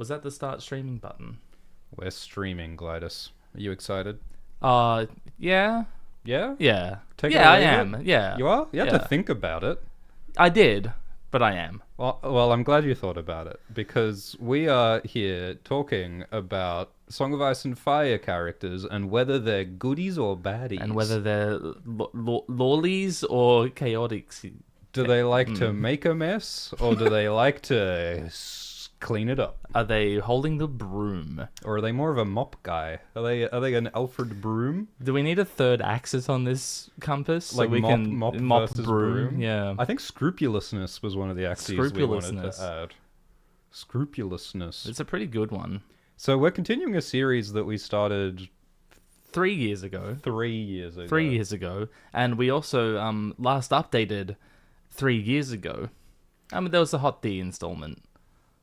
Was that the start streaming button? We're streaming, Glidus. Are you excited? Yeah. Yeah? Yeah. Take it yeah, I away, am. mate. Yeah. You are? You had Yeah. to think about it. I did, but I am. Well, I'm glad you thought about it, because we are here talking about Song of Ice and Fire characters and whether they're goodies or baddies. And whether they're lollies or chaotics. Do they like to make a mess, or do they like to clean it up? Are they holding the broom? Or are they more of a mop guy? Are they an Alfred Broom? Do we need a third axis on this compass so Like we mop- can mop mop versus broom? broom? Yeah. I think scrupulousness was one of the axes we wanted Scrupulousness. to add. Scrupulousness. It's a pretty good one. So we're continuing a series that we started 3 years ago. 3 years ago. 3 years ago. And we also last updated 3 years ago. There was a Hot D installment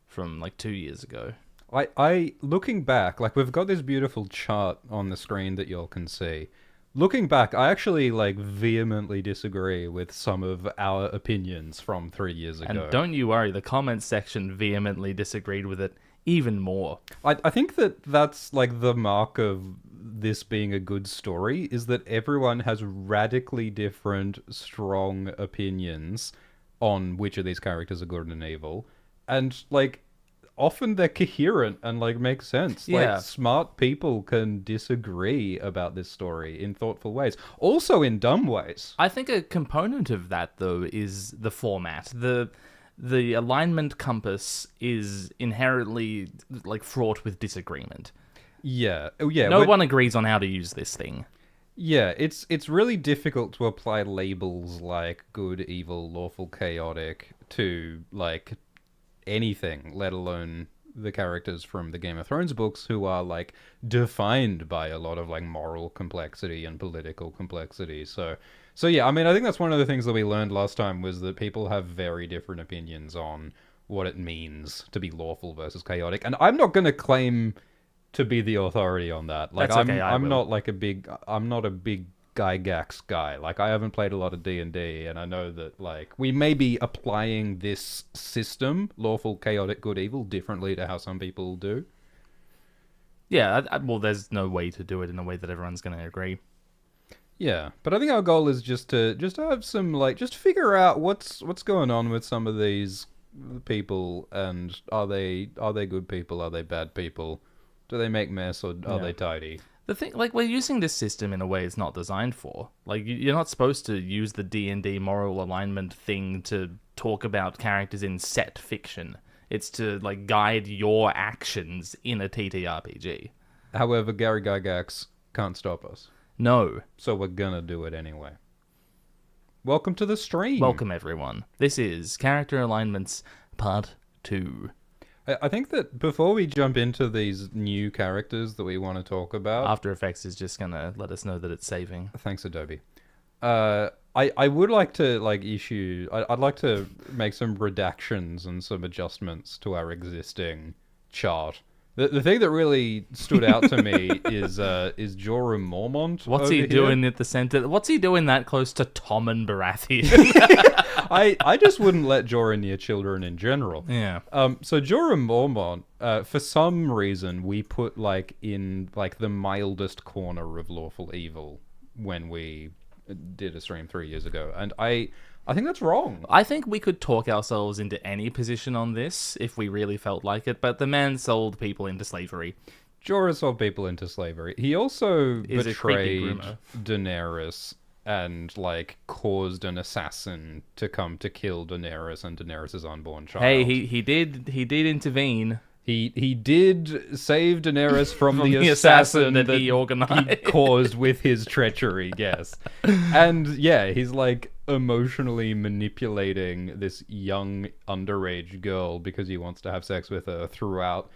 from like 2 years ago. I looking back, like we've got this beautiful chart on the screen that y'all can see. Looking back, I actually like vehemently disagree with some of our opinions from 3 years ago. And don't you worry, the comments section vehemently disagreed with it even more. I think that's like the mark of this being a good story, is that everyone has radically different, strong opinions on which of these characters are good and evil. And like often they're coherent and like make sense. Yeah. Like smart people can disagree about this story in thoughtful ways, also in dumb ways. I think a component of that, though, is the format. The alignment compass is inherently like fraught with disagreement. Yeah. Oh yeah. No one agrees on how to use this thing. Yeah, it's really difficult to apply labels like good, evil, lawful, chaotic to like anything, let alone the characters from the Game of Thrones books, who are like defined by a lot of like moral complexity and political complexity. So yeah, I mean, I think that's one of the things that we learned last time, was that people have very different opinions on what it means to be lawful versus chaotic. And I'm not going to claim to be the authority on that. Like, That's okay, I'm not like I'm not a big Gygax guy. Like, I haven't played a lot of D&D, and I know that like we may be applying this system, lawful, chaotic, good, evil, differently to how some people do. Yeah, well, there's no way to do it in a way that everyone's going to agree. Yeah, but I think our goal is just to have some like just figure out what's going on with some of these people, and are they good people? Are they bad people? Do they make mess, or are they tidy? The thing, like, we're using this system in a way it's not designed for. Like, you're not supposed to use the D&D moral alignment thing to talk about characters in set fiction. It's to, like, guide your actions in a TTRPG. However, Gary Gygax can't stop us. No. So we're gonna do it anyway. Welcome to the stream. Welcome, everyone. This is Character Alignments Part 2. I think that before we jump into these new characters that we want to talk about... After Effects is just going to let us know that it's saving. Thanks, Adobe. I would like to like issue... I'd like to make some redactions and some adjustments to our existing chart. The thing that really stood out to me is Jorah Mormont. What's he doing at the center? What's he doing that close to Tom and Baratheon? I just wouldn't let Jorah near children in general. Yeah. So Jorah Mormont, for some reason, we put like in like the mildest corner of lawful evil when we did a stream 3 years ago, and I think that's wrong. I think we could talk ourselves into any position on this if we really felt like it, but the man sold people into slavery. Jorah sold people into slavery. He also Is a creepy betrayed groomer. Daenerys and like caused an assassin to come to kill Daenerys and Daenerys' unborn child. Hey, he did intervene. He did save Daenerys from the assassin that he organized. he caused with his treachery, yes. And yeah, he's like emotionally manipulating this young underage girl because he wants to have sex with her throughout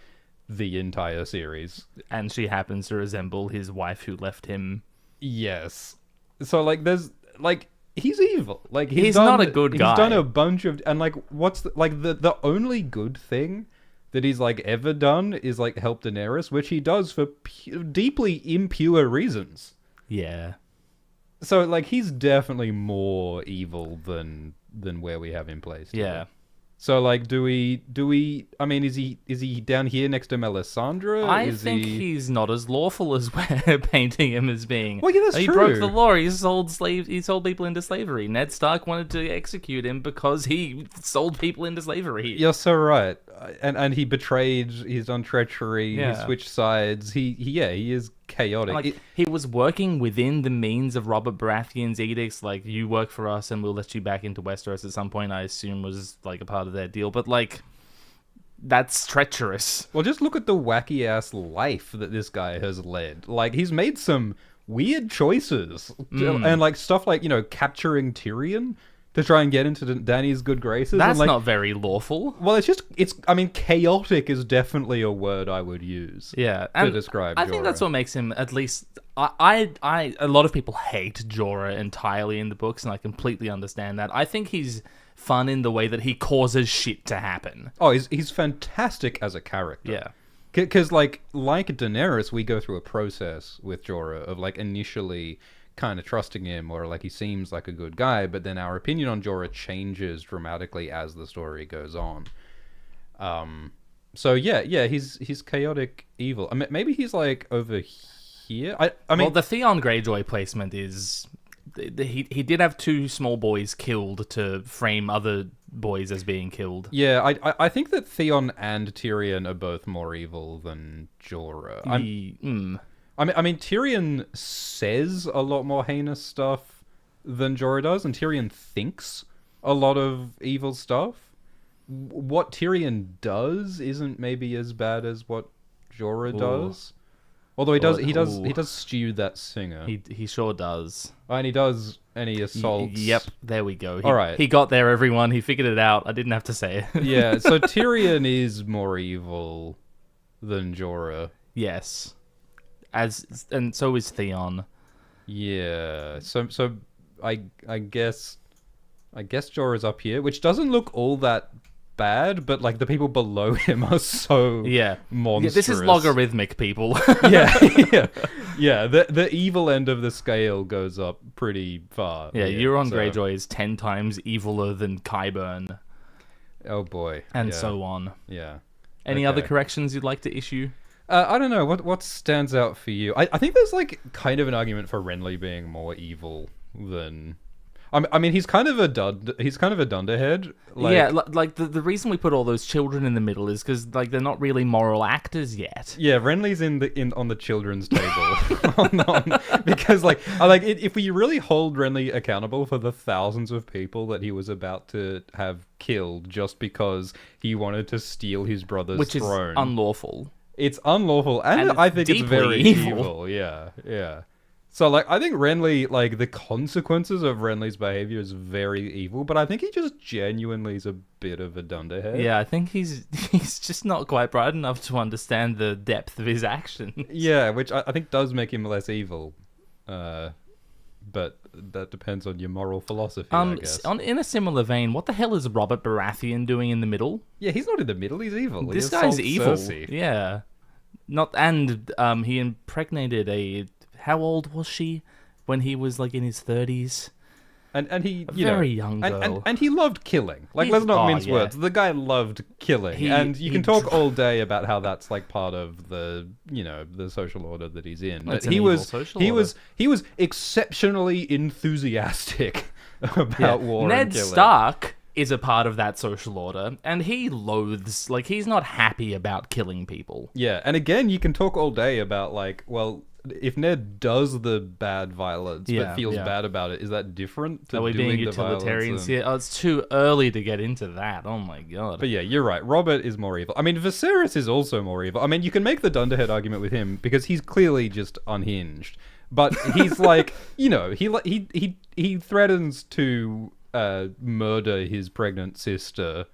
the entire series. And she happens to resemble his wife who left him. Yes. So like there's like he's evil. Like He's not a good guy. He's done a bunch of, and like what's the only good thing that he's like ever done is like help Daenerys, which he does for deeply impure reasons. Yeah. So like he's definitely more evil than where we have him placed. Yeah. So like, do we? I mean, is he down here next to Melisandre? I think he's not as lawful as we're painting him as being. Well, yeah, that's he true. broke the law. He sold people into slavery. Ned Stark wanted to execute him because he sold people into slavery. You're so right. And he betrayed. He's done treachery. Yeah. He switched sides. He is chaotic. Like, he was working within the means of Robert Baratheon's edicts, like, you work for us and we'll let you back into Westeros at some point, I assume was, like, a part of their deal. But, like, that's treacherous. Well, just look at the wacky-ass life that this guy has led. Like, he's made some weird choices. And, like, stuff like, capturing Tyrion to try and get into Dany's good graces. That's and, like, not very lawful. well, chaotic is definitely a word I would use. Yeah, to describe I think Jorah. that's what makes him, at least, a lot of people hate Jorah entirely in the books, and I completely understand that. I think he's fun in the way that he causes shit to happen. Oh, he's fantastic as a character. Yeah. Because, like Daenerys, we go through a process with Jorah of, like, initially kind of trusting him, or, like, he seems like a good guy, but then our opinion on Jorah changes dramatically as the story goes on. So, yeah, he's chaotic evil. I mean, maybe he's, like, over here? I mean... Well, the Theon Greyjoy placement is... He did have two small boys killed to frame other boys as being killed. Yeah, I think that Theon and Tyrion are both more evil than Jorah. I mean, Tyrion says a lot more heinous stuff than Jorah does, and Tyrion thinks a lot of evil stuff. What Tyrion does isn't maybe as bad as what Jorah does. Although he does stew that singer. He sure does. And he assaults. Yep, there we go. All right. He got there, everyone. He figured it out. I didn't have to say it. Yeah, so Tyrion is more evil than Jorah. Yes. And so is Theon. Yeah. So I guess Jorah's up here, which doesn't look all that bad, but, like, the people below him are so monstrous. Yeah, this is logarithmic, people. yeah. The evil end of the scale goes up pretty far. Yeah, Euron Greyjoy is 10 times eviler than Qyburn. Oh boy. And so on. Yeah. Any other corrections you'd like to issue? I don't know. What stands out for you? I think there's, like, kind of an argument for Renly being more evil than... I mean, he's kind of a dunderhead. Like, yeah, like the reason we put all those children in the middle is because, like, they're not really moral actors yet. Yeah, Renly's on the children's table, because if we really hold Renly accountable for the thousands of people that he was about to have killed just because he wanted to steal his brother's throne, which is unlawful. It's unlawful, and I think it's very evil. Yeah. So, like, I think Renly, like, the consequences of Renly's behavior is very evil, but I think he just genuinely is a bit of a dunderhead. Yeah, I think he's just not quite bright enough to understand the depth of his actions. Yeah, which I think does make him less evil. But that depends on your moral philosophy, I guess. In a similar vein, what the hell is Robert Baratheon doing in the middle? Yeah, he's not in the middle, he's evil. This guy's evil. Cersei. Yeah. He impregnated a... How old was she when he was, like, in his 30s? And he, very young girl. And he loved killing. Like, let's not mince words. The guy loved killing. You can talk all day about how that's, like, part of the, the social order that he's in. But he was exceptionally enthusiastic about war and killing. Ned Stark is a part of that social order, and he loathes, like, he's not happy about killing people. Yeah, and again, you can talk all day about, like, well, if Ned does the bad violence but feels bad about it, is that different to doing being utilitarians? The violence? Yeah, it's too early to get into that. Oh my god. But yeah, you're right. Robert is more evil. I mean, Viserys is also more evil. I mean, you can make the dunderhead argument with him because he's clearly just unhinged. But he's like, he threatens to murder his pregnant sister.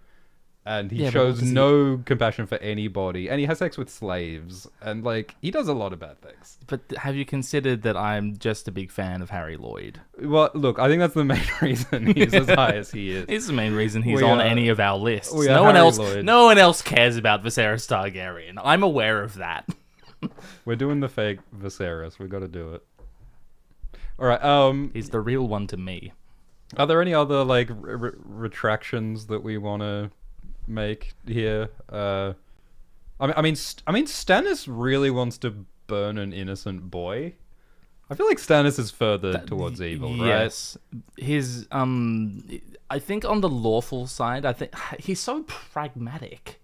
And he shows no compassion for anybody. And he has sex with slaves. And, like, he does a lot of bad things. But have you considered that I'm just a big fan of Harry Lloyd? Well, look, I think that's the main reason he's as high as he is. It's the main reason he's on any of our lists. No one else cares about Viserys Targaryen. I'm aware of that. We're doing the fake Viserys. We got to do it. All right. He's the real one to me. Are there any other, like, retractions that we want to make here. Stannis really wants to burn an innocent boy. I feel like Stannis is further towards evil, right? Yes. His I think on the lawful side, I think he's so pragmatic.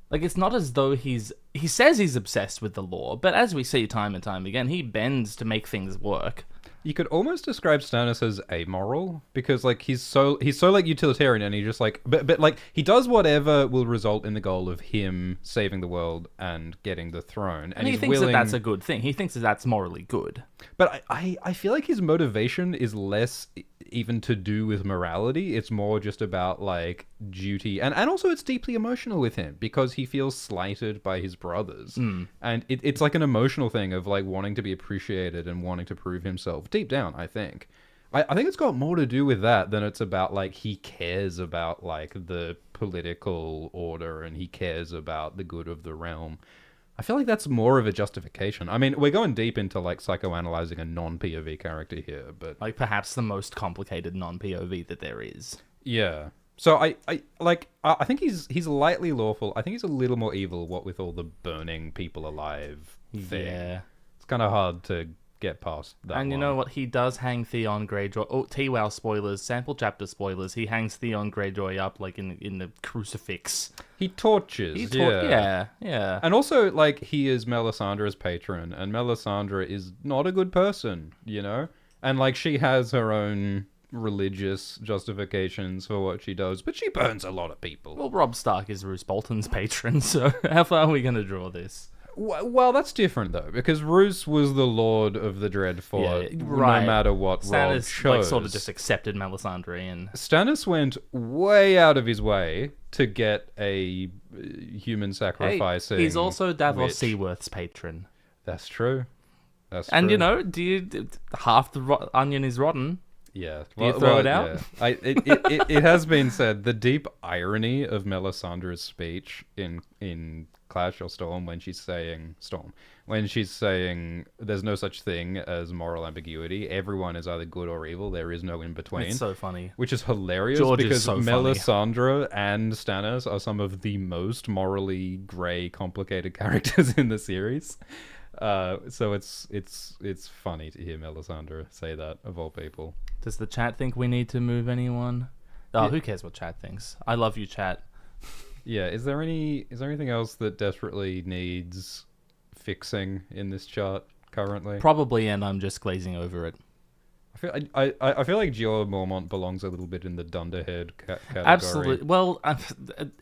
Like, it's not as though he says he's obsessed with the law, but as we see time and time again, he bends to make things work. You could almost describe Stannis as amoral, because like he's so like utilitarian, and he just like but like he does whatever will result in the goal of him saving the world and getting the throne, And he thinks that that's a good thing. He thinks that that's morally good. But I feel like his motivation is less even to do with morality. It's more just about like duty, and also it's deeply emotional with him because he feels slighted by his brothers, and it's like an emotional thing of like wanting to be appreciated and wanting to prove himself deep down. I think it's got more to do with that than it's about like he cares about like the political order and he cares about the good of the realm. I feel like that's more of a justification. I mean, we're going deep into like psychoanalyzing a non-POV character here, but Like, perhaps the most complicated non-POV that there is. yeah. So I think he's lightly lawful. I think he's a little more evil, what with all the burning people alive thing. Yeah. It's kind of hard to get past that. And you know what? He does hang Theon Greyjoy. Oh, TWOW spoilers, sample chapter spoilers. He hangs Theon Greyjoy up like in the crucifix. He tortures. Yeah. And also, like, he is Melisandre's patron, and Melisandre is not a good person, you know? And, like, she has her own religious justifications for what she does, but she burns a lot of people. Well, Robb Stark is Roose Bolton's patron, so how far are we going to draw this? Well, that's different, though, because Roose was the Lord of the Dreadfort, right. no matter what Robb Stannis chose. like sort of just accepted Melisandre, and Stannis went way out of his way to get a human sacrificing. Hey, he's also Davos witch. Seaworth's patron. That's true. That's and true. you know, half the onion is rotten. Yeah. Do you throw it out? Yeah. It has been said, the deep irony of Melisandre's speech in Clash or Storm when she's saying there's no such thing as moral ambiguity. Everyone is either good or evil. There is no in between. It's so funny. Which is hilarious George because is so Melisandre and Stannis are some of the most morally grey, complicated characters in the series. So it's funny to hear Melisandre say that, of all people. Does the chat think we need to move anyone? Oh, Yeah. Who cares what chat thinks? I love you, chat. Yeah, is there anything else that desperately needs fixing in this chart currently? Probably, and I'm just glazing over it. I feel like Jorah Mormont belongs a little bit in the dunderhead category. Absolutely. Well,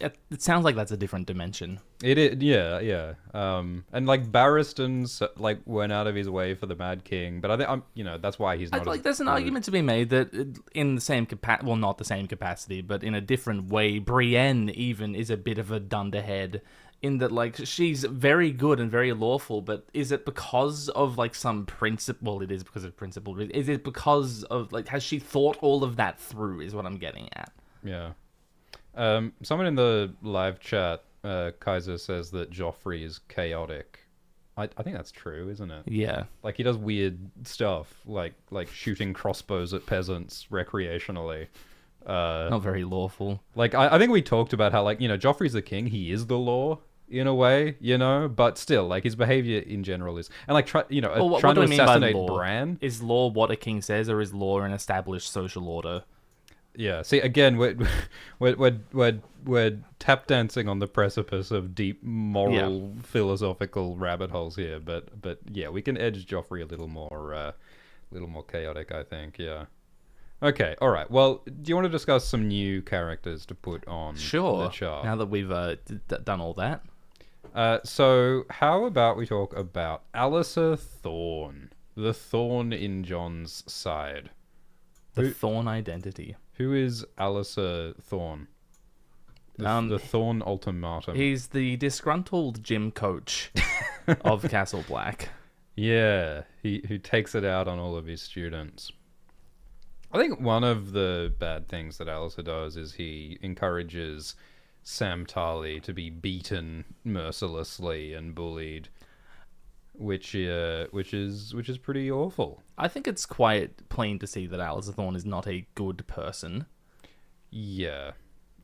it sounds like that's a different dimension. It is, yeah. And like Barristan's like went out of his way for the Mad King, but I think that's why he's not. There's an argument to be made that in the same capacity, well, not the same capacity, but in a different way, Brienne even is a bit of a dunderhead. In that, like, she's very good and very lawful, but is it because of, like, some principle? Well, it is because of principle. Is it because of, like, has she thought all of that through, is what I'm getting at. Yeah. Someone in the live chat, Kaiser, says that Joffrey is chaotic. I think that's true, isn't it? Yeah. Like, he does weird stuff, like shooting crossbows at peasants recreationally. Not very lawful. Like, I think we talked about how, like, Joffrey's the king, he is the law, in a way, but still, like, his behavior in general is, and like, trying to assassinate Bran. Is law what a king says, or is law an established social order? Yeah. See, again, we're tap dancing on the precipice of deep moral philosophical rabbit holes here, but yeah, we can edge Joffrey a little more chaotic, I think. Yeah. Okay, all right. Well, do you want to discuss some new characters to put on the chart? Now that we've done all that. So how about we talk about Alliser Thorne, the thorn in Jon's side. The Thorne identity. Who is Alliser Thorne? The Thorne ultimatum. He's the disgruntled gym coach of Castle Black. Yeah, who takes it out on all of his students. I think one of the bad things that Alliser does is he encourages Sam Tarly to be beaten mercilessly and bullied, which is pretty awful. I think it's quite plain to see that Alliser Thorne is not a good person. Yeah,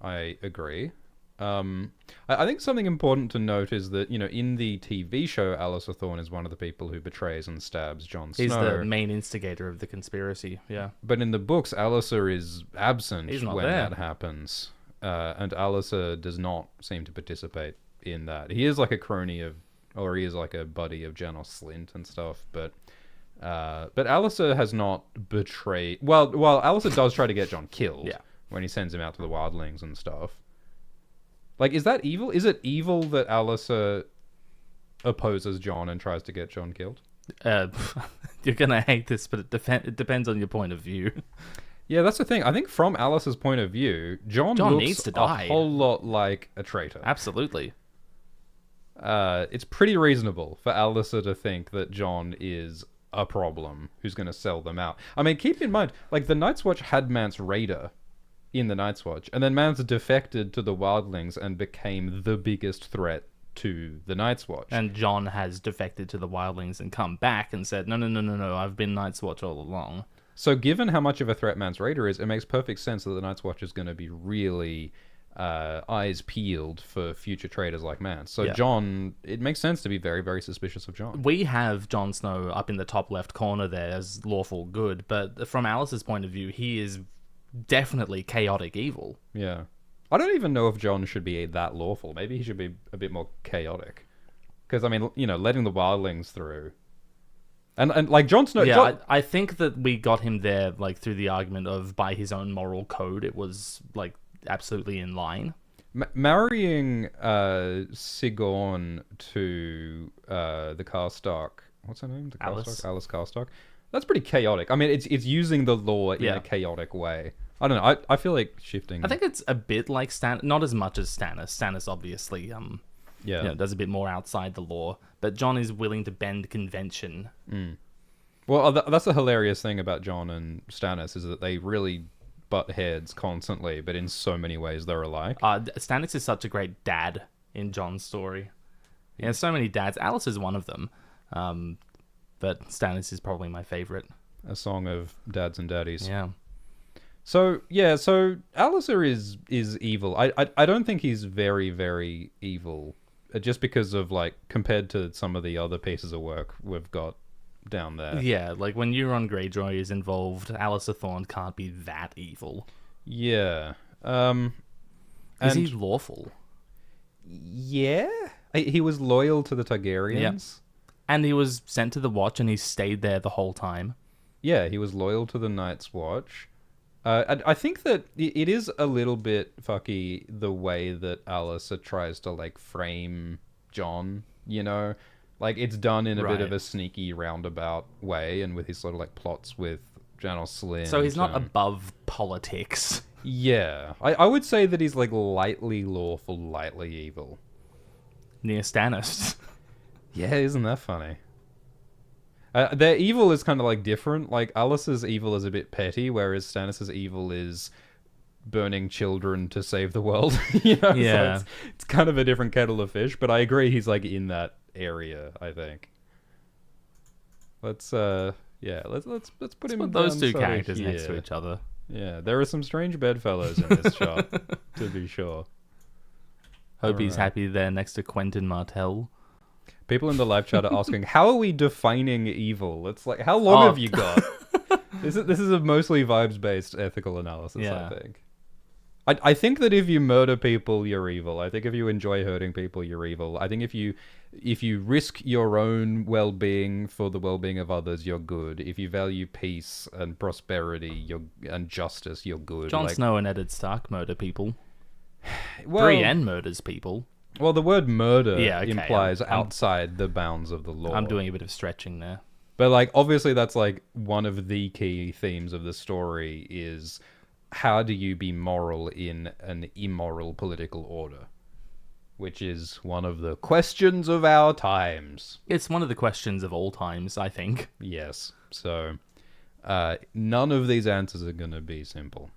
I agree. I think something important to note is that, in the TV show, Alliser Thorne is one of the people who betrays and stabs Jon Snow. He's the main instigator of the conspiracy, yeah. But in the books, Alliser is absent He's not when there. that happens. And Alliser does not seem to participate in that. He is like a crony or he is like a buddy of Janos Slynt and stuff, but Alliser has not betrayed... Well, Alliser does try to get Jon killed when he sends him out to the wildlings and stuff. Like, is that evil? Is it evil that Alliser opposes Jon and tries to get Jon killed? You're gonna hate this, but it depends on your point of view. Yeah, that's the thing. I think from Alliser's point of view, Jon looks needs to die. a whole lot like a traitor. Absolutely. It's pretty reasonable for Alliser to think that Jon is a problem who's going to sell them out. I mean, keep in mind, like, the Night's Watch had Mance Rayder in the Night's Watch, and then Mance defected to the wildlings and became the biggest threat to the Night's Watch. And Jon has defected to the wildlings and come back and said, no, I've been Night's Watch all along. So given how much of a threat Mance Rayder is, it makes perfect sense that the Night's Watch is going to be really eyes peeled for future traitors like Mance. So Jon, it makes sense to be very, very suspicious of Jon. We have Jon Snow up in the top left corner there as lawful good, but from Alice's point of view, he is definitely chaotic evil. Yeah. I don't even know if Jon should be that lawful. Maybe he should be a bit more chaotic. Because, I mean, letting the wildlings through... And like, Jon Snow... Yeah, I think that we got him there, like, through the argument of by his own moral code, it was, like, absolutely in line. Marrying Sigorn to the Karstark... What's her name? Alice Karstark. That's pretty chaotic. I mean, it's using the law in a chaotic way. I don't know. I feel like shifting... I think it's a bit like Stannis, not as much as Stannis. Stannis obviously does a bit more outside the law, but Jon is willing to bend convention. Well, that's the hilarious thing about Jon and Stannis, is that they really butt heads constantly, but in so many ways they're alike. Stannis is such a great dad in Jon's story. Yeah, so many dads. Alice is one of them. But Stannis is probably my favorite. A song of dads and daddies. Yeah. So Alliser is evil. I don't think he's very, very evil, just because of, like, compared to some of the other pieces of work we've got down there. Yeah, like when Euron Greyjoy is involved, Alliser Thorne can't be that evil. Yeah. Is he lawful? Yeah. He was loyal to the Targaryens. Yep. And he was sent to the Watch, and he stayed there the whole time. Yeah, he was loyal to the Night's Watch. I think that it is a little bit fucky the way that Alliser tries to, like, frame Jon, Like, it's done in a bit of a sneaky roundabout way, and with his sort of, like, plots with Janos Slynt. So he's not above politics. Yeah. I would say that he's, like, lightly lawful, lightly evil. Near Stannis. Yeah, isn't that funny? Their evil is kind of, like, different. Like, Alliser's evil is a bit petty, whereas Stannis' evil is burning children to save the world. Yeah. So it's kind of a different kettle of fish, but I agree he's, like, in that area, I think. Let's put him Put those two sort of characters next to here. each other. Yeah, there are some strange bedfellows in this shot, to be sure. Hope he's happy there next to Quentin Martell. People in the live chat are asking, how are we defining evil? It's like, how long have you got? This is a mostly vibes-based ethical analysis, I think. I think that if you murder people, you're evil. I think if you enjoy hurting people, you're evil. I think if you risk your own well-being for the well-being of others, you're good. If you value peace and prosperity and justice, you're good. Jon Snow and Eddard Stark murder people. Well, Brienne murders people. Well, the word murder implies I'm outside the bounds of the law. I'm doing a bit of stretching there. But, like, obviously that's, like, one of the key themes of the story is how do you be moral in an immoral political order? Which is one of the questions of our times. It's one of the questions of all times, I think. Yes. So, none of these answers are going to be simple.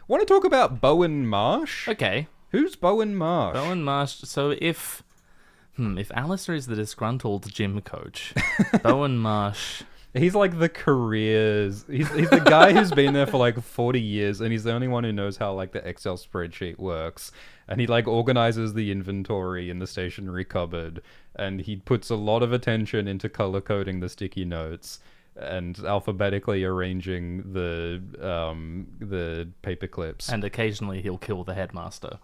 Want to talk about Bowen Marsh? Okay. Who's Bowen Marsh? Bowen Marsh. So if Alliser is the disgruntled gym coach, Bowen Marsh He's like the careers. He's the guy who's been there for like 40 years, and he's the only one who knows how like the Excel spreadsheet works. And he like organizes the inventory in the stationery cupboard, and he puts a lot of attention into color coding the sticky notes and alphabetically arranging the paper clips. And occasionally he'll kill the headmaster.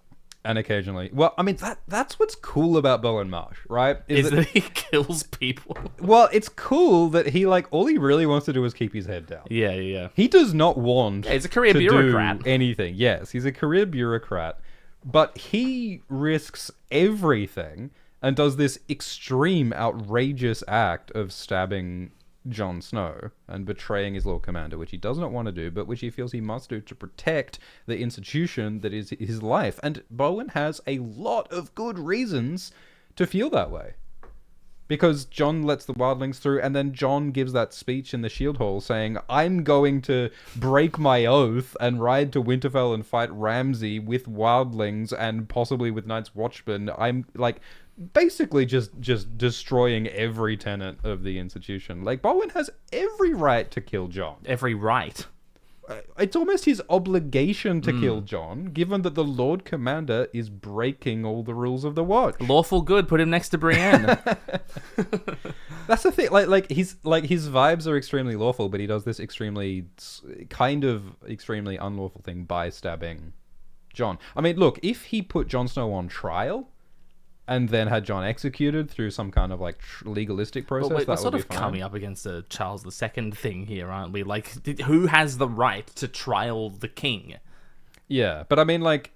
And occasionally, well, I mean that's what's cool about Bowen Marsh, right? Is that he kills people? Well, it's cool that he like all he really wants to do is keep his head down. Yeah. He does not want. He's a career to bureaucrat. Do anything? Yes, he's a career bureaucrat, but he risks everything and does this extreme, outrageous act of stabbing Jon Snow and betraying his Lord Commander, which he does not want to do, but which he feels he must do to protect the institution that is his life. And Bowen has a lot of good reasons to feel that way. Because Jon lets the wildlings through, and then Jon gives that speech in the Shield Hall saying, I'm going to break my oath and ride to Winterfell and fight Ramsay with wildlings and possibly with Night's Watchmen. I'm like basically just destroying every tenet of the institution. Like, Bowen has every right to kill Jon. Every right. It's almost his obligation to kill Jon, given that the Lord Commander is breaking all the rules of the Watch. Lawful good. Put him next to Brienne. That's the thing. Like his vibes are extremely lawful, but he does this extremely unlawful thing by stabbing Jon. I mean, look, if he put Jon Snow on trial and then had Jon executed through some kind of like legalistic process, But that we're would sort be of fine. coming up against a Charles II thing here, aren't we? Like, who has the right to trial the king? Yeah, but I mean, like,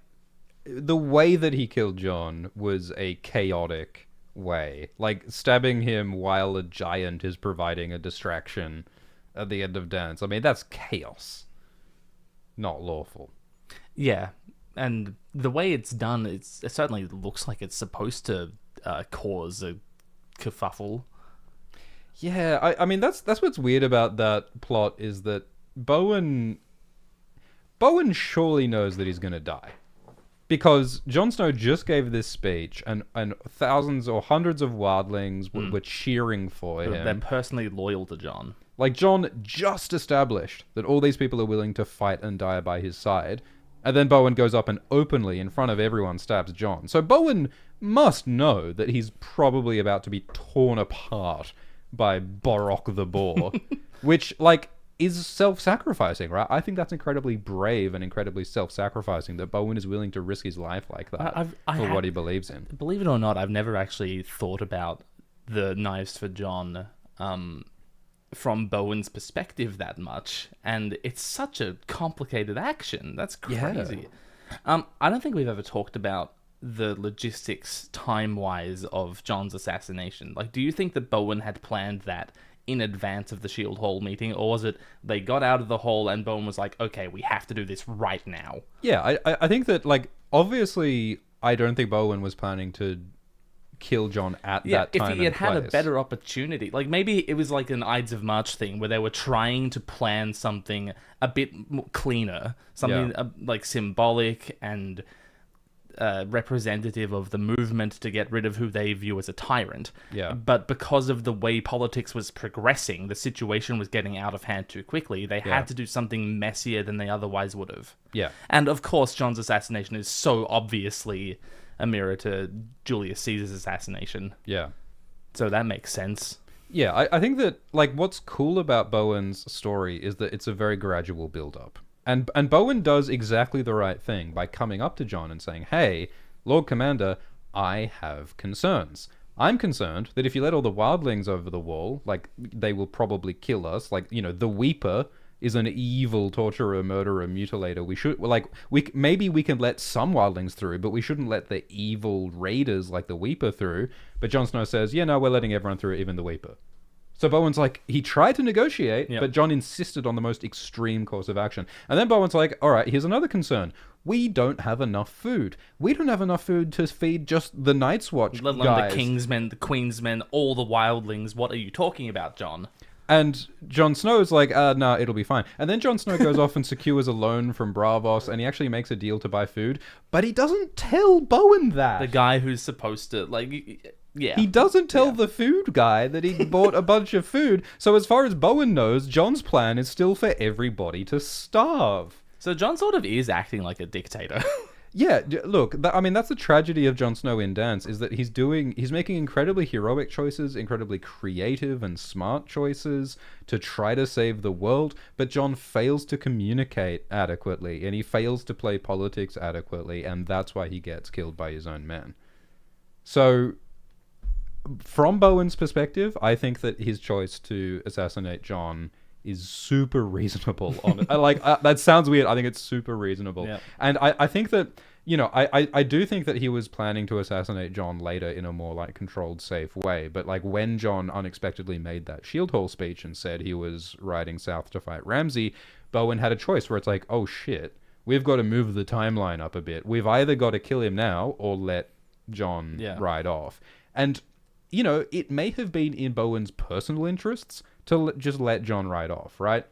the way that he killed Jon was a chaotic way. Like, stabbing him while a giant is providing a distraction at the end of dance. I mean, that's chaos. Not lawful. Yeah, and the way it's done, it certainly looks like it's supposed to cause a kerfuffle. Yeah, I mean, that's what's weird about that plot is that Bowen surely knows that he's going to die. Because Jon Snow just gave this speech, and thousands or hundreds of wildlings were cheering for him. They're personally loyal to Jon. Like, Jon just established that all these people are willing to fight and die by his side, and then Bowen goes up and openly, in front of everyone, stabs Jon. So Bowen must know that he's probably about to be torn apart by Borok the Boar, which, like, is self-sacrificing, right? I think that's incredibly brave and incredibly self-sacrificing that Bowen is willing to risk his life like that for what he believes in. Believe it or not, I've never actually thought about the knives for Jon from Bowen's perspective that much, and it's such a complicated action. That's crazy. Yeah. I don't think we've ever talked about the logistics time-wise of Jon's assassination. Like, do you think that Bowen had planned that in advance of the Shield Hall meeting, or was it they got out of the hall and Bowen was like, okay, we have to do this right now? Yeah, I think that, like, obviously, I don't think Bowen was planning to kill Jon at that time. If he had a better opportunity, like maybe it was like an Ides of March thing where they were trying to plan something a bit cleaner, something like symbolic and representative of the movement to get rid of who they view as a tyrant. Yeah. But because of the way politics was progressing, the situation was getting out of hand too quickly. They had to do something messier than they otherwise would have. Yeah. And of course, Jon's assassination is so obviously a mirror to Julius Caesar's assassination. Yeah. So that makes sense. Yeah, I think that, like, what's cool about Bowen's story is that it's a very gradual build-up. And Bowen does exactly the right thing by coming up to Jon and saying, hey, Lord Commander, I have concerns. I'm concerned that if you let all the wildlings over the wall, like, they will probably kill us. Like, you know, the Weeper is an evil torturer, murderer, mutilator. Maybe we can let some wildlings through, but we shouldn't let the evil raiders like the Weeper through. But Jon Snow says, yeah, no, we're letting everyone through, even the Weeper. So Bowen's like, he tried to negotiate, but Jon insisted on the most extreme course of action. And then Bowen's like, all right, here's another concern. We don't have enough food. We don't have enough food to feed just the Night's Watch Let alone guys. the Kingsmen, the Queensmen, all the wildlings. What are you talking about, Jon? And Jon Snow's like, nah, it'll be fine. And then Jon Snow goes off and secures a loan from Braavos, and he actually makes a deal to buy food, but he doesn't tell Bowen that. The guy who's supposed to, like, yeah. He doesn't tell the food guy that he bought a bunch of food. So as far as Bowen knows, Jon's plan is still for everybody to starve. So Jon sort of is acting like a dictator. Yeah, look, I mean, that's the tragedy of Jon Snow in Dance, is that he's making incredibly heroic choices, incredibly creative and smart choices to try to save the world, but Jon fails to communicate adequately, and he fails to play politics adequately, and that's why he gets killed by his own men. So, from Bowen's perspective, I think that his choice to assassinate Jon is super reasonable. That sounds weird. I think it's super reasonable. Yeah. And I think that, I do think that he was planning to assassinate Jon later in a more like controlled, safe way. But like when Jon unexpectedly made that Shield Hall speech and said he was riding south to fight Ramsay, Bowen had a choice where it's like, oh shit, we've got to move the timeline up a bit. We've either got to kill him now or let Jon ride off. And, it may have been in Bowen's personal interests to just let Jon ride off, right?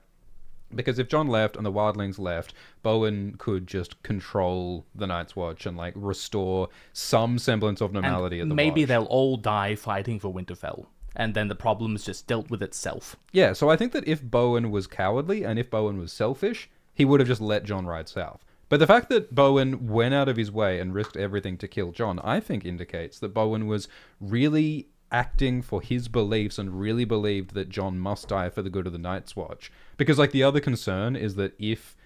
Because if Jon left and the wildlings left, Bowen could just control the Night's Watch and like restore some semblance of normality at the maybe Watch. They'll all die fighting for Winterfell, and then the problem's just dealt with itself. Yeah, so I think that if Bowen was cowardly and if Bowen was selfish, he would have just let Jon ride south. But the fact that Bowen went out of his way and risked everything to kill Jon, I think indicates that Bowen was really acting for his beliefs and really believed that Jon must die for the good of the Night's Watch. Because like the other concern is that if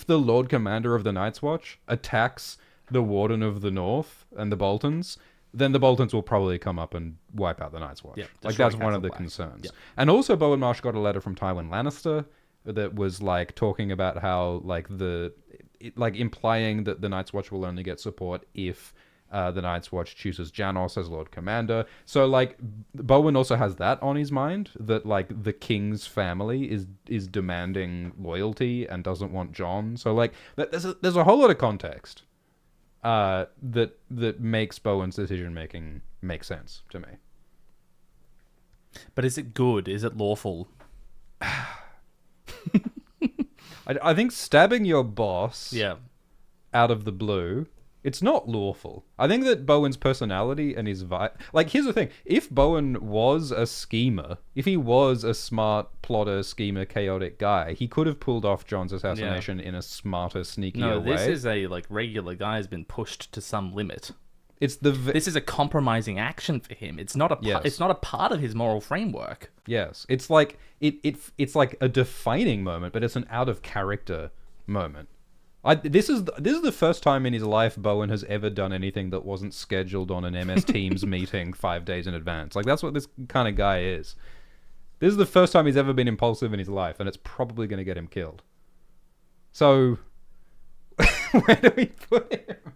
the Lord Commander of the Night's Watch attacks the Warden of the North and the Boltons, then the Boltons will probably come up and wipe out the Night's Watch. Yeah, like that's one of the concerns. Yeah. And also Bowen Marsh got a letter from Tywin Lannister that was like talking about how like implying that the Night's Watch will only get support if the Night's Watch chooses Janos as Lord Commander. So like Bowen also has that on his mind, that like the king's family is demanding loyalty and doesn't want Jon. So like there's a whole lot of context that makes Bowen's decision making make sense to me. But is it good? Is it lawful? I think stabbing your boss out of the blue, it's not lawful. I think that Bowen's personality and his vibe... Like, here's the thing. If Bowen was a schemer, if he was a smart plotter, schemer, chaotic guy, he could have pulled off Jon's assassination in a smarter, sneakier way. No, this is a, like, regular guy who's been pushed to some limit. This is a compromising action for him. It's not it's not a part of his moral framework. Yes. It's like... It's like a defining moment, but it's an out-of-character moment. This is the first time in his life Bowen has ever done anything that wasn't scheduled on an MS Teams meeting 5 days in advance. Like, that's what this kind of guy is. This is the first time he's ever been impulsive in his life, and it's probably going to get him killed. So, where do we put him?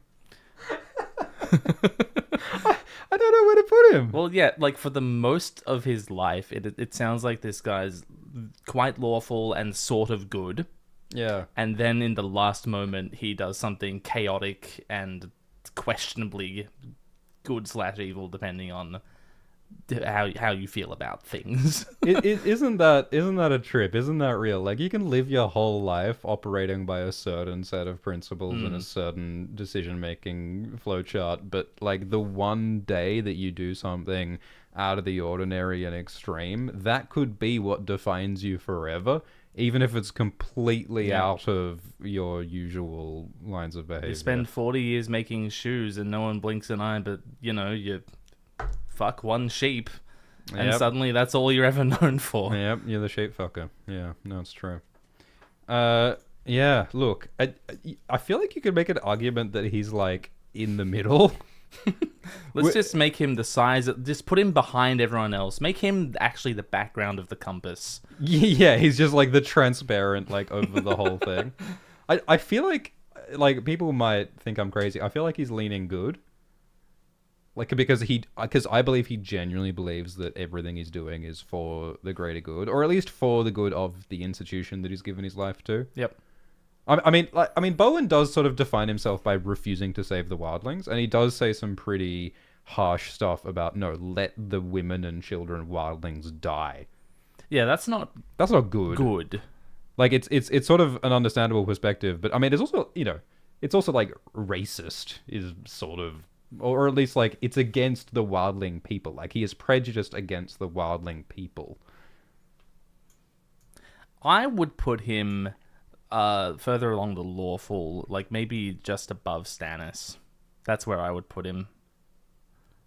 I don't know where to put him. Well, yeah, like, for the most of his life, it sounds like this guy's quite lawful and sort of good. Yeah. And then in the last moment, he does something chaotic and questionably good/evil, depending on how you feel about things. Isn't that a trip? Isn't that real? Like, you can live your whole life operating by a certain set of principles and a certain decision-making flowchart, but like the one day that you do something out of the ordinary and extreme, that could be what defines you forever. Even if it's completely out of your usual lines of behavior. You spend 40 years making shoes and no one blinks an eye, but, you fuck one sheep, and suddenly that's all you're ever known for. Yep, you're the sheep fucker. Yeah, no, it's true. Yeah, look, I feel like you could make an argument that he's, like, in the middle. Let's just make him the size just put him behind everyone else. Make him actually the background of the compass. Yeah, he's just like the transparent, like, over the whole thing. I feel like people might think I'm crazy. I feel like he's leaning good. Like, because I believe he genuinely believes that everything he's doing is for the greater good, or at least for the good of the institution that he's given his life to. Yep. I mean, Bowen does sort of define himself by refusing to save the wildlings, and he does say some pretty harsh stuff about, no, let the women and children wildlings die. Yeah, that's not good. good. Like it's sort of an understandable perspective, but I mean, it's also it's also like racist is sort of, or at least like it's against the wildling people. Like he is prejudiced against the wildling people. I would put him further along the lawful, like maybe just above Stannis. That's where I would put him.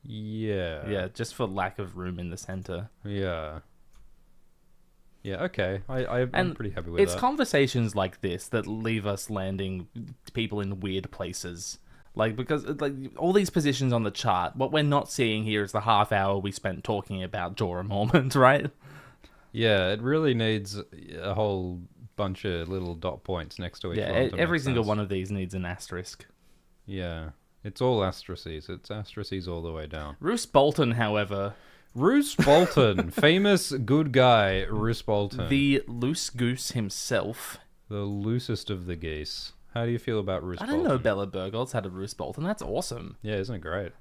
Yeah, just for lack of room in the center. Yeah, okay. I'm pretty happy with that. It's conversations like this that leave us landing people in weird places. Like, because like all these positions on the chart, what we're not seeing here is the half hour we spent talking about Jorah Mormont, right? Yeah, it really needs a whole bunch of little dot points next to each one. Yeah, every single one of these needs an asterisk. Yeah, it's all asterisks. It's asterisks all the way down. Roose Bolton, however... Roose Bolton, famous good guy, Roose Bolton. The loose goose himself. The loosest of the geese. How do you feel about Roose Bolton? I didn't know Bella Burgold's had a Roose Bolton. That's awesome. Yeah, isn't it great?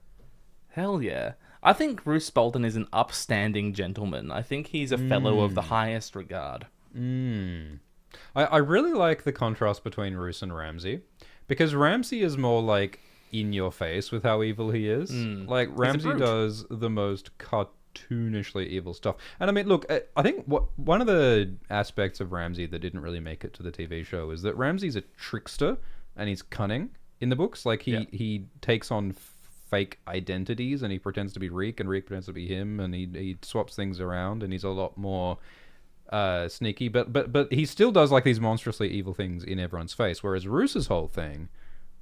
Hell yeah. I think Roose Bolton is an upstanding gentleman. I think he's a fellow of the highest regard. I really like the contrast between Roose and Ramsay, because Ramsay is more like in your face with how evil he is. Like Ramsay does the most cartoonishly evil stuff. And I mean, look, I think one of the aspects of Ramsay that didn't really make it to the TV show is that Ramsay's a trickster and he's cunning in the books. Like he takes on fake identities and he pretends to be Reek and Reek pretends to be him, and he swaps things around, and he's a lot more sneaky, but he still does like these monstrously evil things in everyone's face. Whereas Roose's whole thing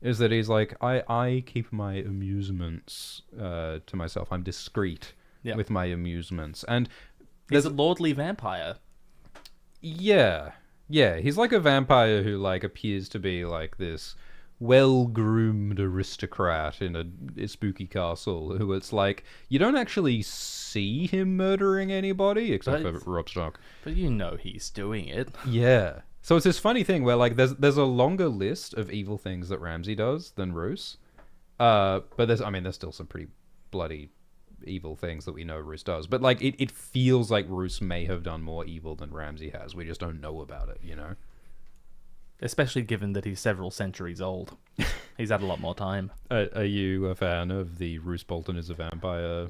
is that he's like, I keep my amusements to myself. I'm discreet with my amusements, and he's a lordly vampire. Yeah, he's like a vampire who like appears to be like this well-groomed aristocrat in a spooky castle, who it's like you don't actually see him murdering anybody except for Robb Stark, but you know he's doing it. Yeah, so it's this funny thing where like there's a longer list of evil things that Ramsay does than Roose, but there's still some pretty bloody evil things that we know Roose does, but like it feels like Roose may have done more evil than Ramsay has. We just don't know about it, you know. Especially given that he's several centuries old. He's had a lot more time. Are you a fan of the Roose Bolton is a vampire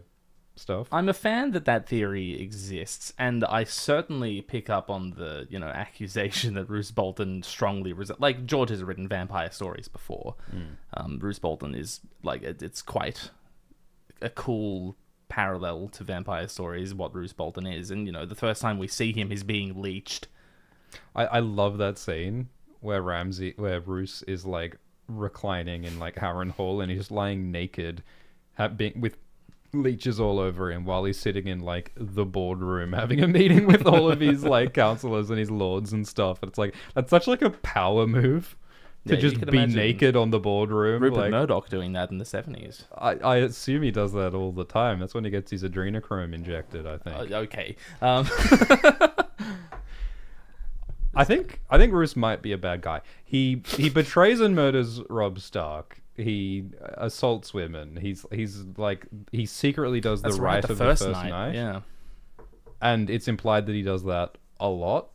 stuff? I'm a fan that theory exists, and I certainly pick up on the, accusation that Roose Bolton strongly... Like, George has written vampire stories before. Roose Bolton is, like, it's quite a cool parallel to vampire stories, what Roose Bolton is. And, the first time we see him, he's being leeched. I love that scene where Roose is like reclining in like Harrenhal and he's just lying naked, with leeches all over him while he's sitting in like the boardroom having a meeting with all of his like counselors and his lords and stuff. And it's like, that's such like a power move to just be naked on the boardroom. Rupert Murdoch doing that in the 70s. I assume he does that all the time. That's when he gets his adrenochrome injected, I think. Okay. I think Roose might be a bad guy. He betrays and murders Robb Stark. He assaults women. He's like, he secretly does the rite of the first night. Yeah. And it's implied that he does that a lot.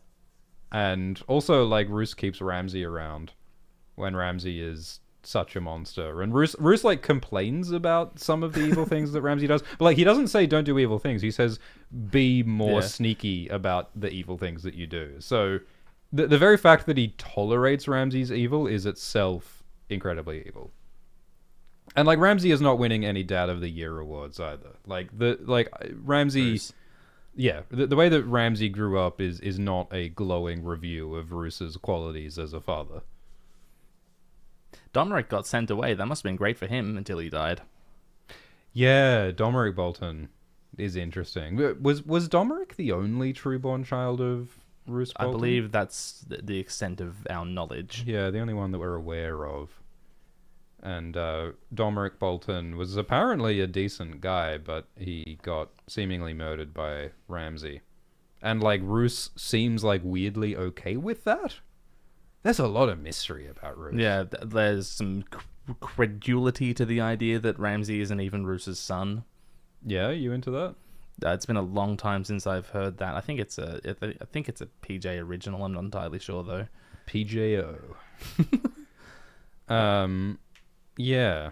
And also, like, Roose keeps Ramsay around when Ramsay is such a monster. And Roose like complains about some of the evil things that Ramsay does. But like, he doesn't say don't do evil things. He says be more sneaky about the evil things that you do. So the very fact that he tolerates Ramsay's evil is itself incredibly evil. And like, Ramsay is not winning any Dad of the Year awards either. Ramsay, Roose. Yeah, the way that Ramsay grew up is not a glowing review of Roose's qualities as a father. Domeric got sent away. That must have been great for him until he died. Yeah, Domeric Bolton is interesting. Was Domeric the only true-born child of Roose Bolton? I believe that's the extent of our knowledge. Yeah, the only one that we're aware of. And Domeric Bolton was apparently a decent guy, but he got seemingly murdered by Ramsay. And like, Roose seems like weirdly okay with that. There's a lot of mystery about Roose. Yeah, there's some credulity to the idea that Ramsay isn't even Roose's son. Yeah, you into that? It's been a long time since I've heard that. I think it's a PJ original. I'm not entirely sure though. PJO. Yeah.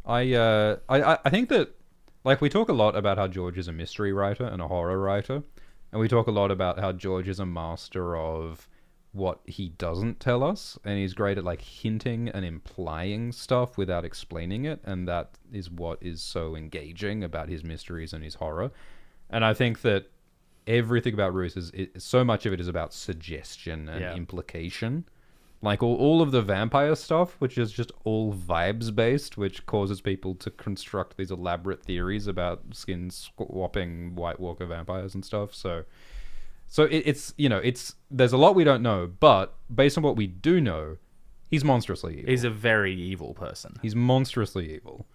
I think that, like, we talk a lot about how George is a mystery writer and a horror writer, and we talk a lot about how George is a master of what he doesn't tell us, and he's great at, like, hinting and implying stuff without explaining it, and that is what is so engaging about his mysteries and his horror. And I think that everything about Roose so much of it is about suggestion and implication. Like, all of the vampire stuff, which is just all vibes-based, which causes people to construct these elaborate theories about skin-swapping White Walker vampires and stuff. So it's, you know, there's a lot we don't know, but based on what we do know, he's monstrously evil. He's a very evil person. He's monstrously evil.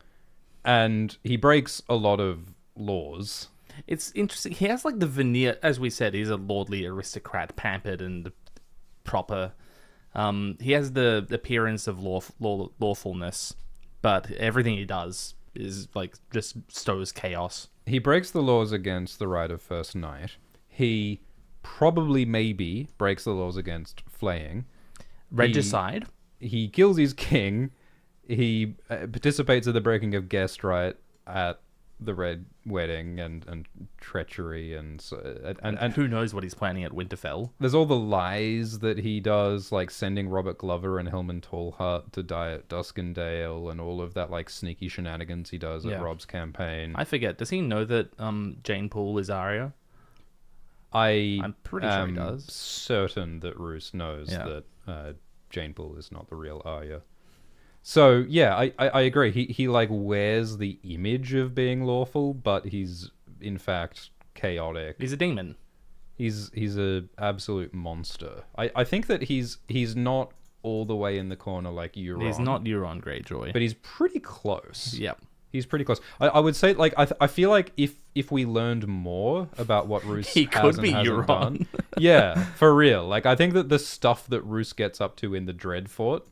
And he breaks a lot of laws. It's interesting. He has, like, the veneer, as we said, he's a lordly aristocrat, pampered and proper. He has the appearance of lawfulness, but everything he does is, like, just stows chaos. He breaks the laws against the right of first night. He probably, maybe, breaks the laws against flaying. Regicide. He kills his king. He participates in the breaking of guest right at the Red Wedding and treachery and who knows what he's planning at Winterfell. There's all the lies that he does, like sending Robert Glover and Helman Tallheart to die at Duskendale, and all of that, like, sneaky shenanigans he does at Rob's campaign. I forget, does he know that Jane Poole is Arya? I'm pretty sure he does. Certain that Roose knows that Jane Poole is not the real Arya. So, yeah, I agree. He like, wears the image of being lawful, but he's, in fact, chaotic. He's a demon. He's a absolute monster. I think that he's not all the way in the corner like Euron. He's not Euron Greyjoy. But he's pretty close. Yep. He's pretty close. I would say, like, I feel like if we learned more about what Roose he has could be and hasn't Euron. done... Yeah, for real. Like, I think that the stuff that Roose gets up to in the Dreadfort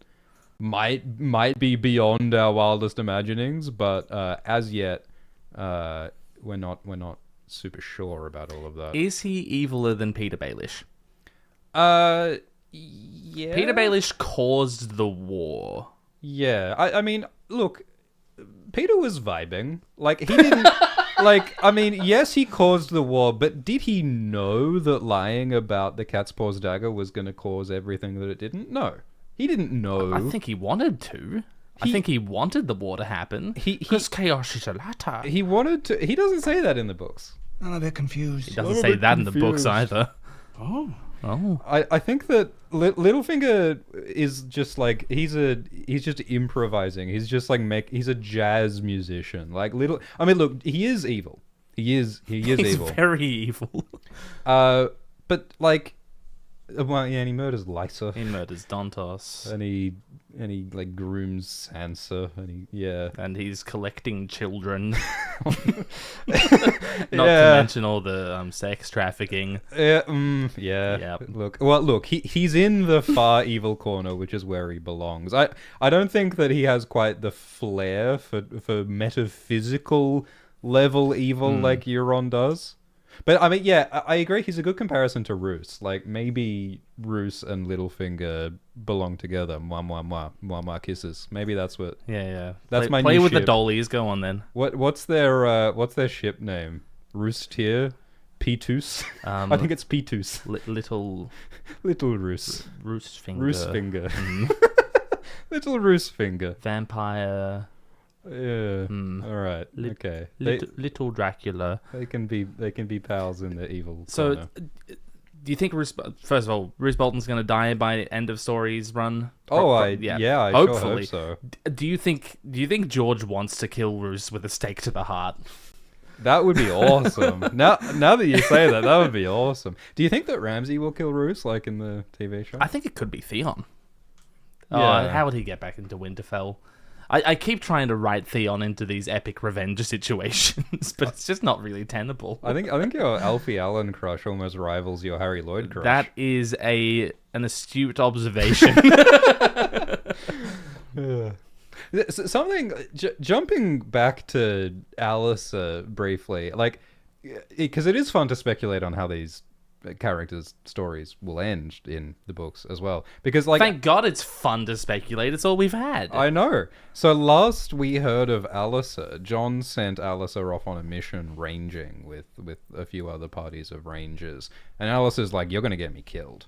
might be beyond our wildest imaginings, but as yet, we're not super sure about all of that. Is he eviler than Peter Baelish? Yeah. Peter Baelish caused the war. Yeah. I mean, look, Peter was vibing. Like, he didn't... Like, I mean, yes, he caused the war, but did he know that lying about the cat's paws dagger was going to cause everything that it didn't? No. He didn't know. I think he wanted to. I think he wanted the war to happen. Because chaos is a latter. He wanted to... He doesn't say that in the books. I'm a bit confused. He doesn't say that in the books either. Oh. I think that Littlefinger is just like... He's just improvising. He's just like... He's a jazz musician. Like, I mean, look, he is evil. He is evil. He's very evil. But, like... Well, yeah, and he murders Lysa. He murders Dantos. And he like grooms Sansa. And he's collecting children. Not to mention all the sex trafficking. Yeah. Look, he's in the far evil corner, which is where he belongs. I don't think that he has quite the flair for metaphysical level evil like Euron does. But, I mean, yeah, I agree. He's a good comparison to Roose. Like, maybe Roose and Littlefinger belong together. Mwah, mwah, mwah. Mwah, mwah, kisses. Maybe that's what... Yeah. That's my play new with ship. the dollies. Go on, then. What's their ship name? Roose Tier? Petus? I think it's Petus. Little Roose. Roosefinger. Roosefinger. Little Roosefinger. Vampire... Yeah. All right. Okay. Little Dracula. They can be pals in the evil. So, corner. do you think first of all, Roose Bolton's going to die by end of story's run? I hopefully. Sure hope so. Do you think George wants to kill Roose with a stake to the heart? That would be awesome. now that you say that would be awesome. Do you think that Ramsay will kill Roose like in the TV show? I think it could be Theon. Yeah. How would he get back into Winterfell? I keep trying to write Theon into these epic revenge situations, but it's just not really tenable. I think your Alfie Allen crush almost rivals your Harry Lloyd crush. That is an astute observation. Something jumping back to Alliser briefly, like because it is fun to speculate on how these characters' stories will end in the books as well. Because, like, Thank God it's fun to speculate. It's all we've had. I know. So last we heard of Alliser, Jon sent Alliser off on a mission ranging with a few other parties of rangers. And Alliser's like, you're going to get me killed.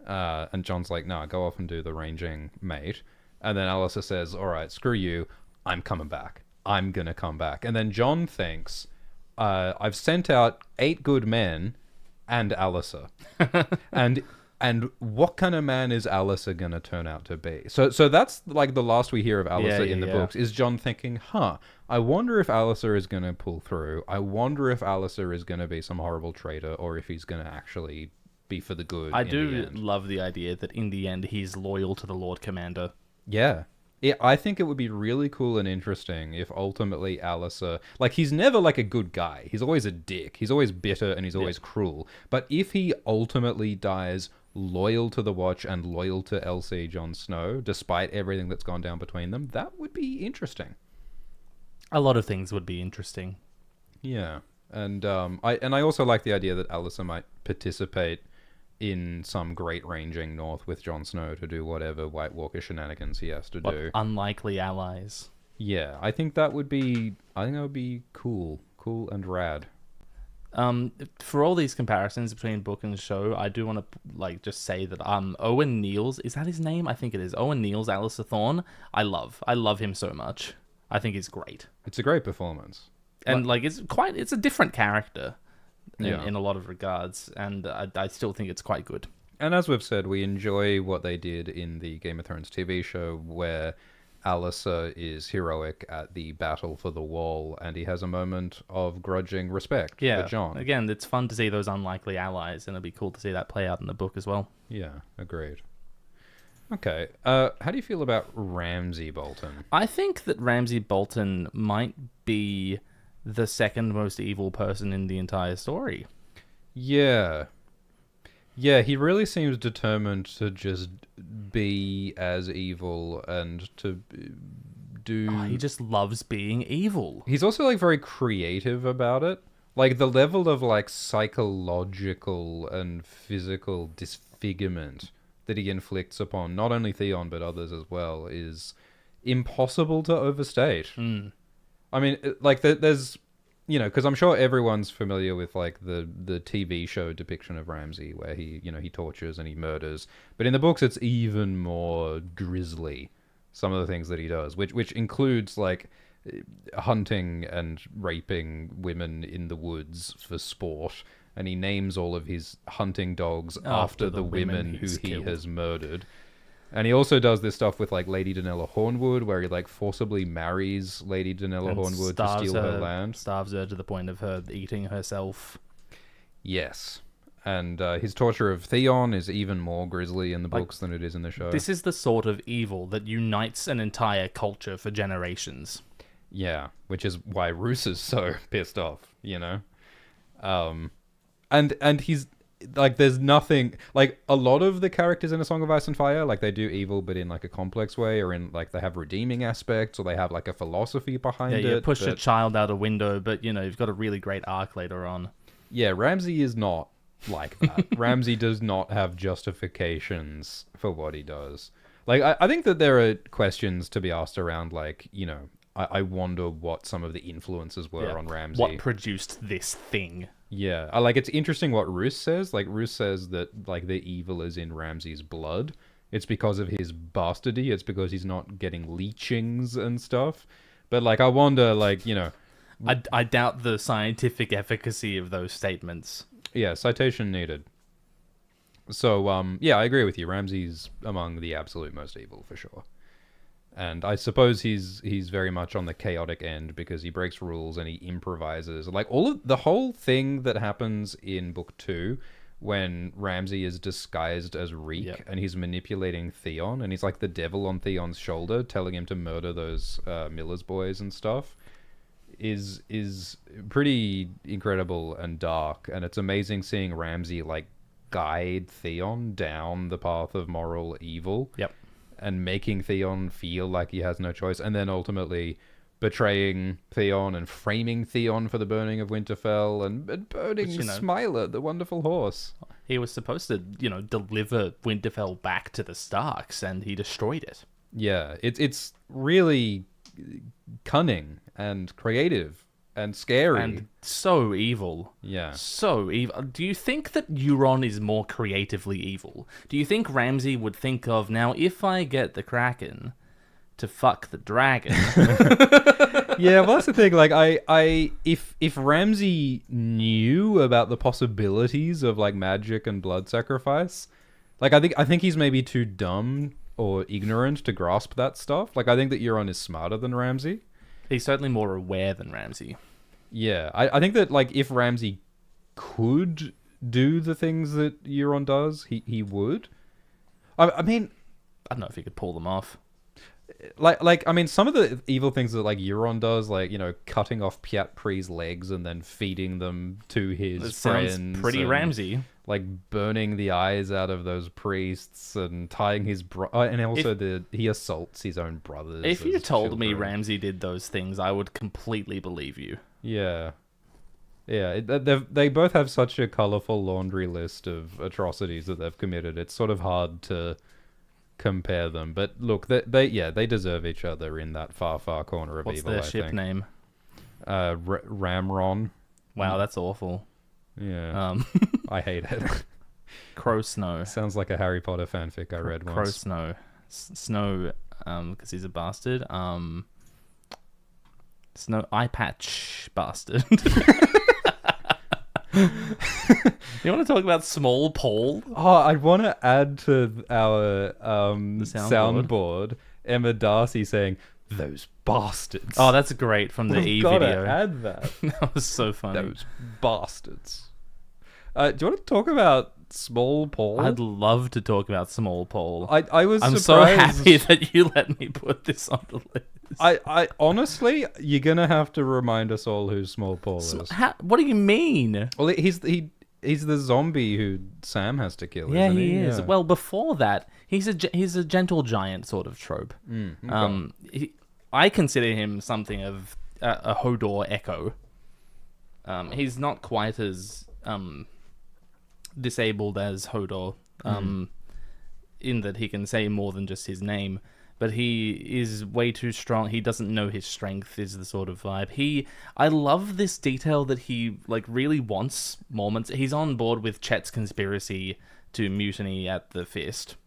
And Jon's like, no, go off and do the ranging, mate. And then Alliser says, all right, screw you. I'm coming back. I'm going to come back. And then Jon thinks, I've sent out 8 good men and Alliser. And what kind of man is Alliser going to turn out to be? So that's like the last we hear of Alliser in the books, is Jon thinking, I wonder if Alliser is going to pull through. I wonder if Alliser is going to be some horrible traitor, or if he's going to actually be for the good. I do love the idea that in the end he's loyal to the Lord Commander. Yeah. I think it would be really cool and interesting if ultimately Alliser... Like, he's never, like, a good guy. He's always a dick. He's always bitter and he's always cruel. But if he ultimately dies loyal to the Watch and loyal to LC Jon Snow, despite everything that's gone down between them, that would be interesting. A lot of things would be interesting. Yeah. And I also like the idea that Alliser might participate in some great ranging north with Jon Snow to do whatever White Walker shenanigans he has to do. Unlikely allies. Yeah, I think that would be cool and rad. For all these comparisons between book and show, I do want to just say that Owen Neal's, is that his name? I think it is. Owen Neal's Alliser Thorne. I love him so much. I think he's great. It's a great performance. And it's a different character. In a lot of regards, and I still think it's quite good. And as we've said, we enjoy what they did in the Game of Thrones TV show, where Alliser is heroic at the battle for the Wall, and he has a moment of grudging respect for Jon. Again, it's fun to see those unlikely allies, and it'd be cool to see that play out in the book as well. Yeah, agreed. Okay, how do you feel about Ramsay Bolton? I think that Ramsay Bolton might be the second most evil person in the entire story. Yeah, he really seems determined to just be as evil and to do... he just loves being evil. He's also, like, very creative about it. Like, the level of, like, psychological and physical disfigurement that he inflicts upon not only Theon but others as well is impossible to overstate. I mean, like, there's, because I'm sure everyone's familiar with, like, the TV show depiction of Ramsay, where he tortures and he murders. But in the books, it's even more grisly, some of the things that he does, which includes, like, hunting and raping women in the woods for sport. And he names all of his hunting dogs after the women who he has murdered. And he also does this stuff with, like, Lady Danella Hornwood, where he, like, forcibly marries Lady Danella Hornwood to steal her land. Starves her to the point of her eating herself. Yes. And his torture of Theon is even more grisly in the books than it is in the show. This is the sort of evil that unites an entire culture for generations. Yeah, which is why Roose is so pissed off, And he's... Like, there's nothing... Like, a lot of the characters in A Song of Ice and Fire, like, they do evil, but in, like, a complex way, or in, like, they have redeeming aspects, or they have, like, a philosophy behind it. You push a child out a window, but, you've got a really great arc later on. Yeah, Ramsay is not like that. Ramsay does not have justifications for what he does. Like, I think that there are questions to be asked around, like, I wonder what some of the influences were on Ramsay. What produced this thing? Yeah, it's interesting what Roose says. Like, Roose says that, like, the evil is in Ramsay's blood. It's because of his bastardy. It's because he's not getting leechings and stuff. But, like, I wonder, like, I doubt the scientific efficacy of those statements. Yeah, citation needed. So, yeah, I agree with you. Ramsay's among the absolute most evil, for sure. And I suppose he's very much on the chaotic end because he breaks rules and he improvises. Like, the whole thing that happens in Book 2 when Ramsay is disguised as Reek and he's manipulating Theon and he's like the devil on Theon's shoulder telling him to murder those Miller's boys and stuff is pretty incredible and dark. And it's amazing seeing Ramsay, like, guide Theon down the path of moral evil. Yep. And making Theon feel like he has no choice. And then ultimately betraying Theon and framing Theon for the burning of Winterfell and burning Which, Smiler, the wonderful horse. He was supposed to, deliver Winterfell back to the Starks, and he destroyed it. Yeah, it's really cunning and creative and scary. And so evil. Yeah. So evil. Do you think that Euron is more creatively evil? Do you think Ramsay would think of, now, if I get the Kraken to fuck the dragon? Yeah, well, that's the thing. Like, if Ramsay knew about the possibilities of like magic and blood sacrifice, like I think he's maybe too dumb or ignorant to grasp that stuff. Like, I think that Euron is smarter than Ramsay. He's certainly more aware than Ramsay. Yeah, I think that like if Ramsay could do the things that Euron does, he would. I mean, I don't know if he could pull them off. Like I mean, some of the evil things that like Euron does, like cutting off Pyat Pree's legs and then feeding them to his friends. Sounds pretty Ramsay. Like burning the eyes out of those priests and tying his and also he assaults his own brothers. If you told me children. Ramsay did those things, I would completely believe you. Yeah. They both have such a colorful laundry list of atrocities that they've committed. It's sort of hard to compare them, but look, they deserve each other in that far corner of What's evil. their I ship think. name? Ramron. Wow, that's awful. Yeah, I hate it. Crow Snow. Sounds like a Harry Potter fanfic I read Crow once. Snow. Snow, because he's a bastard. Snow Eye Patch bastard. You want to talk about Small Paul? Oh, I want to add to our soundboard. soundboard Emma Darcy saying, "Those bastards." Oh, that's great from the We've E gotta video. add that. That was so funny. Those bastards. Do you want to talk about Small Paul? I'd love to talk about Small Paul. I was I'm surprised. so happy that you let me put this on the list. I honestly, you're gonna have to remind us all who Small Paul is. What do you mean? Well, he's the zombie who Sam has to kill. Yeah, isn't he is. Yeah. Well, before that, he's a gentle giant sort of trope. Okay. I consider him something of a Hodor echo. He's not quite as disabled as Hodor, in that he can say more than just his name. But he is way too strong. He doesn't know his strength is the sort of vibe. I love this detail that he really wants Mormont. He's on board with Chet's conspiracy to mutiny at the Fist.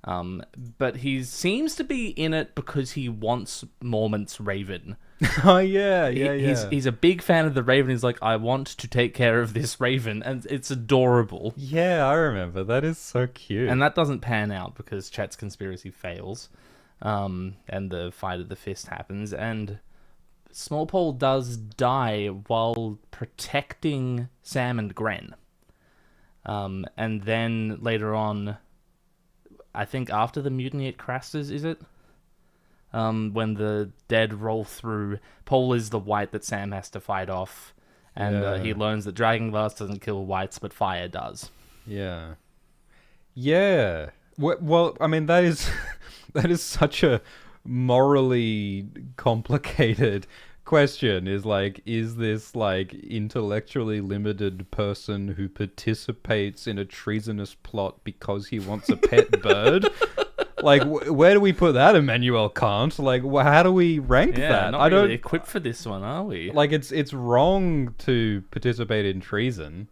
But he seems to be in it because he wants Mormont's Raven. Oh yeah. He's a big fan of the Raven. He's like, I want to take care of this Raven, and it's adorable. Yeah, I remember. That is so cute. And that doesn't pan out because Chet's conspiracy fails, and the fight of the Fist happens, and Small Paul does die while protecting Sam and Gren. And then later on, I think after the mutiny at Craster's, is it? When the dead roll through, Paul is the white that Sam has to fight off, and he learns that Dragonglass doesn't kill whites, but fire does. Yeah. Well, I mean, that is such a morally complicated question. Is this intellectually limited person who participates in a treasonous plot because he wants a pet bird? Where do we put that, Immanuel Kant? How do we rank that? Not really equipped for this one, are we? It's wrong to participate in treason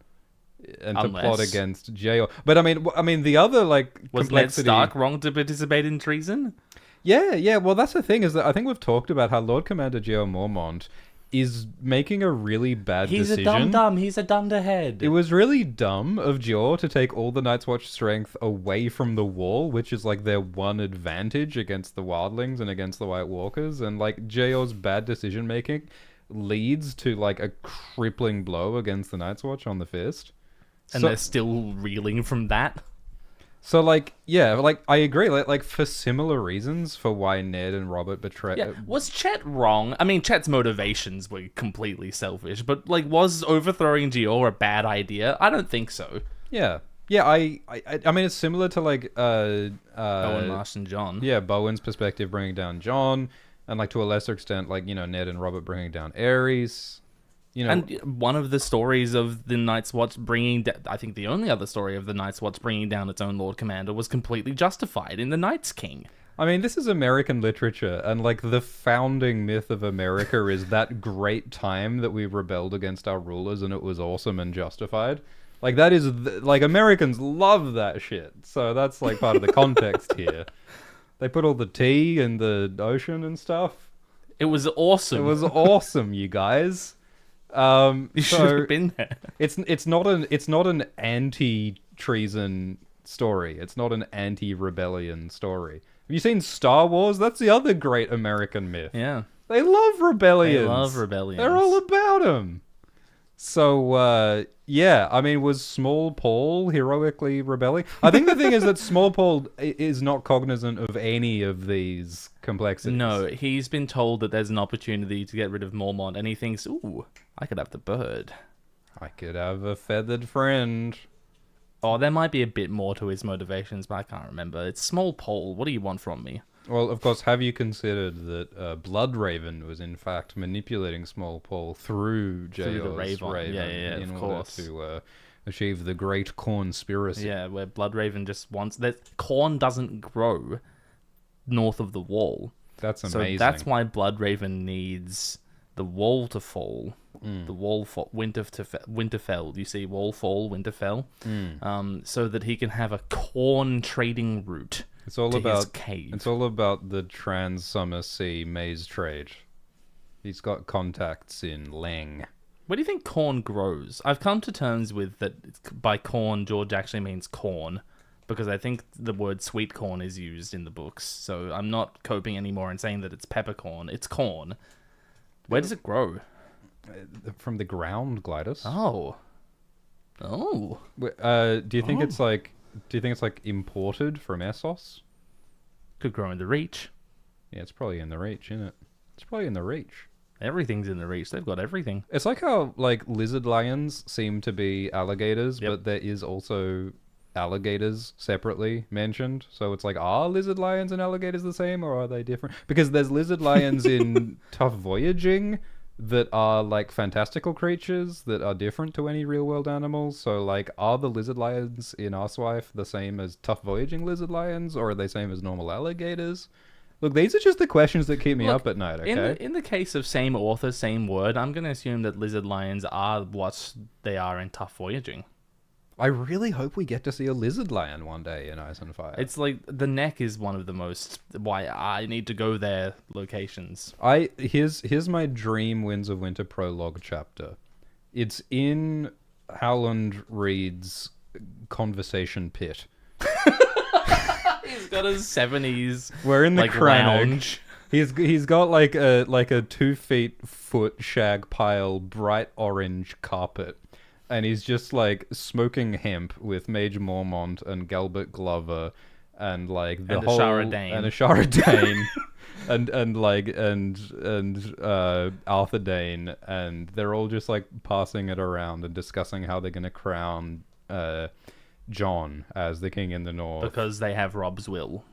and to plot against Jael. But I mean, the other was complexity. Ned Stark wrong to participate in treason? Yeah. Well, that's the thing, is that I think we've talked about how Lord Commander Jael Mormont is making a really bad decision. He's a dum-dum. He's a dunderhead. It was really dumb of Jorah to take all the Night's Watch strength away from the wall, which is their one advantage against the Wildlings and against the White Walkers. And Jael's bad decision making leads to a crippling blow against the Night's Watch on the Fist. And they're still reeling from that. So, I agree. For similar reasons for why Ned and Robert betrayed... Yeah, was Chet wrong? I mean, Chet's motivations were completely selfish, but, was overthrowing Gior a bad idea? I don't think so. Yeah. Yeah, I mean, it's similar to, Bowen Marsh and John. Yeah, Bowen's perspective bringing down John. And like to a lesser extent, like, you know, Ned and Robert bringing down Aerys. You know, And one of the stories of the Night's Watch I think the only other story of the Night's Watch bringing down its own Lord Commander was completely justified in the Night's King. I mean, this is American literature, and like the founding myth of America is that great time that we rebelled against our rulers and it was awesome and justified. Like that is like Americans love that shit. So that's like part of the context here. They put all the tea in the ocean and stuff. It was awesome. It was awesome, you guys. You should have been there. It's not an anti-treason story. It's not an anti-rebellion story. Have you seen Star Wars? That's the other great American myth. Yeah. They love rebellions. They love rebellions. They're all about them. So, yeah, I mean, was Small Paul heroically rebelling? I think the thing is that Small Paul is not cognizant of any of these complexities. No, he's been told that there's an opportunity to get rid of Mormont, and he thinks, ooh, I could have the bird. I could have a feathered friend. Oh, there might be a bit more to his motivations, but I can't remember. It's Small Paul. What do you want from me? Well, of course, have you considered that Bloodraven was in fact manipulating Small Paul through the Raven yeah, in of order course. to achieve the great conspiracy? Yeah, where Bloodraven just wants... that corn doesn't grow north of the wall. That's amazing. So that's why Bloodraven needs the wall to fall. The wall Winterfell. You see, wall fall, Winterfell. So that he can have a corn trading route. It's all to about his cave. It's all about the Trans-Summer Sea maize trade. He's got contacts in Lang. Where do you think corn grows? I've come to terms with that by corn, George actually means corn, because I think the word sweet corn is used in the books. So I'm not coping anymore and saying that it's peppercorn. It's corn. Where does it grow? From the ground, Glidus. Oh. Do you think it's like? Do you think it's like imported from Essos? Could grow in the Reach. Yeah, it's probably in the Reach, isn't it? It's probably in the Reach. Everything's in the Reach. They've got everything. It's like how like lizard lions seem to be alligators, but there is also alligators separately mentioned. So it's like, are lizard lions and alligators the same, or are they different? Because there's lizard lions in Tough Voyaging that are like fantastical creatures that are different to any real world animals. So like, are the lizard lions in ASOIAF the same as Tough Voyaging lizard lions, or are they same as normal alligators? Look, these are just the questions that keep me up at night, okay? In the case of same author, same word, I'm going to assume that lizard lions are what they are in Tough Voyaging. I really hope we get to see a lizard lion one day in Ice and Fire. It's like the neck is one of the most why I need to go there locations. Here's my dream Winds of Winter prologue chapter. It's in Howland Reed's conversation pit. He's got his 70s. We're in the like Crannog. lounge. He's got like a 2 foot shag pile bright orange carpet. And he's just like smoking hemp with Mage Mormont and Galbert Glover and like the whole Shara Dane. and a Shara Dane and Arthur Dane, and they're all just like passing it around and discussing how they're gonna crown Jon as the king in the north Because they have Rob's will.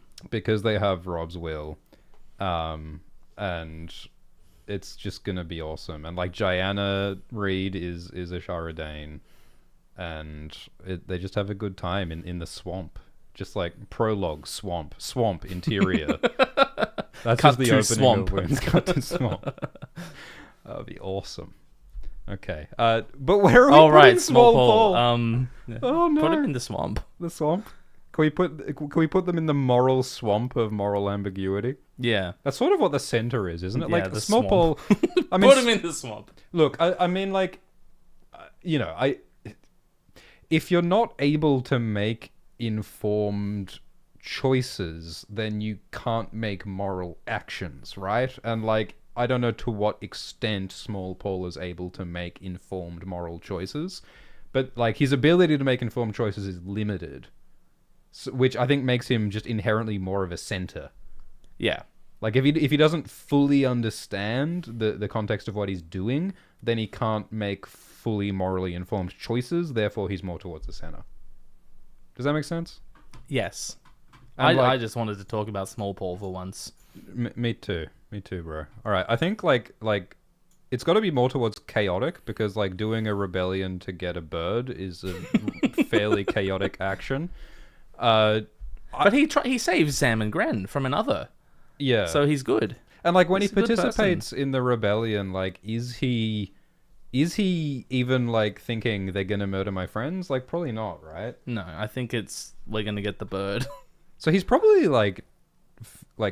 And it's just gonna be awesome. And like Diana Reed is a Shara Dane, and they just have a good time in the swamp. Just like prologue swamp interior. That's Cut just the to opening swamp. of Winds. Cut to swamp. That would be awesome. Okay, but where are we putting Small Paul? Oh no! Put him in the swamp. The swamp. Can we put them in the moral swamp of moral ambiguity? Yeah. That's sort of what the center is, isn't it? Yeah, Like the Small swamp. Paul. I mean, Put him in the swamp. Look, I mean, like, if you're not able to make informed choices, then you can't make moral actions, right? And like, I don't know to what extent Small Paul is able to make informed moral choices, but like his ability to make informed choices is limited, which I think makes him just inherently more of a center. Yeah. Like if he doesn't fully understand the context of what he's doing, then he can't make fully morally informed choices. Therefore, he's more towards the center. Does that make sense? Yes. And I just wanted to talk about Small Paul for once. Me too. Me too, bro. All right, I think like it's got to be more towards chaotic because like doing a rebellion to get a bird is a fairly chaotic action. But he saves Sam and Gren from another, Yeah. so he's good. And like when He's he a good participates in the rebellion, like is he even like thinking they're gonna murder my friends? Like probably not, right? No, I think it's we're gonna get the bird. So he's probably like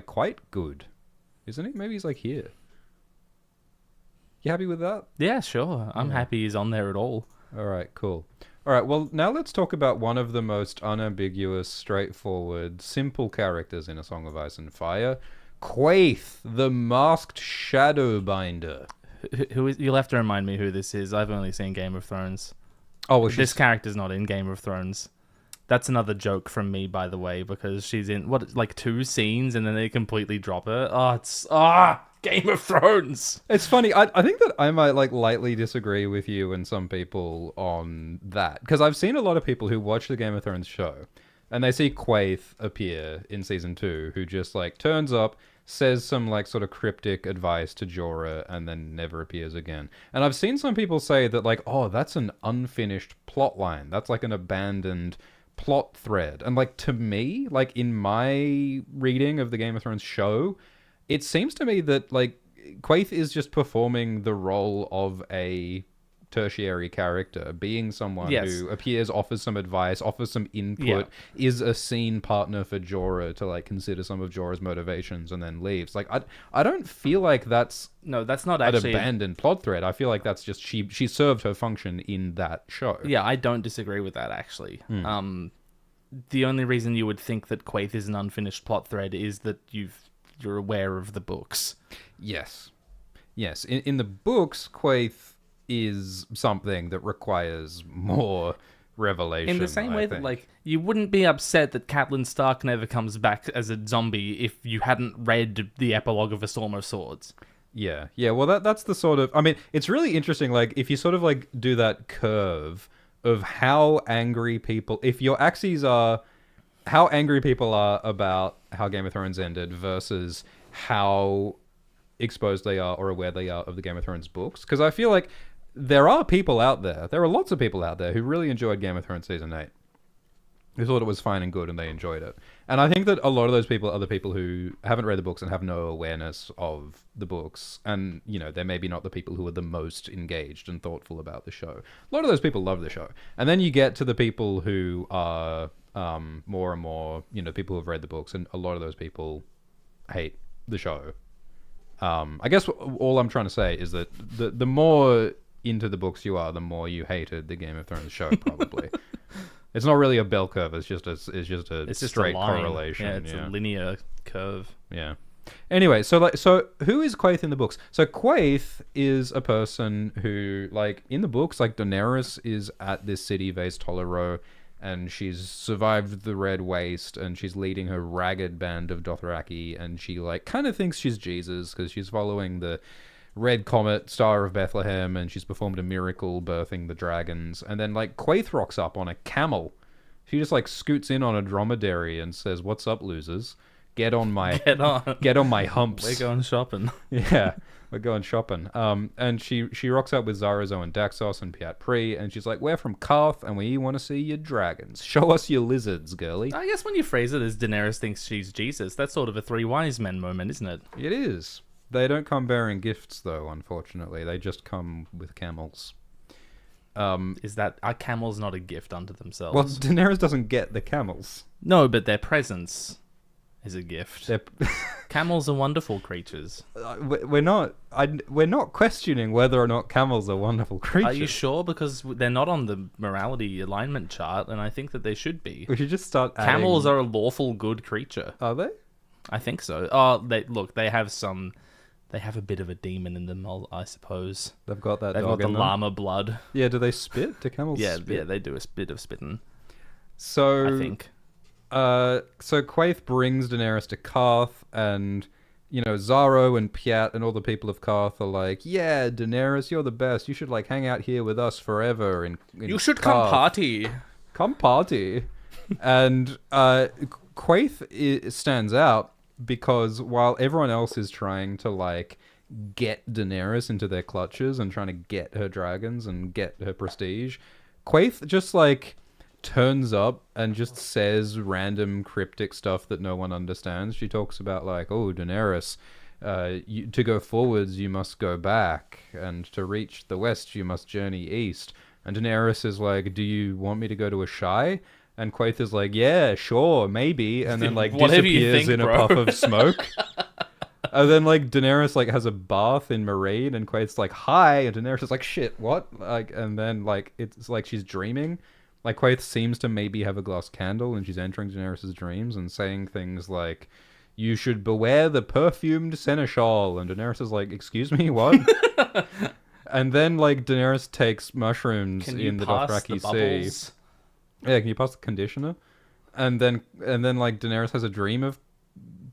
quite good, isn't he? Maybe he's like here. You happy with that? Yeah, sure. I'm happy he's on there at all. All right, cool. All right, well, now let's talk about one of the most unambiguous, straightforward, simple characters in A Song of Ice and Fire, Quaithe, the Masked Shadowbinder. Who is? You'll have to remind me who this is. I've only seen Game of Thrones. Oh, well, This character's not in Game of Thrones. That's another joke from me, by the way, because she's in, like 2 scenes and then they completely drop her. Game of Thrones! It's funny. I think that I might like lightly disagree with you and some people on that because I've seen a lot of people who watch the Game of Thrones show and they see Quaithe appear in season 2 who just like turns up, says some like sort of cryptic advice to Jorah and then never appears again. And I've seen some people say that like, oh, that's an unfinished plot line. That's like an abandoned plot thread. And like to me, like in my reading of the Game of Thrones show, it seems to me that like Quaithe is just performing the role of a tertiary character, being someone who appears, offers some advice, offers some input, is a scene partner for Jorah to like consider some of Jorah's motivations and then leaves. Like I don't feel like that's not an actually abandoned plot thread. I feel like that's just she served her function in that show. Yeah, I don't disagree with that actually. The only reason you would think that Quaithe is an unfinished plot thread is that you're aware of the books. Yes. In the books, Quaithe is something that requires more revelation. In the same way that, like, you wouldn't be upset that Catelyn Stark never comes back as a zombie if you hadn't read the epilogue of A Storm of Swords. Yeah. Well, that's the sort of... I mean, it's really interesting, like, if you sort of, like, do that curve of how angry people... If your axes are... How angry people are about how Game of Thrones ended versus how exposed they are or aware they are of the Game of Thrones books. Because I feel like there are people out there, there are lots of people out there who really enjoyed Game of Thrones Season 8. Who thought it was fine and good and they enjoyed it. And I think that a lot of those people are the people who haven't read the books and have no awareness of the books. And, you know, they're maybe not the people who are the most engaged and thoughtful about the show. A lot of those people love the show. And then you get to the people who are... more and more, you know, people who have read the books, and a lot of those people hate the show. I guess all I'm trying to say is that the more into the books you are, the more you hated the Game of Thrones show, probably. It's not really a bell curve. It's just a straight correlation. Yeah, it's a linear curve. Yeah. Anyway, so who is Quaithe in the books? So Quaithe is a person who, like, in the books, like Daenerys is at this city, Vase Tolero, and she's survived the Red Waste, and she's leading her ragged band of Dothraki, and she, like, kind of thinks she's Jesus, because she's following the Red Comet, Star of Bethlehem, and she's performed a miracle birthing the dragons. And then, like, Quaithe rocks up on a camel. She just, like, scoots in on a dromedary and says, "What's up, losers? Get on my humps. We're going shopping." Yeah. We're going shopping. And she rocks up with Xaro and Daxos and Pyat Pree, and she's like, "We're from Karth, and we want to see your dragons. Show us your lizards, girly." I guess when you phrase it as Daenerys thinks she's Jesus, that's sort of a 3 wise men moment, isn't it? It is. They don't come bearing gifts, though, unfortunately. They just come with camels. Are camels not a gift unto themselves? Well, Daenerys doesn't get the camels. No, but their presence is a gift. Camels are wonderful creatures. We're not questioning whether or not camels are wonderful creatures. Are you sure? Because they're not on the morality alignment chart, and I think that they should be. We should just start adding... Camels are a lawful good creature. Are they? I think so. Oh, they have some... They have a bit of a demon in them, I suppose. They've got that. They've got the llama blood. Yeah, do they spit? Do camels spit? Yeah, they do a bit of spitting. So... I think... So Quaithe brings Daenerys to Karth, and, you know, Xaro and Pyat and all the people of Karth are like, "Yeah, Daenerys, you're the best. You should, like, hang out here with us forever in You should Karth. come party. Come party." And Quaithe stands out because while everyone else is trying to like get Daenerys into their clutches and trying to get her dragons and get her prestige, Quaithe just like turns up and just says random cryptic stuff that no one understands. She talks about like, oh, Daenerys, to go forwards you must go back, and to reach the west you must journey east. And Daenerys is like, do you want me to go to a Shai? And Quaithe is like, yeah, sure, maybe. And then like disappears in a puff of smoke. And then like Daenerys like has a bath in Marine, and Quaithe's like, hi, and Daenerys is like, shit, what? Like, and then like it's like she's dreaming. Like Quaithe seems to maybe have a glass candle, and she's entering Daenerys' dreams and saying things like, you should beware the perfumed seneschal. And Daenerys is like, excuse me, what? And then like Daenerys takes mushrooms in the Dothraki Sea. Yeah, can you pass the conditioner? And then like Daenerys has a dream of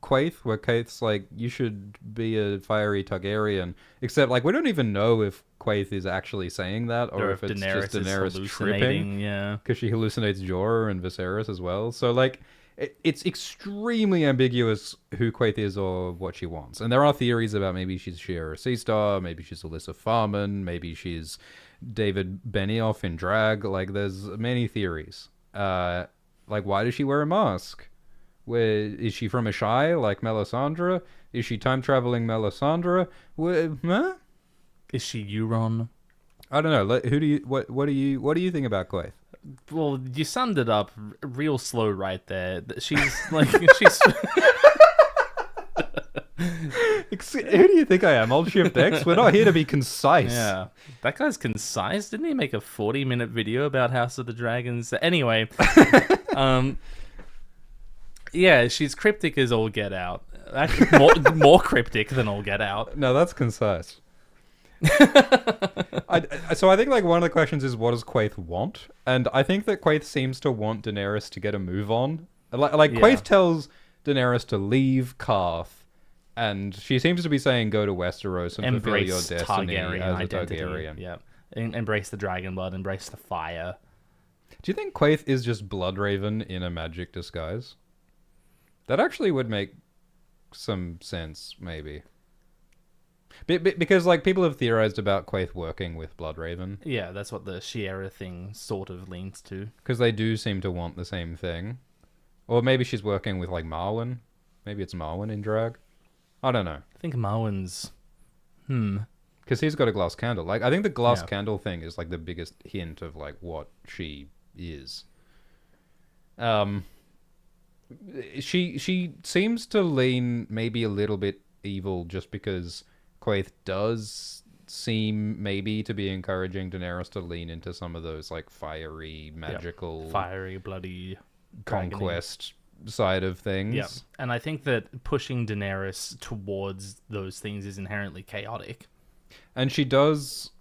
Quaithe, where Quaithe's like, you should be a fiery Targaryen. Except like we don't even know if Quaithe is actually saying that, or if it's just Daenerys tripping. Yeah, because she hallucinates Jorah and Viserys as well. So like it's extremely ambiguous who Quaithe is or what she wants. And there are theories about maybe she's Shiera Seastar, maybe she's Alyssa Farman, maybe she's David Benioff in drag. Like there's many theories. Like why does she wear a mask? Where is she from a Shai like Melisandre? Is she time traveling Melisandre? Huh? Is she Euron? I don't know. What do you think about Quaithe? Well, you summed it up real slow right there. She's like she's. Who do you think I am? Old Shift X? We're not here to be concise. Yeah, that guy's concise. Didn't he make a 40-minute video about House of the Dragons? Anyway, yeah, she's cryptic as all get out. Actually, more cryptic than all get out. No, that's concise. So I think like one of the questions is, what does Quaithe want? And I think that Quaithe seems to want Daenerys to get a move on. Like Yeah. Quaithe tells Daenerys to leave Karth, and she seems to be saying go to Westeros and fulfill your Embrace destiny Targaryen as a identity. Targaryen. Yeah, embrace the dragon blood, embrace the fire. Do you think Quaithe is just Bloodraven in a magic disguise? That actually would make some sense, maybe. Because like people have theorized about Quaithe working with Bloodraven, Yeah, that's what the Shiera thing sort of leans to. because they do seem to want the same thing. Or maybe she's working with like Marwyn. Maybe it's Marwyn in drag. I don't know. I think Marwyn's... Because he's got a glass candle. Like I think the glass Yeah. candle thing is like the biggest hint of like what she is. She seems to lean maybe a little bit evil just because Quaithe does seem maybe to be encouraging Daenerys to lean into some of those like fiery, magical, fiery, bloody... conquest side of things. Yeah, and I think that pushing Daenerys towards those things is inherently chaotic. And she does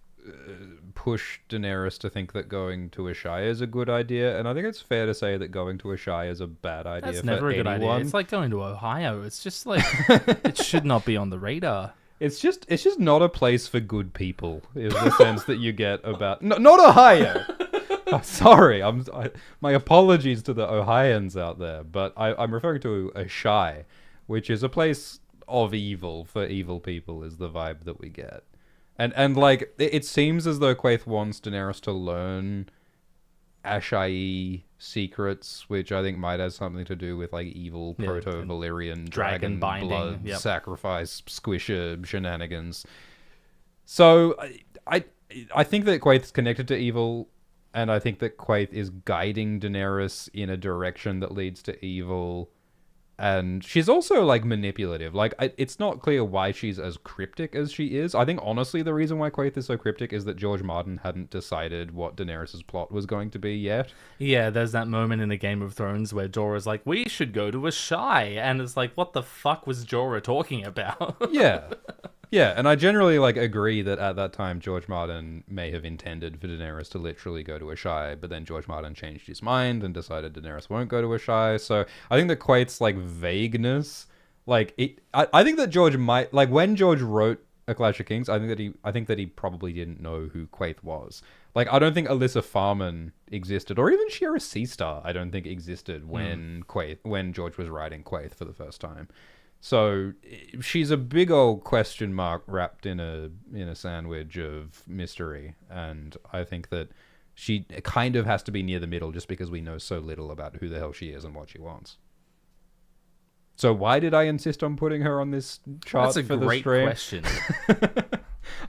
push Daenerys to think that going to a Shire is a good idea, and I think it's fair to say that going to a Shire is a bad idea. That's for never a good anyone. idea. It's like going to Ohio. It's just like it should not be on the radar. It's just not a place for good people. Is the sense that you get about not Ohio. I'm sorry, my apologies to the Ohioans out there, but I'm referring to a Shire, which is a place of evil for evil people. Is the vibe that we get. And like, it seems as though Quaithe wants Daenerys to learn Ashai secrets, which I think might have something to do with like evil proto-Valyrian dragon binding, blood, sacrifice, squisher shenanigans. So I think that Quaithe's connected to evil, and I think that Quaithe is guiding Daenerys in a direction that leads to evil. And she's also, like, manipulative. Like, it's not clear why she's as cryptic as she is. I think, honestly, the reason why Quaithe is so cryptic is that George Martin hadn't decided what Daenerys' plot was going to be yet. Yeah, there's that moment in the Game of Thrones where Jorah's like, we should go to a Shai. And it's like, what the fuck was Jorah talking about? Yeah. Yeah, and I generally, like, agree that at that time George Martin may have intended for Daenerys to literally go to a Shai, but then George Martin changed his mind and decided Daenerys won't go to a Shai. So I think that Quaithe's, like, vagueness, like, I think that George might, like, when George wrote A Clash of Kings, I think that he probably didn't know who Quaithe was. Like, I don't think Alyssa Farman existed, or even Shiera Seastar, I don't think existed when George was writing Quaithe for the first time. So she's a big old question mark wrapped in a sandwich of mystery, and I think that she kind of has to be near the middle just because we know so little about who the hell she is and what she wants. So why did I insist on putting her on this chart for the stream? That's a great question.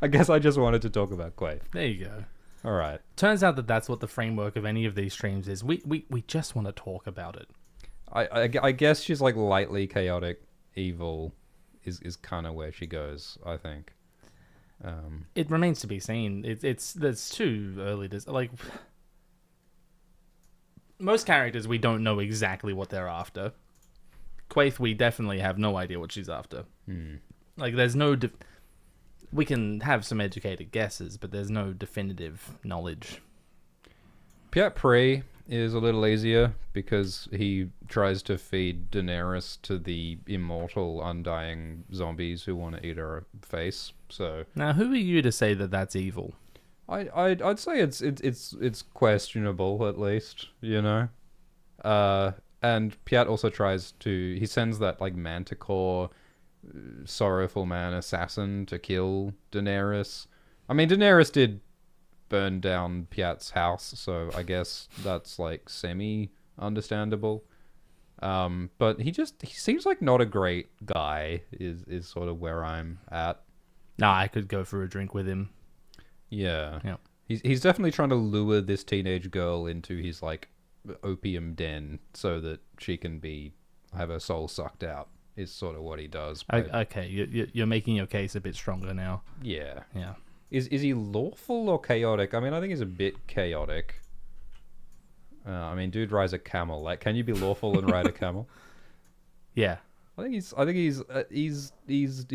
I guess I just wanted to talk about Quaithe. There you go. All right. Turns out that that's what the framework of any of these streams is. We just want to talk about it. I guess she's like lightly chaotic evil is kind of where she goes, I think. It remains to be seen. That's too early to like. Most characters we don't know exactly what they're after. Quaithe, we definitely have no idea what she's after. Like, there's no. We can have some educated guesses, but there's no definitive knowledge. Pyat Pree is a little easier because he tries to feed Daenerys to the immortal, undying zombies who want to eat her face. So now, who are you to say that that's evil? I'd say it's questionable, at least, you know. And Pyat also tries to. He sends that like Manticore, sorrowful man assassin to kill Daenerys. I mean, Daenerys did burn down Pyat's house, so I guess that's like semi-understandable. But he seems like not a great guy, is sort of where I'm at. Nah, I could go for a drink with him. Yeah. Yeah. He's definitely trying to lure this teenage girl into his like opium den so that she can have her soul sucked out. Is sort of what he does. Okay, you're making your case a bit stronger now. Yeah. Yeah. Is he lawful or chaotic? I mean, I think he's a bit chaotic. I mean, dude rides a camel. Like, can you be lawful and ride a camel? Yeah. I think he's. Is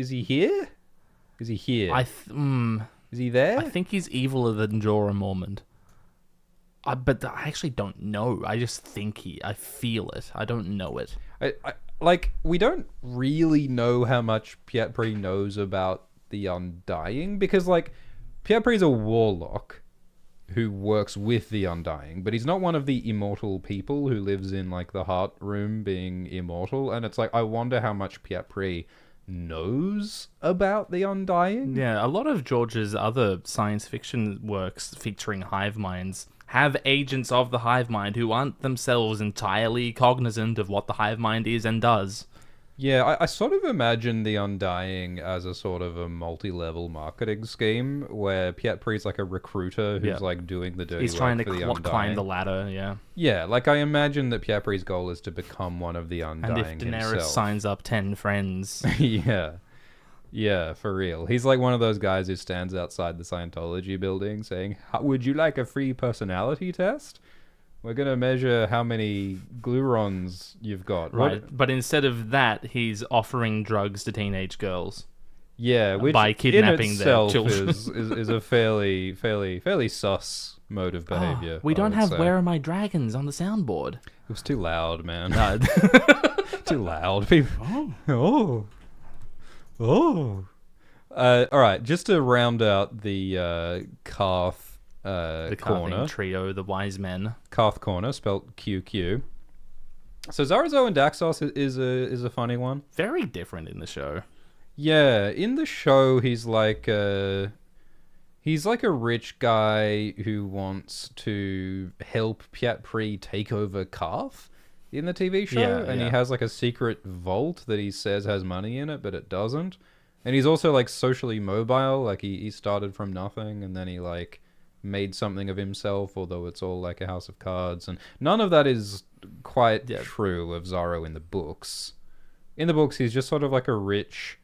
he here? Is he here? Is he there? I think he's eviler than Jorah Mormont. But I actually don't know. I just think I feel it. I don't know it. Like, we don't really know how much Pyat Pree knows about the Undying, because, like, Pyat Pree's a warlock who works with the Undying, but he's not one of the immortal people who lives in, like, the Heart Room being immortal, and it's like, I wonder how much Pyat Pree knows about the Undying. Yeah, a lot of George's other science fiction works featuring hive minds have agents of the hive mind who aren't themselves entirely cognizant of what the hive mind is and does. Yeah, I sort of imagine the Undying as a sort of a multi-level marketing scheme where Pyat Pree's like a recruiter who's like doing the dirty He's work trying for the to Undying. climb the ladder, yeah. Yeah, like I imagine that Pyat Pree's goal is to become one of the Undying And if Daenerys himself. signs up 10 friends... Yeah, for real. He's like one of those guys who stands outside the Scientology building saying, would you like a free personality test? We're going to measure how many glurons you've got. Right, but instead of that, he's offering drugs to teenage girls. Yeah, which by kidnapping in their itself children. is a fairly sus mode of behavior. We I don't would have say. Where Are My Dragons on the soundboard. It was too loud, man. No. Too loud. People. Oh. All right, just to round out the Karth The corner. Carving Trio, the Wise Men. Karth corner, spelt QQ. So Xaro and Daxos is a funny one. Very different in the show. Yeah, in the show he's like a rich guy who wants to help Pyat Pree take over Karth in the TV show, and he has like a secret vault that he says has money in it, but it doesn't. And he's also like socially mobile, like he started from nothing and then he like made something of himself, although it's all like a house of cards, and none of that is quite true of Xaro in the books. In the books he's just sort of like a rich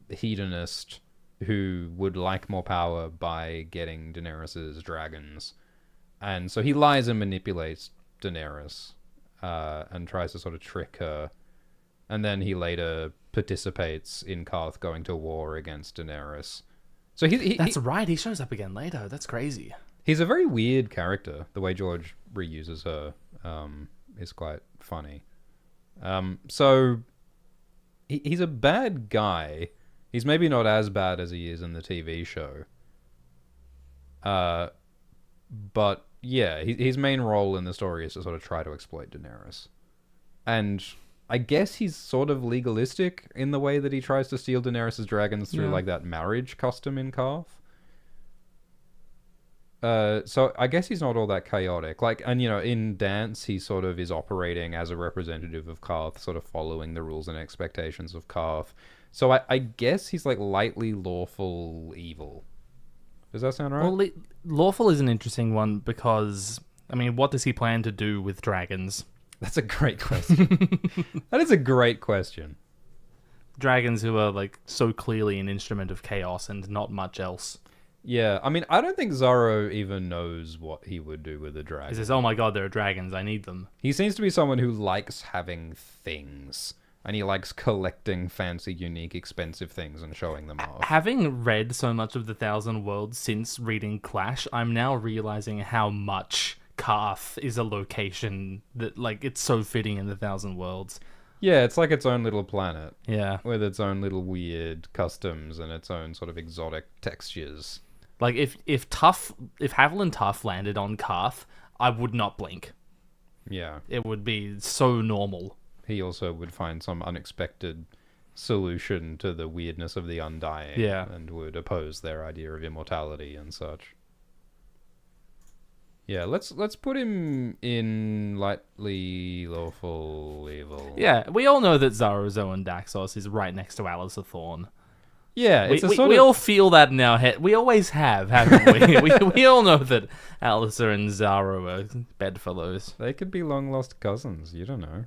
hedonist who would like more power by getting Daenerys's dragons. And so he lies and manipulates Daenerys and tries to sort of trick her. And then he later participates in Karth going to war against Daenerys. So That's right, he shows up again later. That's crazy. He's a very weird character. The way George reuses her is quite funny. So he's a bad guy. He's maybe not as bad as he is in the TV show. But yeah, his main role in the story is to sort of try to exploit Daenerys. And I guess he's sort of legalistic in the way that he tries to steal Daenerys' dragons through like that marriage custom in Karth. So I guess he's not all that chaotic. Like, and in Dance, he sort of is operating as a representative of Karth, sort of following the rules and expectations of Karth. So I guess he's like lightly lawful evil. Does that sound right? Well, lawful is an interesting one because, I mean, what does he plan to do with dragons? That's a great question. That is a great question. Dragons who are like so clearly an instrument of chaos and not much else. Yeah, I mean, I don't think Xaro even knows what he would do with a dragon. He says, oh my god, there are dragons, I need them. He seems to be someone who likes having things. And he likes collecting fancy, unique, expensive things and showing them off. Having read so much of the Thousand Worlds since reading Clash, I'm now realizing how much Karth is a location that, like, it's so fitting in the Thousand Worlds. Yeah, it's like its own little planet. Yeah. With its own little weird customs and its own sort of exotic textures. Like, if Haviland Tuff landed on Karth, I would not blink. Yeah. It would be so normal. He also would find some unexpected solution to the weirdness of the Undying. Yeah. And would oppose their idea of immortality and such. Yeah, let's put him in lightly lawful evil. Yeah, we all know that Xaro and Daxos is right next to Alliser Thorne. Yeah, it's we all feel that in our head. We always have, haven't we? we all know that Alliser and Xaro are bedfellows. They could be long-lost cousins, you don't know.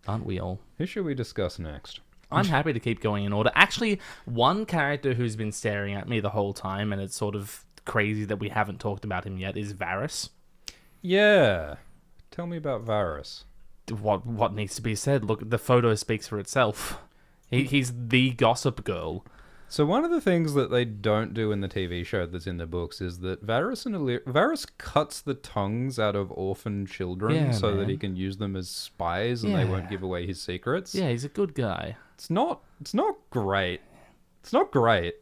Aren't we all? Who should we discuss next? I'm happy to keep going in order. Actually, one character who's been staring at me the whole time, and it's sort of crazy that we haven't talked about him yet, is Varys. Yeah. Tell me about Varys. What needs to be said? Look, the photo speaks for itself. He's the gossip girl. So one of the things that they don't do in the TV show that's in the books is that Varys cuts the tongues out of orphan children that he can use them as spies and they won't give away his secrets. Yeah, he's a good guy. It's not great. It's not great.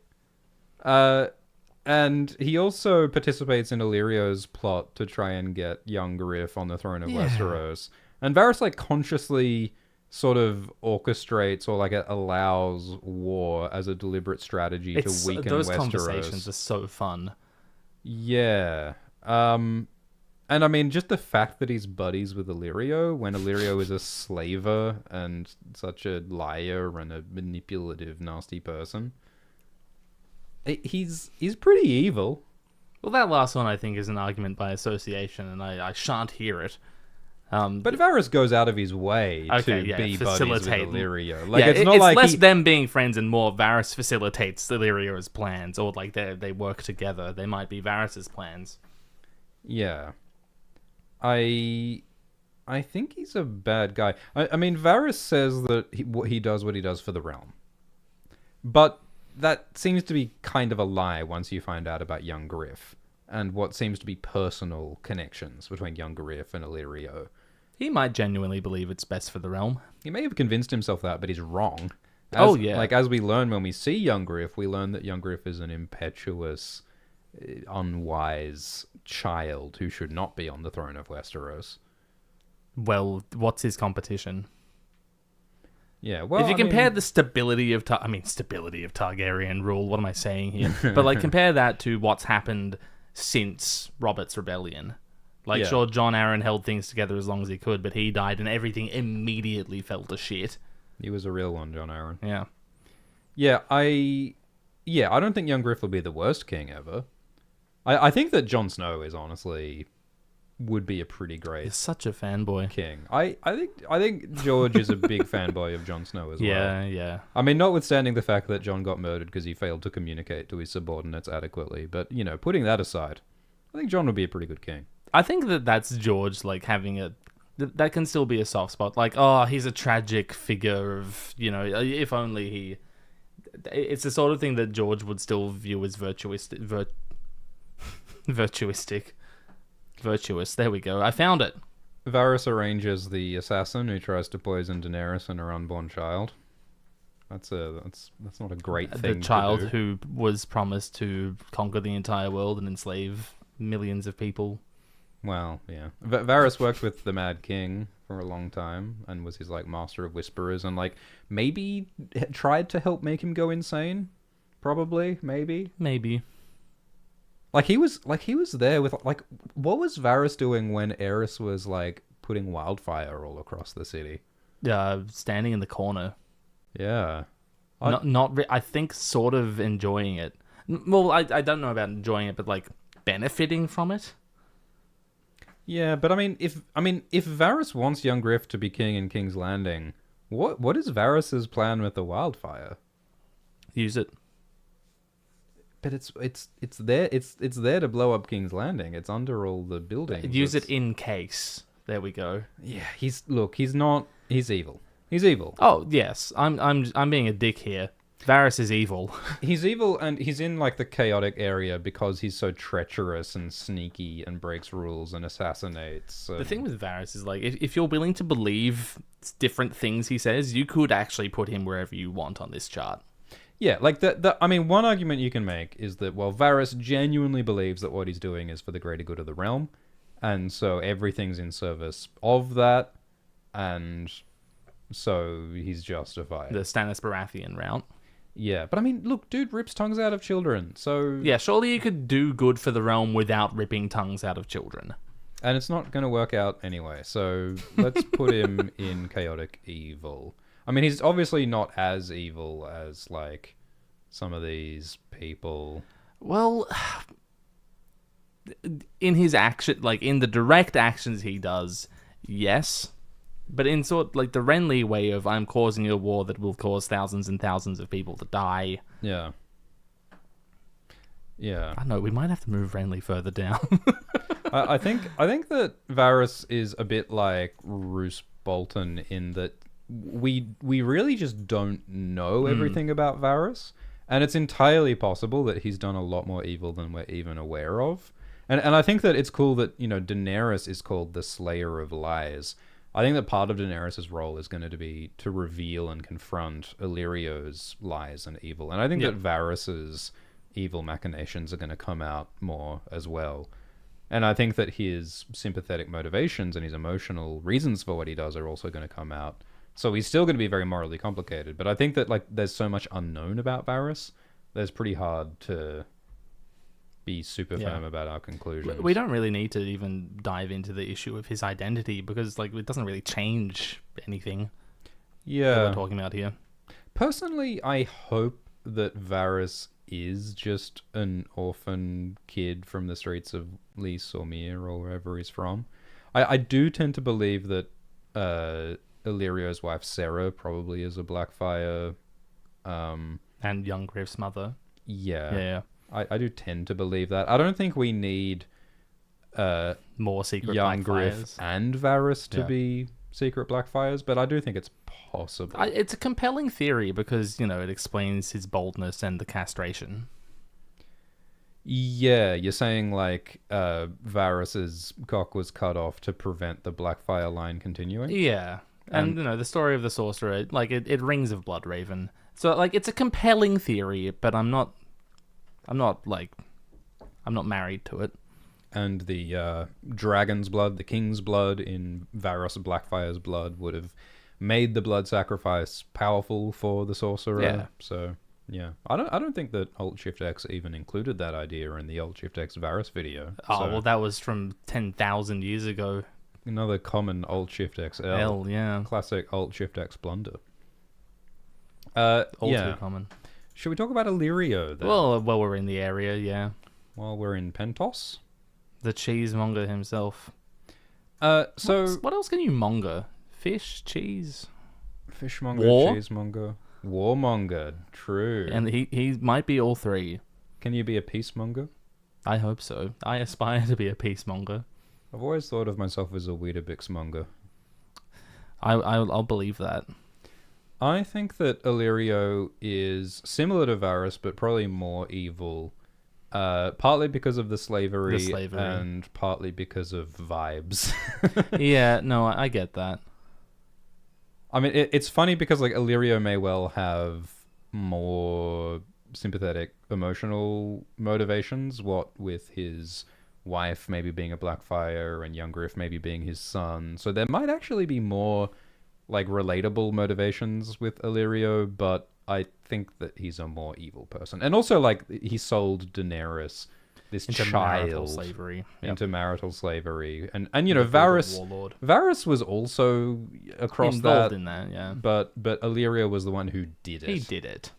And he also participates in Illyrio's plot to try and get young Griff on the throne of Westeros. And Varys like consciously sort of orchestrates or like allows war as a deliberate strategy to weaken those Westeros. Conversations are so fun. Yeah. And I mean, just the fact that he's buddies with Illyrio when Illyrio is a slaver and such a liar and a manipulative, nasty person. He's pretty evil. Well, that last one I think is an argument by association, and I shan't hear it. But Varys goes out of his way to be buddies with Illyrio. Like, it's not like less them being friends and more Varys facilitates Illyrio's plans, or like they work together. They might be Varys's plans. Yeah, I think he's a bad guy. I mean, Varys says that he does what he does for the realm, but that seems to be kind of a lie once you find out about young Griff and what seems to be personal connections between young Griff and Illyrio. He might genuinely believe it's best for the realm. He may have convinced himself that, but he's wrong. As we learn when we see young Griff, we learn that young Griff is an impetuous, unwise child who should not be on the throne of Westeros. Well, what's his competition? Yeah, well, if you compare the stability of Targaryen rule, what am I saying here? But like compare that to what's happened since Robert's Rebellion. Like, sure, Jon Arryn held things together as long as he could, but he died and everything immediately fell to shit. He was a real one, Jon Arryn. Yeah. I don't think young Griff will be the worst king ever. I think that Jon Snow is honestly would be a pretty great. He's such a fanboy king. I think George is a big fanboy of Jon Snow as well. Yeah. I mean, notwithstanding the fact that Jon got murdered because he failed to communicate to his subordinates adequately, but putting that aside, I think Jon would be a pretty good king. I think that's George like having that can still be a soft spot. Like, oh, he's a tragic figure of if only he. It's the sort of thing that George would still view as virtuous. There we go. I found it. Varys arranges the assassin who tries to poison Daenerys and her unborn child. That's not a great thing. The child who was promised to conquer the entire world and enslave millions of people. Well, yeah. Varys worked with the Mad King, for a long time and was his like master of whisperers and like maybe tried to help make him go insane. Probably, maybe. Like he was there with like what was Varys doing when Aerys was like putting wildfire all across the city? Standing in the corner. Yeah. I think sort of enjoying it. Well, I don't know about enjoying it, but like benefiting from it. Yeah, but I mean, if Varys wants young Griff to be king in King's Landing, what is Varys's plan with the wildfire? Use it. But it's there to blow up King's Landing. It's under all the buildings. Use it in case. There we go. Yeah, he's evil. He's evil. Oh yes, I'm being a dick here. Varys is evil. He's evil, and he's in like the chaotic area because he's so treacherous and sneaky and breaks rules and assassinates. The thing with Varys is like if you're willing to believe different things he says, you could actually put him wherever you want on this chart. Yeah, like I mean, one argument you can make is that Varys genuinely believes that what he's doing is for the greater good of the realm, and so everything's in service of that, and so he's justified. The Stannis Baratheon route. Yeah, but I mean, look, dude rips tongues out of children, so... Yeah, surely you could do good for the realm without ripping tongues out of children. And it's not going to work out anyway, so let's put him in chaotic evil. I mean, he's obviously not as evil as, like, some of these people. Well, in his action, like, in the direct actions he does, yes. But in sort like the Renly way of I'm causing a war that will cause thousands and thousands of people to die. Yeah. Yeah. I don't know, we might have to move Renly further down. I think that Varys is a bit like Roose Bolton in that we really just don't know everything about Varys, and it's entirely possible that he's done a lot more evil than we're even aware of. And I think that it's cool that, you know, Daenerys is called the Slayer of Lies. I think that part of Daenerys' role is going to be to reveal and confront Illyrio's lies and evil. And I think that Varys's evil machinations are going to come out more as well. And I think that his sympathetic motivations and his emotional reasons for what he does are also going to come out. So he's still going to be very morally complicated. But I think that like there's so much unknown about Varys that it's pretty hard to be super firm about our conclusions. We don't really need to even dive into the issue of his identity because like it doesn't really change anything that we're talking about here. Personally, I hope that Varys is just an orphan kid from the streets of Lys or Myr or wherever he's from. I do tend to believe that Illyrio's wife Xaro probably is a Blackfire. And young Griff's mother. Yeah. I do tend to believe that. I don't think we need more secret young Blackfires. Griff and Varys to be secret Blackfires, but I do think it's possible. It's a compelling theory because, you know, it explains his boldness and the castration. Yeah, you're saying like Varys's cock was cut off to prevent the Blackfire line continuing? Yeah. And you know, the story of the sorcerer, like it rings of Bloodraven. So like it's a compelling theory, but I'm not married to it. And the dragon's blood, the king's blood in Varys Blackfire's blood would have made the blood sacrifice powerful for the sorcerer. Yeah. So yeah, I don't think that Alt Shift X even included that idea in the Alt Shift X Varys video. Oh, well, that was from 10,000 years ago. Another common Alt Shift X L. Yeah. Classic Alt Shift X blunder. Too common. Should we talk about Illyrio then? Well, we're in the area, yeah. While we're in Pentos? The cheesemonger himself. So what else can you monger? Fish, cheese, fishmonger, war? cheesemonger, warmonger. True. And he might be all three. Can you be a peacemonger? I hope so. I aspire to be a peacemonger. I've always thought of myself as a Weetabixmonger. I'll believe that. I think that Illyrio is similar to Varys, but probably more evil. Partly because of the slavery. And partly because of vibes. Yeah, no, I get that. I mean, it's funny because like Illyrio may well have more sympathetic, emotional motivations, what with his wife maybe being a Blackfire and young Griff maybe being his son. So there might actually be more like relatable motivations with Illyrio, but I think that he's a more evil person. And also like he sold Daenerys, this into child, marital slavery. Yep. into marital slavery. And you know, Varys was also across involved that, in that, yeah. But Illyrio was the one who did it. He did it.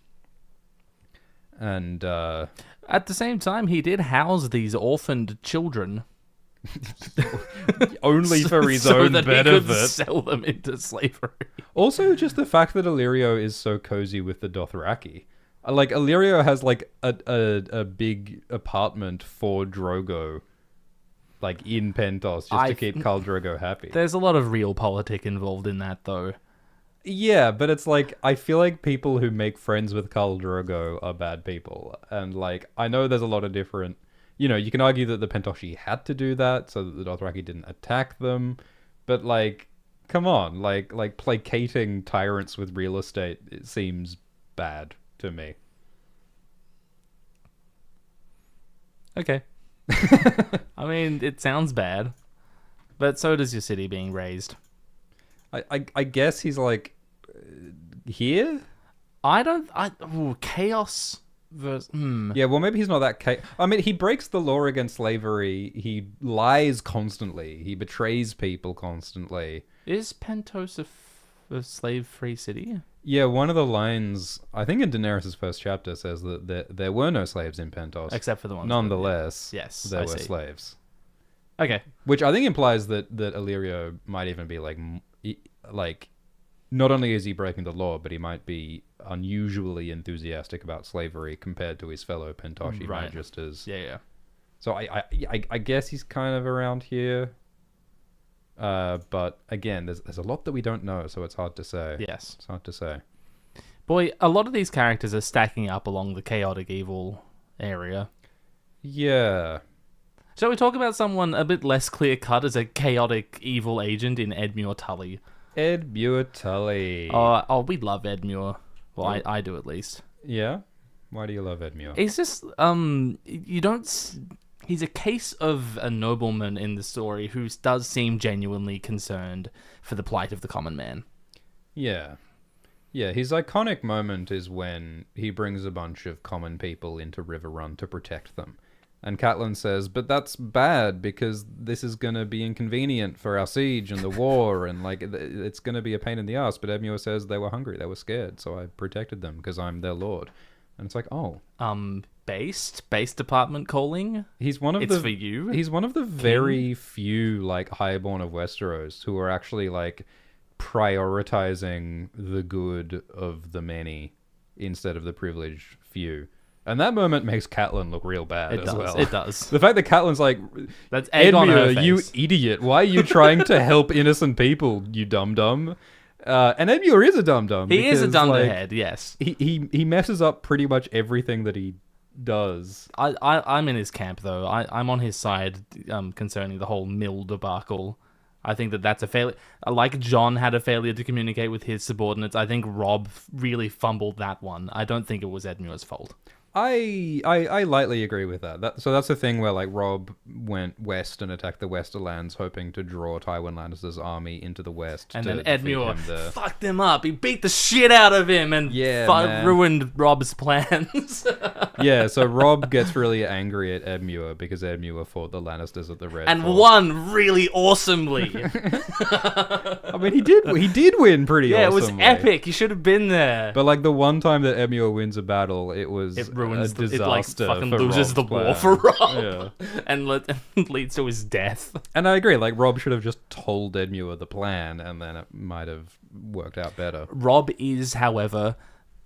And at the same time, he did house these orphaned children. only for his so own that benefit. He could sell them into slavery. Also, just the fact that Illyrio is so cozy with the Dothraki. Like, Illyrio has, like, a big apartment for Drogo, like, in Pentos, just to keep Khal Drogo happy. There's a lot of real politic involved in that, though. Yeah, but it's like, I feel like people who make friends with Khal Drogo are bad people. And, like, I know there's a lot of different... You know, you can argue that the Pentoshi had to do that so that the Dothraki didn't attack them. But, like, come on. Like placating tyrants with real estate, it seems bad to me. Okay. I mean, it sounds bad. But so does your city being razed. I guess he's, like, here? Chaos... Yeah, well, maybe he's not that... I mean, he breaks the law against slavery. He lies constantly. He betrays people constantly. Is Pentos a slave-free city? Yeah, one of the lines, I think in Daenerys' first chapter, says that there were no slaves in Pentos. Except for the ones... Nonetheless, yes, there were slaves. Okay. Which I think implies that Illyrio might even be, like... Not only is he breaking the law, but he might be unusually enthusiastic about slavery compared to his fellow Pentoshi magisters. Yeah. So I guess he's kind of around here. But again, there's a lot that we don't know, so it's hard to say. Yes. It's hard to say. Boy, a lot of these characters are stacking up along the chaotic evil area. Yeah. Shall we talk about someone a bit less clear-cut as a chaotic evil agent in Edmure Tully? Edmure Tully. Oh, we love Edmure. Well, I do at least. Yeah? Why do you love Edmure? He's just, he's a case of a nobleman in the story who does seem genuinely concerned for the plight of the common man. Yeah. Yeah, his iconic moment is when he brings a bunch of common people into Riverrun to protect them. And Catelyn says, but that's bad because this is going to be inconvenient for our siege and the war and like it's going to be a pain in the ass. But Edmure says they were hungry, they were scared, so I protected them because I'm their lord. And it's like, oh. Base department calling? He's one of it's for you? He's one of the very few like highborn of Westeros who are actually like prioritizing the good of the many instead of the privileged few. And that moment makes Catelyn look real bad as well. It does. The fact that Catelyn's like, that's egg on her face. You idiot. Why are you trying to help innocent people, you dum-dum? And Edmure is a dum-dum. He is a dunderhead, yes. He messes up pretty much everything that he does. I'm in his camp, though. I'm on his side concerning the whole mill debacle. I think that's a failure. Like Jon had a failure to communicate with his subordinates, I think Robb really fumbled that one. I don't think it was Edmure's fault. I lightly agree with that. So that's the thing where like Robb went west and attacked the Westerlands, hoping to draw Tywin Lannister's army into the west. And then Edmure fucked him up. He beat the shit out of him and ruined Robb's plans. Yeah, so Robb gets really angry at Edmure because Edmure fought the Lannisters at the Red and Fort. won really awesomely. I mean, he did win pretty awesomely. Yeah, it was epic. You should have been there. But like the one time that Edmure wins a battle, it ruins a disaster. It fucking for loses Robb's the plan. war for Robb. Yeah. and leads to his death. And I agree, like Robb should have just told Edmure the plan and then it might have worked out better. Robb is, however,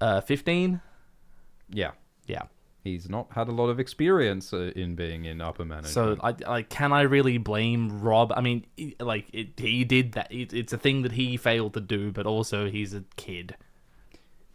15. Yeah. Yeah. He's not had a lot of experience in being in upper management. So, can I really blame Robb? I mean, he did that. It's a thing that he failed to do, but also he's a kid.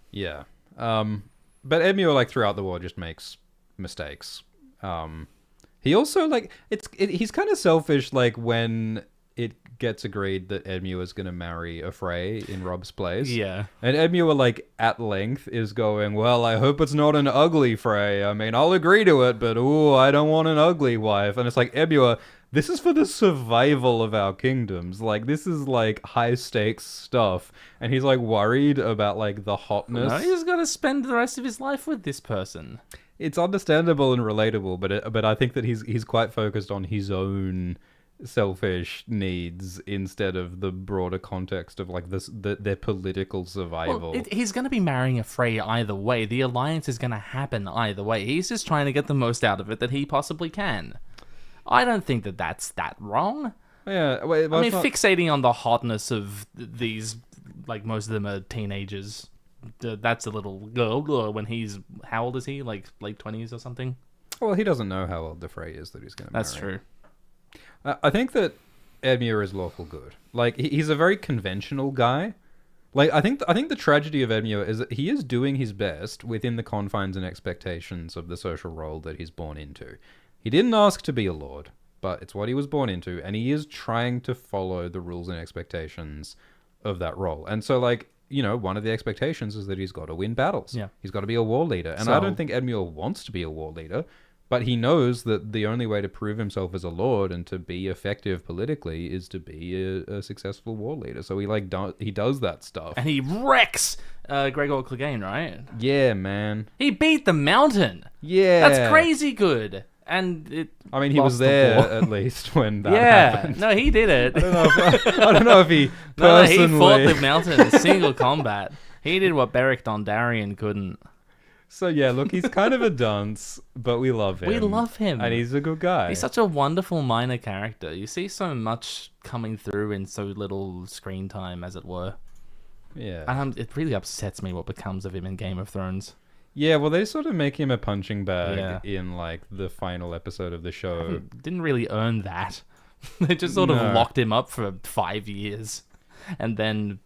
Yeah. But Edmure, like, throughout the war just makes mistakes. He also, like, he's kind of selfish, like, when it gets agreed that Edmure is going to marry a Frey in Rob's place. Yeah. And Edmure, like, at length is going, well, I hope it's not an ugly Frey. I mean, I'll agree to it, but, ooh, I don't want an ugly wife. And it's like, Edmure, this is for the survival of our kingdoms. Like, this is, like, high-stakes stuff. And he's, like, worried about, like, the hotness. No, he's got to spend the rest of his life with this person. It's understandable and relatable, but I think that he's quite focused on his own selfish needs instead of the broader context of like their political survival. Well, he's going to be marrying a Frey either way. The alliance is going to happen either way. He's just trying to get the most out of it that he possibly can. I don't think that that's that wrong. Yeah, well, I mean, fixating on the hotness of these, like most of them are teenagers. That's a little when he's, how old is he? Like late 20s or something? Well, he doesn't know how old the Frey is that he's going to marry. That's true. I think that Edmure is lawful good. Like, he's a very conventional guy. Like, I think the tragedy of Edmure is that he is doing his best within the confines and expectations of the social role that he's born into. He didn't ask to be a lord, but it's what he was born into, and he is trying to follow the rules and expectations of that role. And so, like, you know, one of the expectations is that he's got to win battles. Yeah. He's got to be a war leader. And I don't think Edmure wants to be a war leader, but he knows that the only way to prove himself as a lord and to be effective politically is to be a successful war leader. So he does that stuff. And he wrecks Gregor Clegane, right? Yeah, man. He beat the mountain. Yeah. That's crazy good. And I mean, he was there at least when that happened. No, he did it. I don't know if he personally... No, he fought the mountain in single combat. He did what Beric Dondarrion couldn't. So yeah, look, he's kind of a dunce, but we love him. We love him. And he's a good guy. He's such a wonderful minor character. You see so much coming through in so little screen time, as it were. Yeah. And it really upsets me what becomes of him in Game of Thrones. Yeah, well, they sort of make him a punching bag in, like, the final episode of the show. Didn't really earn that. They just sort of locked him up for 5 years. And then,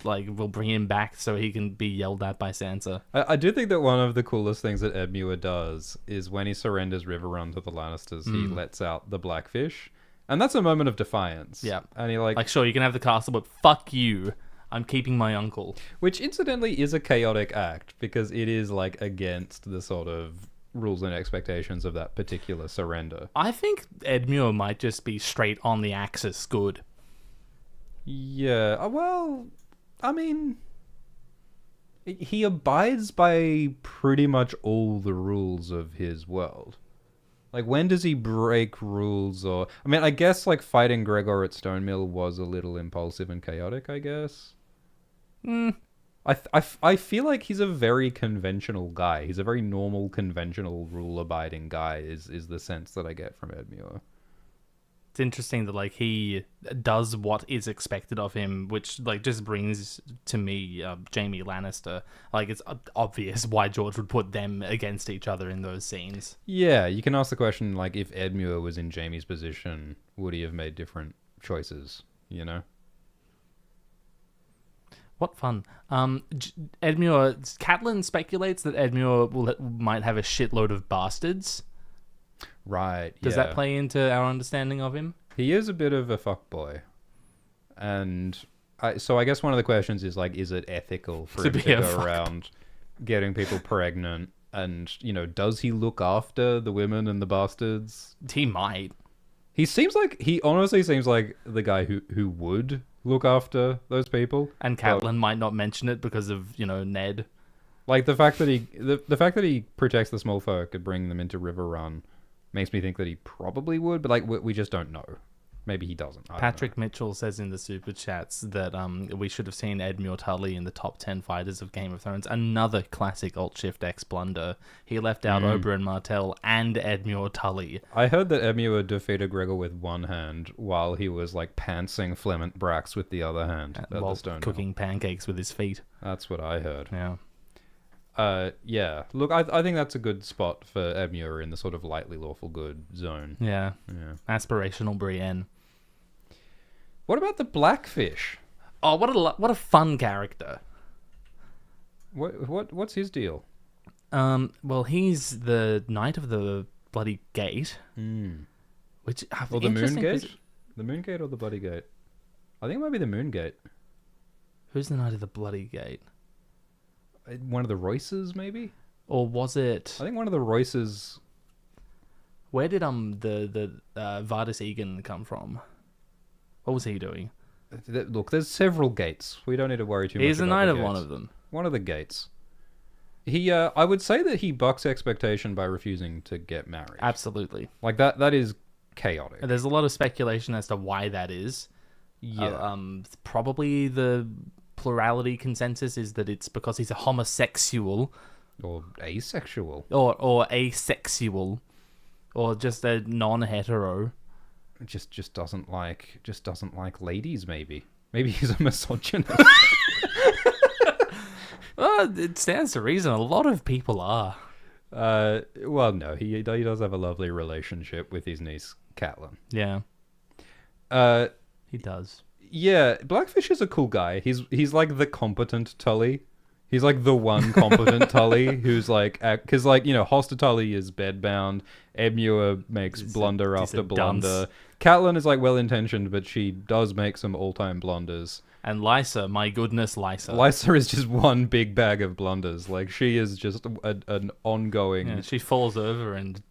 like, we'll bring him back so he can be yelled at by Sansa. I do think that one of the coolest things that Edmure does is when he surrenders Riverrun to the Lannisters, he lets out the Blackfish. And that's a moment of defiance. Yeah. And he, like... Like, sure, you can have the castle, but fuck you. I'm keeping my uncle. Which, incidentally, is a chaotic act, because it is, like, against the sort of rules and expectations of that particular surrender. I think Edmure might just be straight on the axis good. Yeah, well, I mean... He abides by pretty much all the rules of his world. Like, when does he break rules or... I mean, I guess, like, fighting Gregor at Stonemill was a little impulsive and chaotic, I guess. I feel like he's a very conventional guy. He's a very normal, conventional, rule-abiding guy, is the sense that I get from Edmure. It's interesting that, like, he does what is expected of him, which, like, just brings to me Jaime Lannister. Like, it's obvious why George would put them against each other in those scenes. Yeah, you can ask the question, like, if Edmure was in Jaime's position, would he have made different choices, you know? What fun. Edmure... Catelyn speculates that Edmure might have a shitload of bastards. Right, Does that play into our understanding of him? He is a bit of a fuckboy. And so I guess one of the questions is, like, is it ethical for him to go around getting people pregnant? And, you know, does he look after the women and the bastards? He might. He honestly seems like the guy who would look after those people. And Catelyn might not mention it because of, you know, Ned. Like, the fact that he protects the small folk and bring them into Riverrun makes me think that he probably would, but, like, we just don't know. Maybe he doesn't. Patrick Mitchell says in the super chats that we should have seen Edmure Tully in the top 10 fighters of Game of Thrones. Another classic Alt-Shift-X blunder. He left out Oberyn Martell and Edmure Tully. I heard that Edmure defeated Gregor with one hand while he was, like, pantsing Flement Brax with the other hand. While cooking pancakes with his feet. That's what I heard. Yeah. Yeah. Look, I think that's a good spot for Edmure in the sort of lightly lawful good zone. Yeah. Aspirational Brienne. What about the Blackfish? Oh, what a fun character. What's his deal? Well, he's the Knight of the Bloody Gate. Which Or the Moon Gate? The Moon Gate or the Bloody Gate? I think it might be the Moongate. Who's the Knight of the Bloody Gate? One of the Royces, maybe? Or was it... I think one of the Royces... Where did the Vardis Egan come from? What was he doing? Look, there's several gates. We don't need to worry too much about He's a knight the of gates. one of them. One of the gates. He, I would say that he bucks expectation by refusing to get married. Absolutely. Like, that is chaotic. And there's a lot of speculation as to why that is. Yeah. Probably the plurality consensus is that it's because he's a homosexual. Or asexual. Or asexual. Or just a non-hetero. Just doesn't like ladies, maybe. Maybe he's a misogynist. Well, it stands to reason. A lot of people are. Well, no, he does have a lovely relationship with his niece, Catelyn. Yeah. He does. Yeah, Blackfish is a cool guy. He's like the competent Tully. He's like the one competent Tully who's like... Because, like, you know, Hoster Tully is bedbound. Edmure makes blunder after blunder. Catelyn is, like, well-intentioned, but she does make some all-time blunders. And Lysa, my goodness, Lysa. Lysa is just one big bag of blunders. Like, she is just an ongoing... Yeah, she falls over and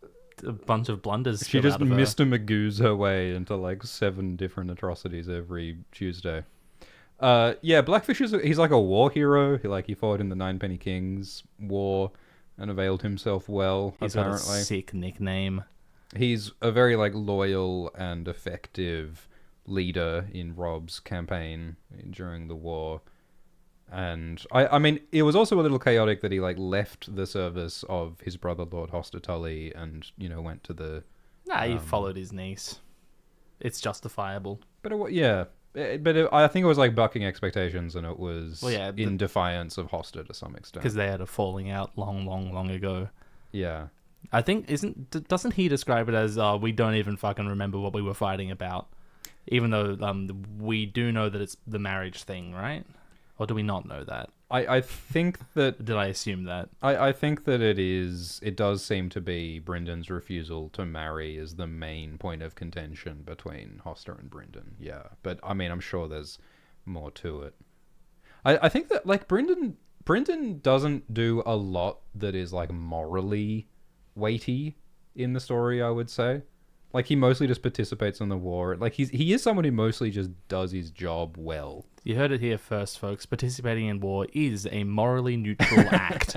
a bunch of blunders She spill just out of her. Mr. Magoo's her way into, like, 7 different atrocities every Tuesday. Yeah, Blackfish he's like a war hero. He fought in the Nine Penny Kings War and availed himself well, He's apparently. got a sick nickname. He's a very, like, loyal and effective leader in Robb's campaign during the war. And, I mean, it was also a little chaotic that he, like, left the service of his brother, Lord Hoster Tully, and, you know, went to the... Nah, he followed his niece. It's justifiable. But, yeah... I think it was like bucking expectations, and it was in defiance of Hoster to some extent. Because they had a falling out long ago. Yeah. I think, doesn't he describe it as, we don't even fucking remember what we were fighting about? Even though we do know that it's the marriage thing, right? Or do we not know that? I think that... Did I assume that? I think that it does seem to be Brynden's refusal to marry is the main point of contention between Hoster and Brynden. Yeah. But, I mean, I'm sure there's more to it. I think that, like, Brynden doesn't do a lot that is, like, morally weighty in the story, I would say. Like, he mostly just participates in the war. Like, he is someone who mostly just does his job well. You heard it here first, folks. Participating in war is a morally neutral act.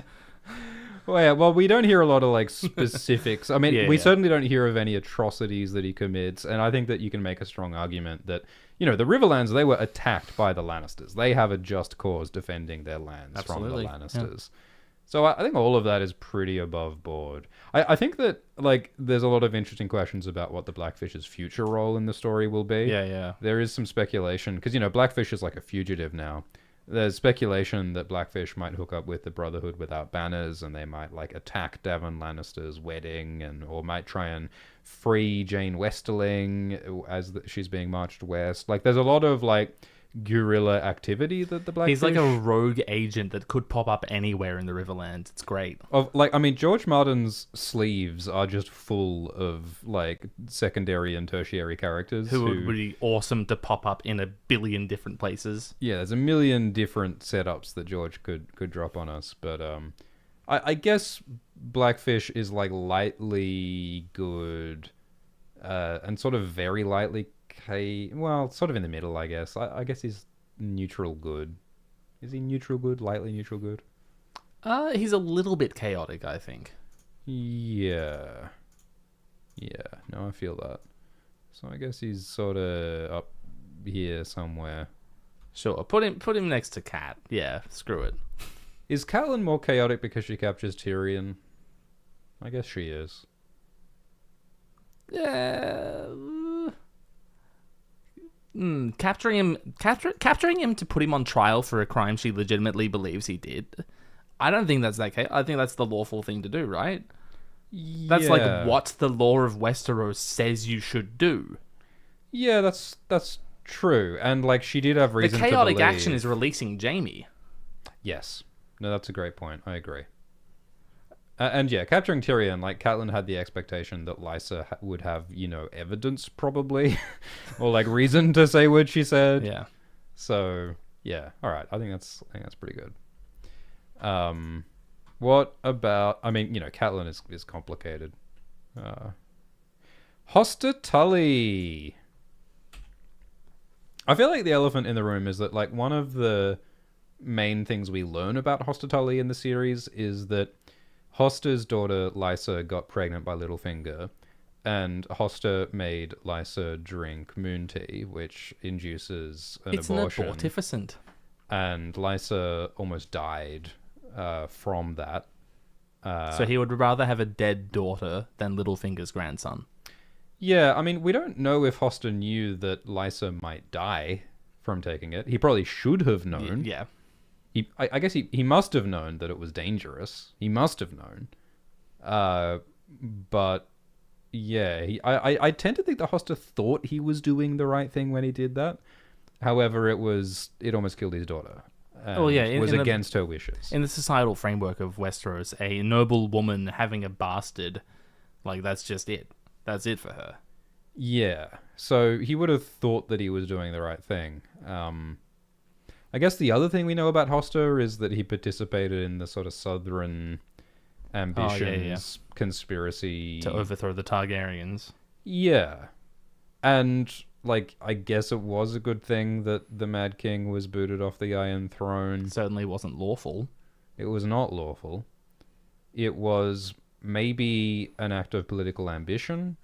Well, yeah, well, we don't hear a lot of, like, specifics. I mean, we certainly don't hear of any atrocities that he commits, and I think that you can make a strong argument that, you know, the Riverlands, they were attacked by the Lannisters. They have a just cause defending their lands from the Lannisters. Yeah. So I think all of that is pretty above board. I think that, like, there's a lot of interesting questions about what the Blackfish's future role in the story will be. Yeah. There is some speculation, because, you know, Blackfish is like a fugitive now. There's speculation that Blackfish might hook up with the Brotherhood without banners, and they might, like, attack Daven Lannister's wedding, or might try and free Jane Westerling as she's being marched west. Like, there's a lot of, like, guerrilla activity that the Blackfish... He's like a rogue agent that could pop up anywhere in the Riverlands. It's great. I mean, George Martin's sleeves are just full of, like, secondary and tertiary characters. Who would be awesome to pop up in a billion different places. Yeah, there's a million different setups that George could drop on us. But I guess Blackfish is, like, lightly good and sort of very lightly... well, sort of in the middle, I guess. I guess he's neutral good. Is he neutral good? Lightly neutral good? He's a little bit chaotic, I think. Yeah. No, I feel that. So I guess he's sort of up here somewhere. Sure, put him next to Cat. Yeah, screw it. Is Catelyn more chaotic because she captures Tyrion? I guess she is. Yeah. Capturing him to put him on trial for a crime she legitimately believes he did. I don't think that's that case. I think that's the lawful thing to do, right? Yeah. That's like what the law of Westeros says you should do. Yeah, that's true. And like she did have reason to believe. The chaotic action is releasing Jaime. Yes. No, that's a great point. I agree. And yeah, capturing Tyrion, like, Catelyn had the expectation that Lysa would have, evidence, probably, or, like, reason to say what she said. Yeah. So, yeah, all right. I think that's pretty good. What about... I mean, Catelyn is complicated. Maester Tully. I feel like the elephant in the room is that, like, one of the main things we learn about Maester Tully in the series is that Hoster's daughter Lysa got pregnant by Littlefinger, and Hoster made Lysa drink moon tea, which induces an abortion. It's an abortificent. And Lysa almost died from that. So he would rather have a dead daughter than Littlefinger's grandson. Yeah, I mean, we don't know if Hoster knew that Lysa might die from taking it. He probably should have known. Yeah. I guess he must have known that it was dangerous. He must have known. But yeah, I tend to think that Hoster thought he was doing the right thing when he did that. However, it almost killed his daughter. Well, yeah, it was against her wishes. In the societal framework of Westeros, a noble woman having a bastard, like, that's just it. That's it for her. Yeah. So he would have thought that he was doing the right thing. I guess the other thing we know about Hoster is that he participated in the sort of Southern ambitions conspiracy to overthrow the Targaryens. Yeah. And, like, I guess it was a good thing that the Mad King was booted off the Iron Throne. It certainly wasn't lawful. It was not lawful. It was maybe an act of political ambition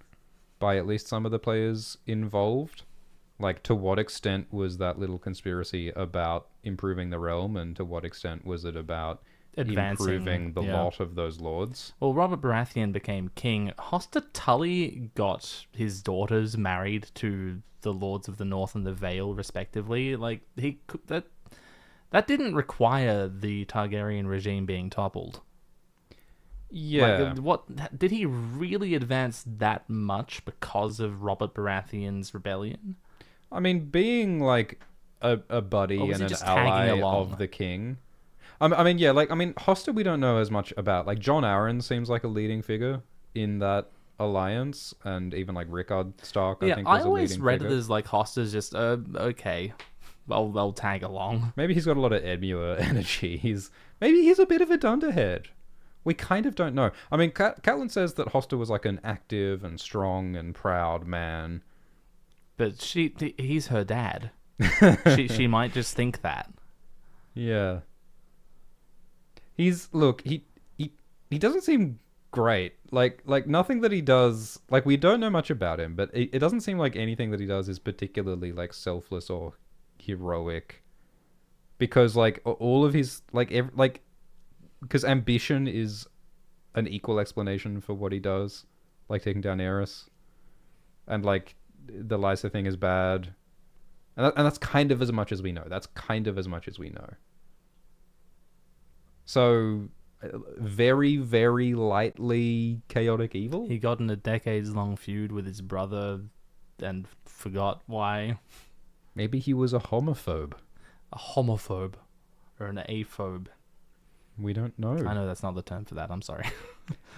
by at least some of the players involved. Like, to what extent was that little conspiracy about improving the realm, and to what extent was it about improving the lot of those lords? Well, Robert Baratheon became king. Maester Tully got his daughters married to the Lords of the North and the Vale, respectively. Like, that didn't require the Targaryen regime being toppled. Yeah. Like, what did he really advance that much because of Robert Baratheon's rebellion? I mean, being, like, a buddy and an ally of the king. Hoster we don't know as much about. Like, Jon Arryn seems like a leading figure in that alliance, and even, like, Rickard Stark, I think, was a leading figure. I always read it as, like, Hoster's just, okay, they'll tag along. Maybe he's got a lot of Edmure energy. Maybe he's a bit of a dunderhead. We kind of don't know. I mean, Catelyn says that Hoster was, like, an active and strong and proud man. But he's her dad. she might just think that. Yeah. He doesn't seem great. Like nothing that he does, like, we don't know much about him, but it doesn't seem like anything that he does is particularly, like, selfless or heroic. Because, like, all of his, because ambition is an equal explanation for what he does, like taking down Aerys, and, like, the Lysa thing is bad, and that's kind of as much as we know. So, very, very lightly chaotic evil. He got in a decades-long feud with his brother and forgot why. Maybe he was a homophobe. A homophobe. Or an aphobe. We don't know. I know that's not the term for that. I'm sorry.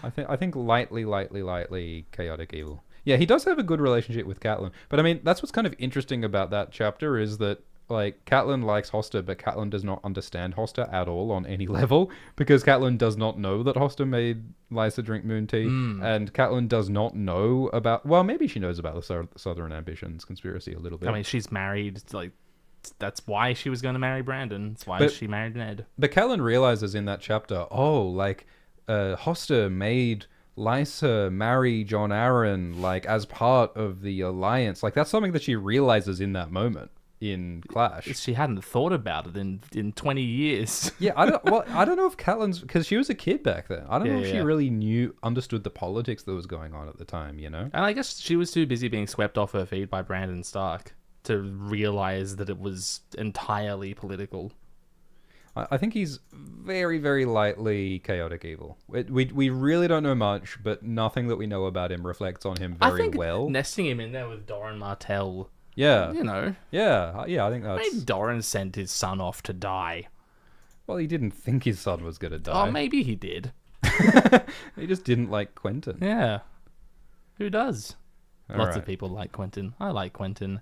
I think lightly chaotic evil. Yeah, he does have a good relationship with Catelyn. But, I mean, that's what's kind of interesting about that chapter is that, like, Catelyn likes Hoster, but Catelyn does not understand Hoster at all on any level, because Catelyn does not know that Hoster made Lysa drink moon tea, and Catelyn does not know about... Well, maybe she knows about the Southern Ambitions conspiracy a little bit. I mean, she's married, like... That's why she was going to marry Brynden. That's why she married Ned. But Catelyn realizes in that chapter, Hoster made Lysa marry Jon Arryn, like, as part of the alliance. Like, that's something that she realizes in that moment in Clash. She hadn't thought about it in 20 years. Yeah, I don't know if Catelyn's... Because she was a kid back then. I don't know if she really understood the politics that was going on at the time, you know? And I guess she was too busy being swept off her feet by Brandon Stark to realize that it was entirely political. I think he's very, very lightly chaotic evil. We really don't know much, but nothing that we know about him reflects on him very well. Nesting him in there with Doran Martell. Yeah. You know. Yeah, I think that's... Maybe Doran sent his son off to die. Well, he didn't think his son was going to die. Oh, maybe he did. He just didn't like Quentyn. Yeah. Who does? All Lots of right. people like Quentyn. I like Quentyn.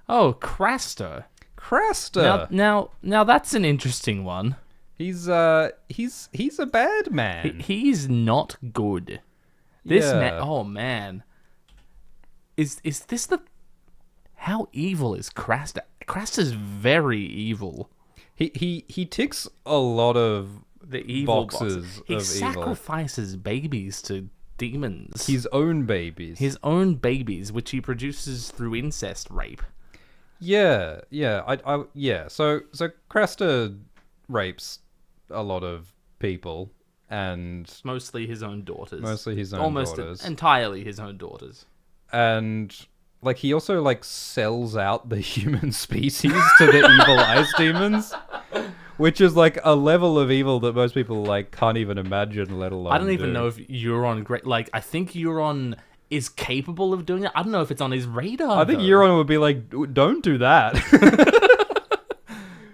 Oh, Craster. Craster. Now that's an interesting one. He's a bad man. He's not good. This Yeah. man. Oh man. Is this the? How evil is Craster? Craster's very evil. He ticks a lot of The evil boxes He of evil. sacrifices babies to demons. His own babies. His own babies, which he produces through incest rape. Yeah. So Craster rapes a lot of people, and Mostly his own daughters. mostly his own Almost daughters. entirely his own daughters. And like he also like sells out the human species to the evil ice demons, which is like a level of evil that most people like can't even imagine, let alone I don't even do. know if Euron... Like, I think Euron is capable of doing it. I don't know if it's on his radar. I think though. Euron would be like, don't do that.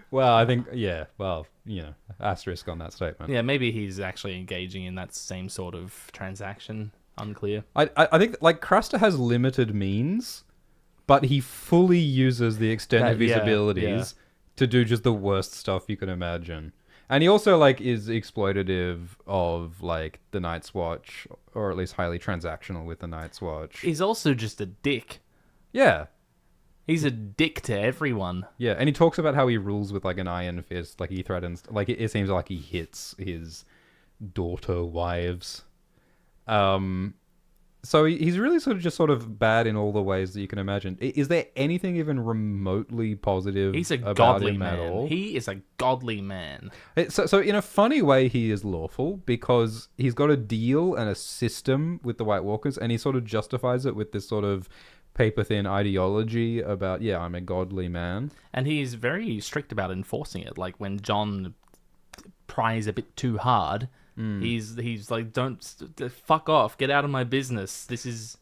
Well, I think, yeah, well, you know, asterisk on that statement. Yeah, maybe he's actually engaging in that same sort of transaction. Unclear. I think, like, Craster has limited means, but he fully uses the extent of his abilities to do just the worst stuff you can imagine. And he also, like, is exploitative of, like, the Night's Watch, or at least highly transactional with the Night's Watch. He's also just a dick. Yeah. He's a dick to everyone. Yeah, and he talks about how he rules with, like, an iron fist. Like, he threatens... Like, it seems like he hits his daughter wives. So he's really sort of bad in all the ways that you can imagine. Is there anything even remotely positive He's a about godly him at man. all? He is a godly man. So in a funny way, he is lawful because he's got a deal and a system with the White Walkers, and he sort of justifies it with this sort of paper-thin ideology about, yeah, I'm a godly man. And he's very strict about enforcing it. Like, when Jon pries a bit too hard... He's like, don't fuck off, get out of my business.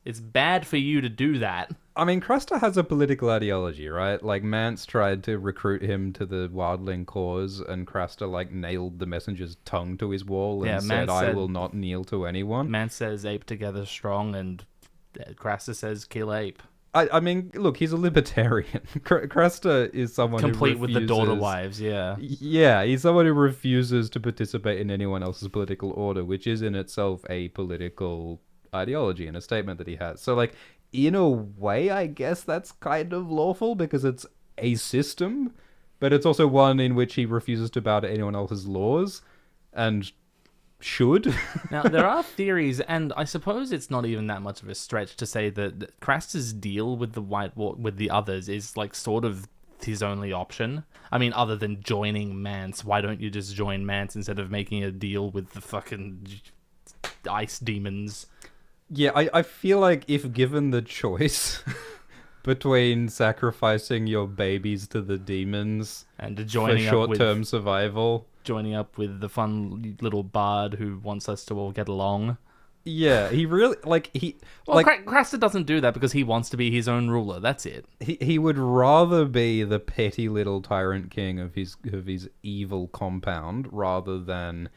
It's bad for you to do that. I mean, Craster has a political ideology, right? Like, Mance tried to recruit him to the Wildling cause, and Craster, like, nailed the messenger's tongue to his wall and said, I will not kneel to anyone. Man says ape together strong, and Craster says kill ape. I mean, look, he's a libertarian. Craster is someone Complete who with the daughter wives, yeah. Yeah, he's someone who refuses to participate in anyone else's political order, which is in itself a political ideology and a statement that he has. So, like, in a way, I guess that's kind of lawful because it's a system, but it's also one in which he refuses to bow to anyone else's laws and should. Now, there are theories, and I suppose it's not even that much of a stretch to say that Craster's deal with with the others is like sort of his only option. I mean, other than joining Mance, why don't you just join Mance instead of making a deal with the fucking ice demons? Yeah, I feel like if given the choice between sacrificing your babies to the demons And for joining short-term survival... Joining up with the fun little bard who wants us to all get along. Yeah, he really Well, Craster doesn't do that because he wants to be his own ruler. That's it. he would rather be the petty little tyrant king of his evil compound rather than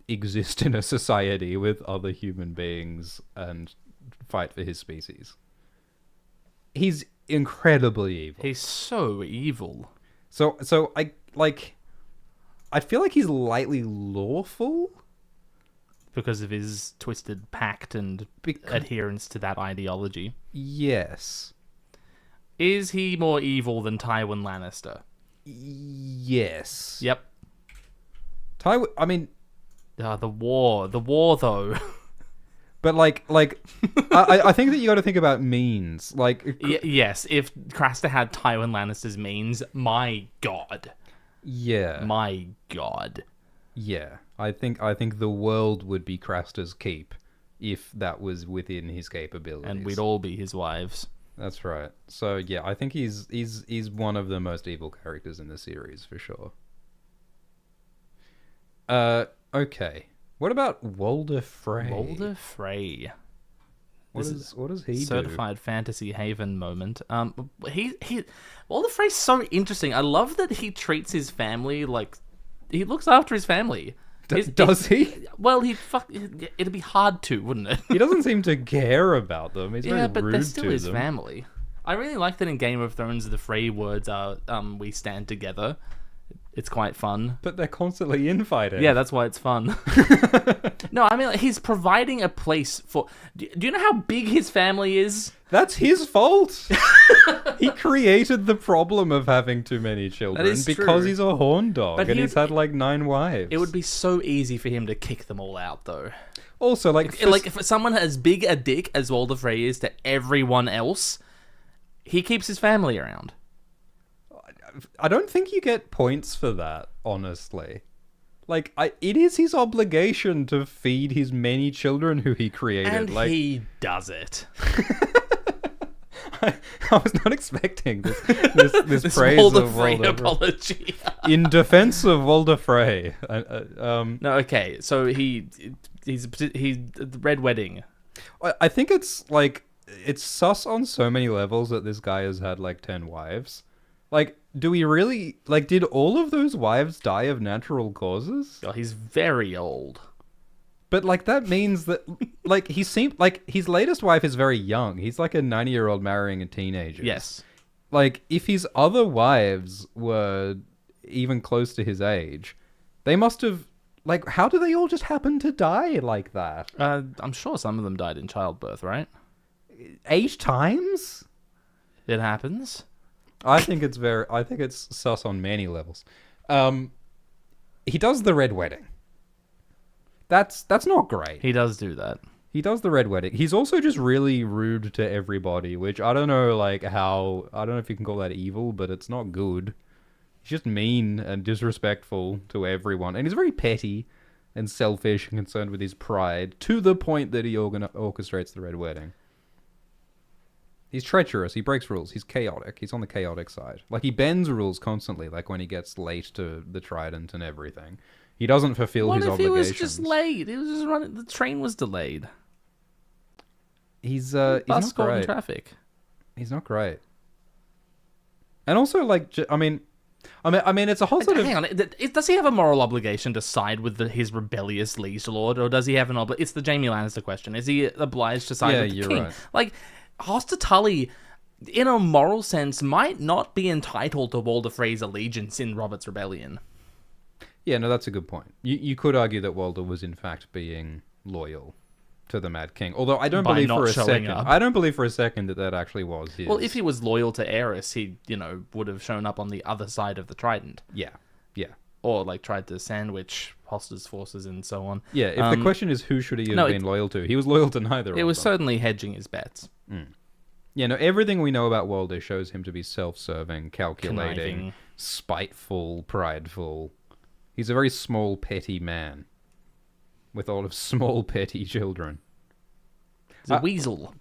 exist in a society with other human beings and fight for his species. He's incredibly evil. He's so evil. So I feel like he's lightly lawful. Because of his twisted pact and adherence to that ideology. Yes. Is he more evil than Tywin Lannister? Yes. Yep. I mean... The war, though. But, I think that you got to think about means. Like... Yes, if Craster had Tywin Lannister's means, my god. Yeah. My god. Yeah. I think the world would be Craster's keep if that was within his capabilities. And we'd all be his wives. That's right. So yeah, I think he's one of the most evil characters in the series for sure. Okay. What about Walder Frey? Walder Frey. What does he do? Certified fantasy haven moment. Walder Frey's so interesting. I love that he treats his family like he looks after his family. Does he? Well, it'd be hard to, wouldn't it? He doesn't seem to care about them. He's Yeah, very but rude they're still to his them. family. I really like that in Game of Thrones the Frey words are "we stand together." It's quite fun. But they're constantly infighting. Yeah, that's why it's fun. No, I mean, like, he's providing a place for... Do you know how big his family is? That's his fault. He created the problem of having too many children is because true. he's a horn dog But and he's had like 9 wives. It would be so easy for him to kick them all out, though. Also, like If someone as big a dick as Walder Frey is to everyone else, he keeps his family around. I don't think you get points for that, honestly. Like, it is his obligation to feed his many children who he created. And like, he does it. I was not expecting this praise Walder of Frey Walder apology. in defense of Walder Frey. No, okay, so he's the Red Wedding. I think it's like it's sus on so many levels that this guy has had like 10 wives. Like, do we really like? Did all of those wives die of natural causes? Oh, he's very old. But like that means that like he seemed like his latest wife is very young. He's like a 90-year-old marrying a teenager. Yes. Like if his other wives were even close to his age, they must have like how do they all just happen to die like that? I'm sure some of them died in childbirth, right? 8 times? It happens. I think it's sus on many levels. He does the Red Wedding. That's not great. He does do that. He does the Red Wedding. He's also just really rude to everybody, which I don't know I don't know if you can call that evil, but it's not good. He's just mean and disrespectful to everyone. And he's very petty and selfish and concerned with his pride to the point that he orchestrates the Red Wedding. He's treacherous. He breaks rules. He's chaotic. He's on the chaotic side. Like, he bends rules constantly, like when he gets late to the Trident and everything. He doesn't fulfill his obligations. What if he was just late? He was just running... The train was delayed. He's Bus not caught in great. traffic. He's not great. And also, like, I mean, it's a whole sort of... Hang on. Does he have a moral obligation to side with his rebellious liege lord, or does he have an obligation? It's the Jaime Lannister question. Is he obliged to side with the you're king? right. Like, Maester Tully, in a moral sense, might not be entitled to Walder Frey's allegiance in Robert's Rebellion. Yeah, no, that's a good point. You could argue that Walder was in fact being loyal to the Mad King, although I don't believe for a second. I don't believe for a second that actually was his. Well, if he was loyal to Aerys, he would have shown up on the other side of the Trident. Yeah. Or like tried to sandwich Hoster's forces and so on. Yeah, if the question is who should he have been loyal to, he was loyal to neither. It was them. certainly hedging his bets. Yeah, no, everything we know about Walder shows him to be self-serving, calculating, Conniving. spiteful, prideful. He's a very small, petty man with a lot of small, petty children. He's a weasel.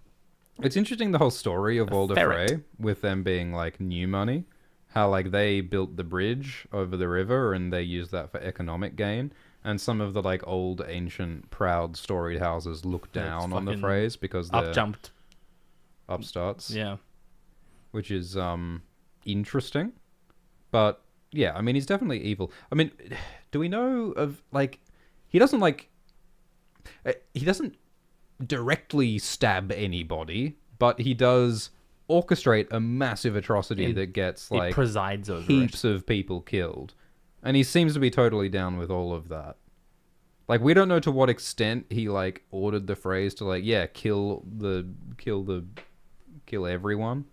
It's interesting, the whole story of Walder Frey, with them being like new money. How like they built the bridge over the river and they used that for economic gain. And some of the like old, ancient, proud, storied houses look down on the Freys because they're Up-jumped. upstarts. Yeah. Which is interesting. But yeah, I mean, he's definitely evil. I mean, do we know of like he doesn't directly stab anybody, but he does orchestrate a massive atrocity that gets like it presides over heaps of people killed, and he seems to be totally down with all of that. Like, we don't know to what extent he like ordered the Freys to like kill everyone,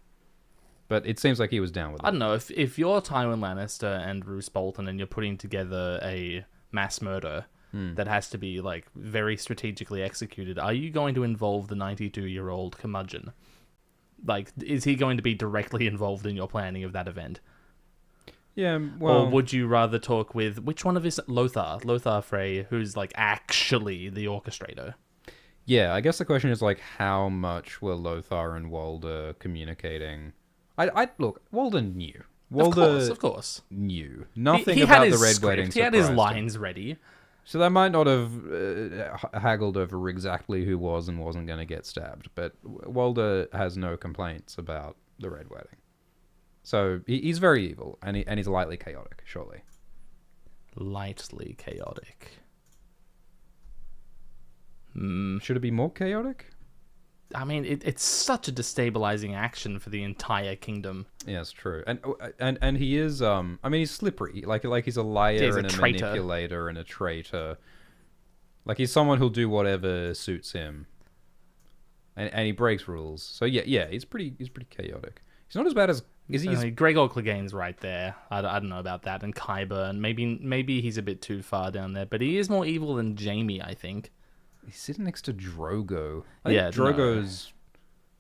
but it seems like he was down with it. I don't know, if you're Tywin Lannister and Roose Bolton and you're putting together a mass murder that has to be like very strategically executed, are you going to involve the 92-year-old curmudgeon? Like, is he going to be directly involved in your planning of that event? Yeah, well... Or would you rather talk with... Which one of his... Lothar Frey, who's, like, actually the orchestrator? Yeah, I guess the question is, like, how much were Lothar and Walder communicating? Look, Walder knew. Walder Of course. knew. Nothing he about had the his Red script. Wedding He had his surprised lines him. ready. So they might not have haggled over exactly who was and wasn't going to get stabbed, but Walder has no complaints about the Red Wedding. So he's very evil, and he's lightly chaotic, surely. Lightly chaotic. Should it be more chaotic? I mean, it's such a destabilizing action for the entire kingdom. Yeah, it's true. And he is I mean, he's slippery. Like he's a liar He's a and a traitor. manipulator and a traitor. Like he's someone who'll do whatever suits him. And he breaks rules. So yeah, he's pretty chaotic. He's not as bad as Gregor Clegane's right there. I don't know about that. And Qyburn, maybe he's a bit too far down there, but he is more evil than Jaime, I think. He's sitting next to Drogo. I think Drogo's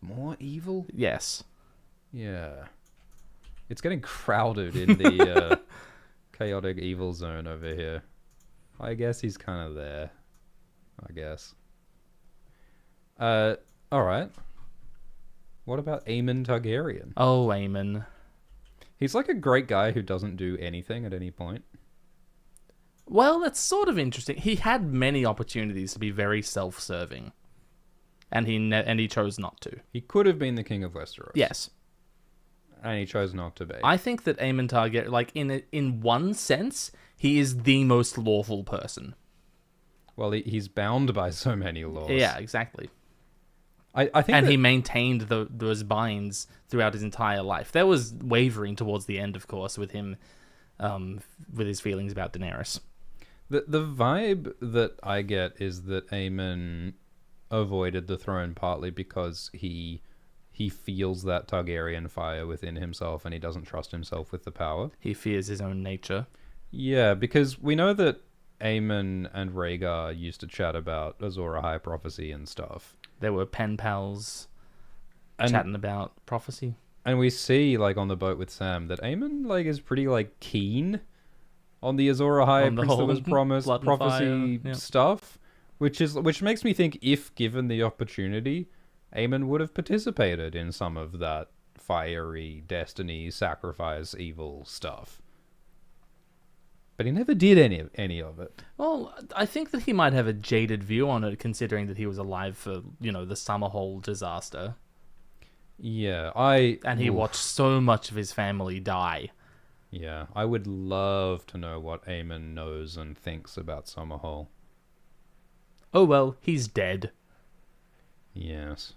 more evil. Yes. Yeah. It's getting crowded in the chaotic evil zone over here. I guess he's kind of there. I guess. All right. What about Aemon Targaryen? Oh, Aemon. He's like a great guy who doesn't do anything at any point. Well, that's sort of interesting. He had many opportunities to be very self-serving, and he chose not to. He could have been the king of Westeros. Yes. And he chose not to be. I think that Aemon Targaryen, like in one sense, he is the most lawful person. Well, he's bound by so many laws. Yeah, exactly. I think he maintained those binds throughout his entire life. There was wavering towards the end, of course, with him, with his feelings about Daenerys. The vibe that I get is that Aemon avoided the throne partly because he feels that Targaryen fire within himself and he doesn't trust himself with the power. He fears his own nature. Yeah, because we know that Aemon and Rhaegar used to chat about Azor Ahai prophecy and stuff. There were pen pals chatting about prophecy. And we see, like, on the boat with Sam, that Aemon, like, is pretty, like, keen on the Azor Ahai Prince that was promised prophecy stuff, which makes me think if given the opportunity, Aemon would have participated in some of that fiery destiny, sacrifice, evil stuff. But he never did any of it. Well, I think that he might have a jaded view on it, considering that he was alive for, the Summerhole disaster. Yeah, And he watched so much of his family die. Yeah, I would love to know what Aemon knows and thinks about Summerhole. Oh well, he's dead. Yes.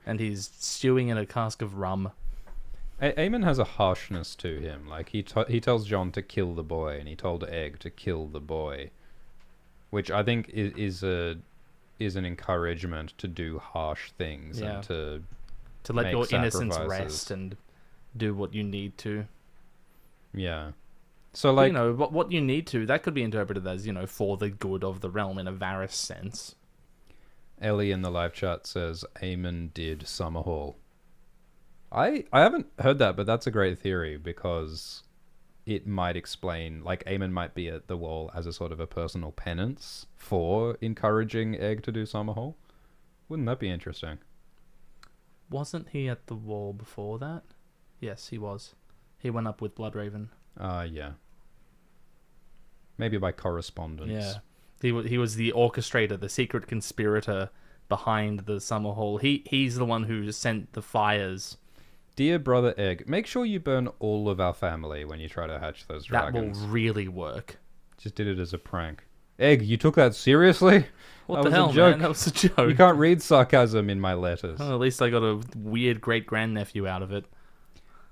And he's stewing in a cask of rum. Aemon has a harshness to him. Like, he tells Jon to kill the boy, and he told Egg to kill the boy. Which I think is an encouragement to do harsh things and to let your innocence sacrifices. rest and do what you need to. Yeah. So, like... what you need to, that could be interpreted as, for the good of the realm in a Varys sense. Ellie in the live chat says, Aemon did Summerhall. I haven't heard that, but that's a great theory because it might explain, like, Aemon might be at the wall as a sort of a personal penance for encouraging Egg to do Summerhall. Wouldn't that be interesting? Wasn't he at the wall before that? Yes, he was. He went up with Bloodraven. Yeah. Maybe by correspondence. Yeah. He was the orchestrator, the secret conspirator behind the Summerhall. He's the one who sent the fires. Dear brother Egg, make sure you burn all of our family when you try to hatch those dragons. That will really work. Just did it as a prank. Egg, you took that seriously? What the hell, man? That was a joke. You can't read sarcasm in my letters. Well, at least I got a weird great-grandnephew out of it.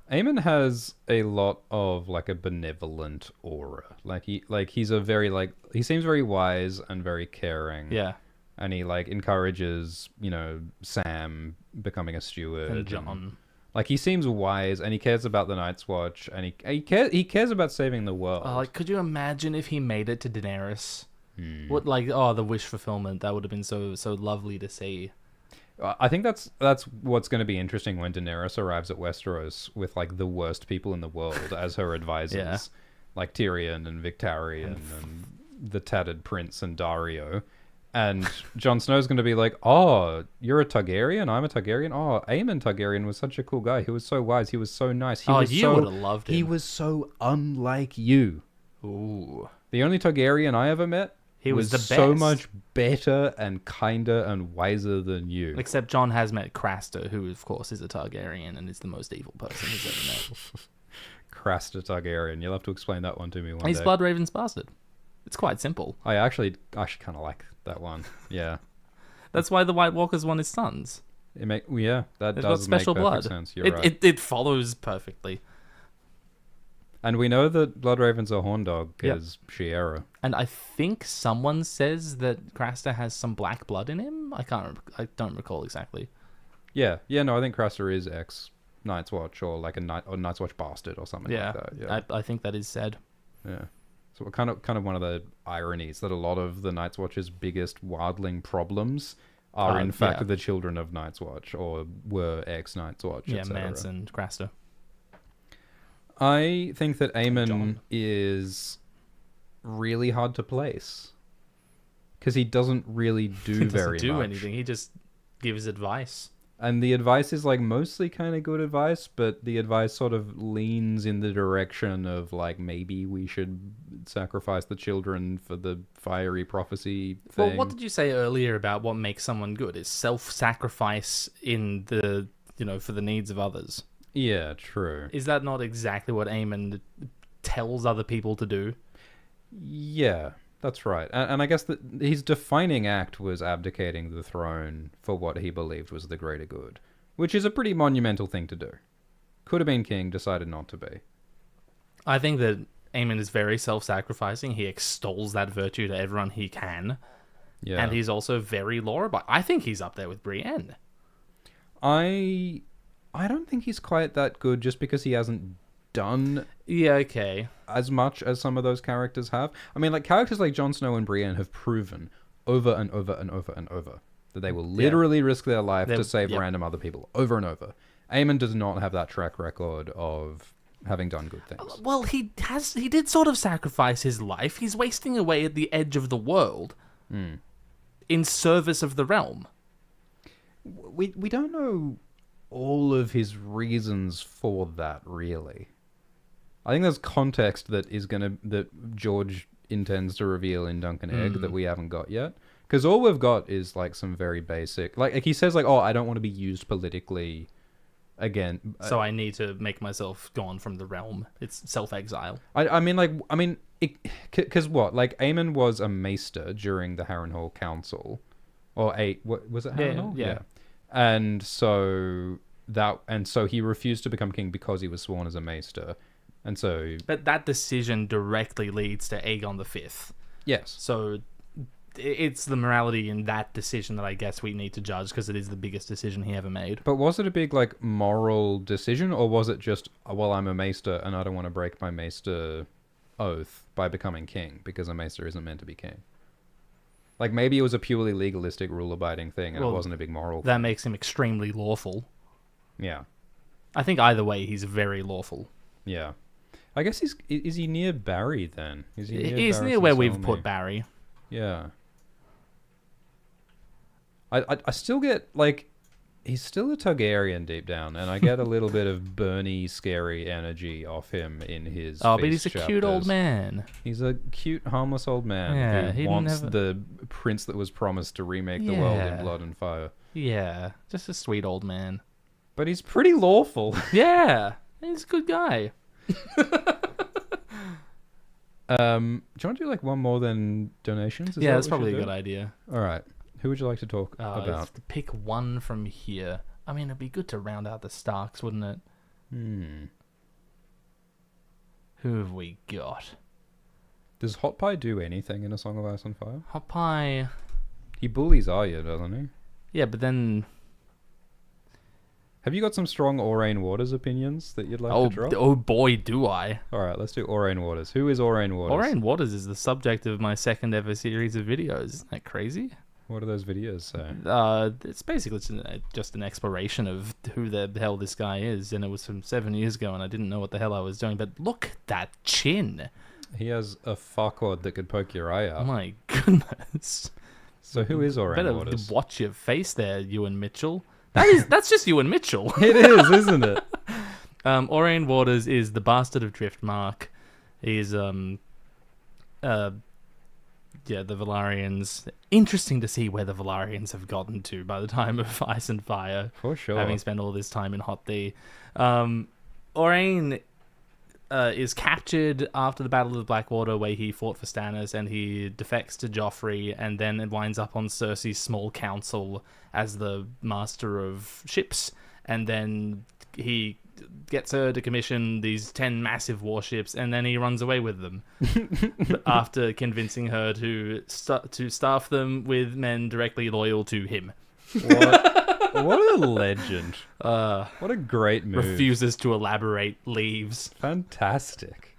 Aemon has a lot of, like, a benevolent aura. He's a very, like... He seems very wise and very caring. Yeah. And he, like, encourages, Sam becoming a steward. And Jon. Like, he seems wise, and he cares about the Night's Watch, and he cares about saving the world. Could you imagine if he made it to Daenerys? What, the wish fulfillment, that would have been so lovely to see. I think that's what's going to be interesting when Daenerys arrives at Westeros with, like, the worst people in the world as her advisors. Yeah. Like Tyrion and Victarion and the Tattered Prince and Dario. And Jon Snow's going to be like, oh, you're a Targaryen? I'm a Targaryen? Oh, Aemon Targaryen was such a cool guy. He was so wise. He was so nice. You would have loved him. He was so unlike you. Ooh. The only Targaryen I ever met He was the best. So much better and kinder and wiser than you. Except Jon has met Craster, who, of course, is a Targaryen and is the most evil person he's ever met. Craster Targaryen. You'll have to explain that one to me one day. He's Bloodraven's bastard. It's quite simple. I actually kind of like that one. Yeah. That's why the White Walkers want his sons. Yeah, that They've does got special make perfect blood. sense. You're right. It follows perfectly. And we know that Bloodraven's a horn dog Yep. is Xaro. And I think someone says that Craster has some black blood in him. I don't recall exactly. Yeah, no, I think Craster is ex Night's Watch or like a Night's Watch bastard or something like that. Yeah, I think that is said. yeah. So we're kind of one of the ironies that a lot of the Night's Watch's biggest wildling problems are in fact the children of Night's Watch or were ex Night's Watch. Yeah, etc. Mance and Craster. I think that Aemon John. is really hard to place because he doesn't really do He doesn't very do much. anything. He just gives advice. And the advice is like mostly kind of good advice, but the advice sort of leans in the direction of like maybe we should sacrifice the children for the fiery prophecy thing. Well, what did you say earlier about what makes someone good? Is self-sacrifice in the, for the needs of others. Yeah, true. Is that not exactly what Aemon tells other people to do? Yeah, that's right. And I guess that his defining act was abdicating the throne for what he believed was the greater good, which is a pretty monumental thing to do. Could have been king, decided not to be. I think that Aemon is very self-sacrificing. He extols that virtue to everyone he can. Yeah. And he's also very law-abiding. I think he's up there with Brienne. I don't think he's quite that good just because he hasn't done Yeah, okay. as much as some of those characters have. I mean, like, characters like Jon Snow and Brienne have proven over and over and over and over that they will literally risk their life to save random other people over and over. Aemon does not have that track record of having done good things. Well, he did sort of sacrifice his life. He's wasting away at the edge of the world in service of the realm. We don't know all of his reasons for that, really. I think there's context that George intends to reveal in Dunk and Egg that we haven't got yet. Because all we've got is like some very basic, like he says, like, oh, I don't want to be used politically again. So I need to make myself gone from the realm. It's self-exile. Because what? Like, Aemon was a maester during the Harrenhal Council, what was it? Harrenhal? Yeah. And so he refused to become king because he was sworn as a maester, and so. But that decision directly leads to Aegon V. Yes. So it's the morality in that decision that I guess we need to judge because it is the biggest decision he ever made. But was it a big like moral decision, or was it just, well, I'm a maester and I don't want to break my maester oath by becoming king because a maester isn't meant to be king? Like, maybe it was a purely legalistic, rule-abiding thing, and it wasn't a big moral That thing. makes him extremely lawful. Yeah. I think either way, he's very lawful. Yeah. I guess is he near Barry, then? Is he near He's near Barristan where we've Selmy? put Barry. Yeah. I still get, like... He's still a Targaryen deep down, and I get a little bit of Bernie scary energy off him in his Oh, but feast he's a cute old chapters. man. He's a cute, harmless old man Yeah, who he wants never- the prince that was promised to remake the world in Yeah. blood and fire. Yeah, just a sweet old man. But he's pretty lawful. Yeah, he's a good guy. Do you want to do like one more than donations? Yeah, that's probably a good idea. All right. Who would you like to talk I about? have to pick one from here. I mean, it'd be good to round out the Starks, wouldn't it? Who have we got? Does Hot Pie do anything in A Song of Ice and Fire? Hot Pie. He bullies Arya, doesn't he? Yeah, but then... Have you got some strong Aurane Waters opinions that you'd like to drop? Oh boy, do I. All right, let's do Aurane Waters. Who is Aurane Waters? Aurane Waters is the subject of my second ever series of videos. Isn't that crazy? What do those videos say? It's basically just an exploration of who the hell this guy is, and it was from 7 years ago, and I didn't know what the hell I was doing. But look at that chin! He has a fuckwad that could poke your eye Oh out. my goodness! So who is Aurane Better Waters? watch your face there, Ewan Mitchell. That's just Ewan Mitchell. It is, isn't it? Aurane Waters is the bastard of Driftmark. He's the Valarians. Interesting to see where the Valarians have gotten to by the time of Ice and Fire. For sure. Having spent all this time in Hot D. Aurane is captured after the Battle of the Blackwater, where he fought for Stannis, and he defects to Joffrey, and then it winds up on Cersei's small council as the master of ships, and then he gets her to commission these 10 massive warships, and then he runs away with them after convincing her to staff them with men directly loyal to him. What a legend. What a great move. Refuses to elaborate, leaves. Fantastic.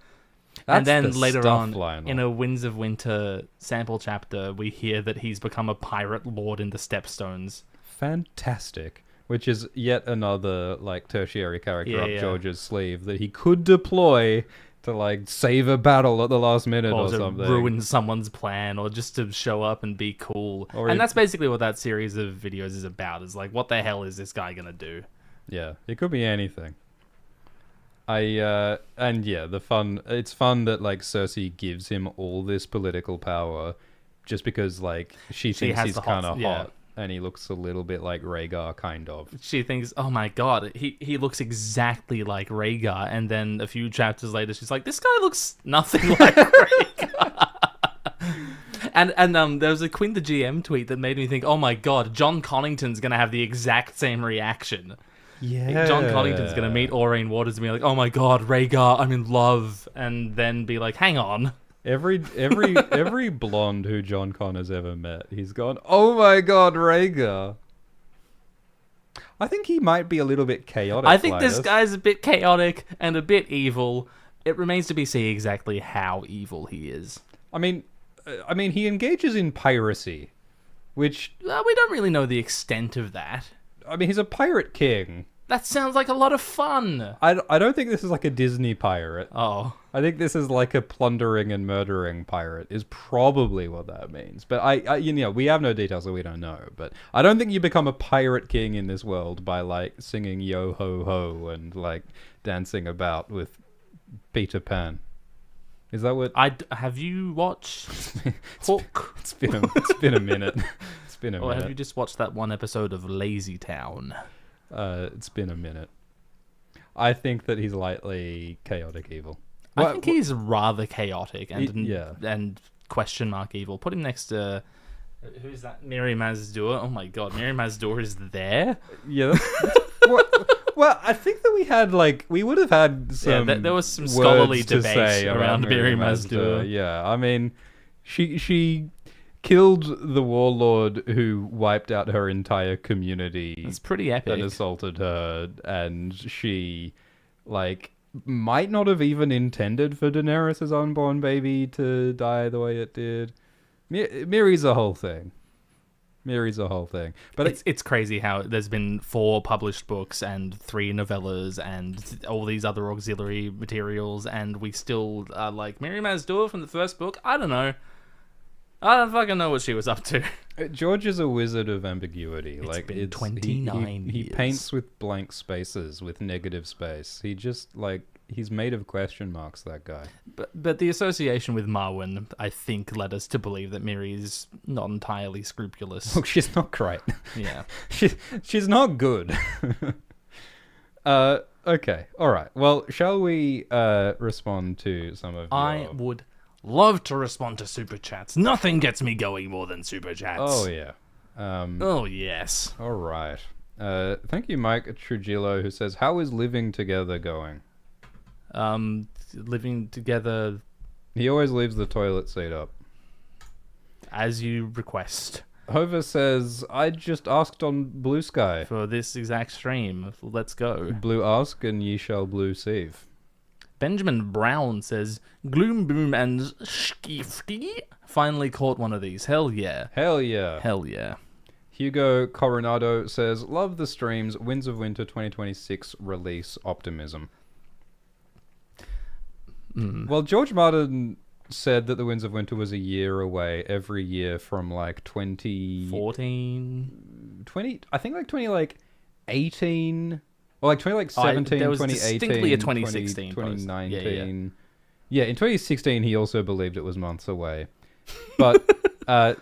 And then later on, in a Winds of Winter sample chapter, we hear that he's become a pirate lord in the Stepstones. Fantastic. Which is yet another, like, tertiary character up George's sleeve that he could deploy to, like, save a battle at the last minute or something. Ruin someone's plan, or just to show up and be cool. And that's basically what that series of videos is about, is like, what the hell is this guy gonna do? Yeah, it could be anything. It's fun that, like, Cersei gives him all this political power just because, like, she thinks he's kind of hot. And he looks a little bit like Rhaegar, kind of. She thinks, oh my god, he looks exactly like Rhaegar. And then a few chapters later, she's like, this guy looks nothing like Rhaegar. and there was a Quinn the GM tweet that made me think, oh my god, John Connington's going to have the exact same reaction. Yeah. John Connington's going to meet Aurane Waters and be like, oh my god, Rhaegar, I'm in love. And then be like, hang on. Every blonde who John Connor's ever met, he's gone, oh my god, Rhaegar. I think he might be a little bit chaotic. I think this guy's a bit chaotic and a bit evil. It remains to be seen exactly how evil he is. I mean, he engages in piracy, which... we don't really know the extent of that. I mean, he's a pirate king. That sounds like a lot of fun. I don't think this is like a Disney pirate. Oh. I think this is like a plundering and murdering pirate is probably what that means. But we have no details, so we don't know. But I don't think you become a pirate king in this world by, like, singing yo ho ho and, like, dancing about with Peter Pan. Is that what? Have you watched Hook? It's been a minute. It's been a minute. Or have you just watched that one episode of Lazy Town? It's been a minute. I think that he's lightly chaotic evil. I think he's rather chaotic and question mark evil. Put him next to who's that? Mirri Maz Duur. Oh my god, Mirri Maz Duur is there. Yeah. Well, I think that we would have had some. Yeah, there was some scholarly debate around Mirri Maz Duur. Yeah, I mean, she killed the warlord who wiped out her entire community. It's pretty epic. And assaulted her, and she, like, might not have even intended for Daenerys' unborn baby to die the way it did. Mirri's a whole thing. But it's crazy how there's been 4 published books and 3 novellas and all these other auxiliary materials, and we still are like, Mirri Maz Duur from the first book? I don't know. I don't fucking know what she was up to. George is a wizard of ambiguity. It's been 29 years. He paints with blank spaces, with negative space. He just, like, he's made of question marks, that guy. But the association with Marwyn, I think, led us to believe that Mirri's not entirely scrupulous. Look, she's not great. Yeah. She's not good. Okay, alright. Well, shall we respond to some of I would love to respond to Super Chats. Nothing gets me going more than Super Chats. Oh, yeah. Oh, yes. All right. Thank you, Mike Trujillo, who says, how is living together going? Living together... He always leaves the toilet seat up. As you request. Hover says, I just asked on Blue Sky. For this exact stream. Let's go. Blue ask and ye shall blue sieve. Benjamin Brown says, Gloom Boom and Skifty finally caught one of these. Hell yeah. Hell yeah. Hell yeah. Hugo Coronado says, love the streams. Winds of Winter 2026 release optimism. Well, George Martin said that the Winds of Winter was a year away every year from like 2014, 20, I think like 2018. Or like 2017, there was 2018, distinctly a 2016 2019. Yeah, in 2016 he also believed it was months away. But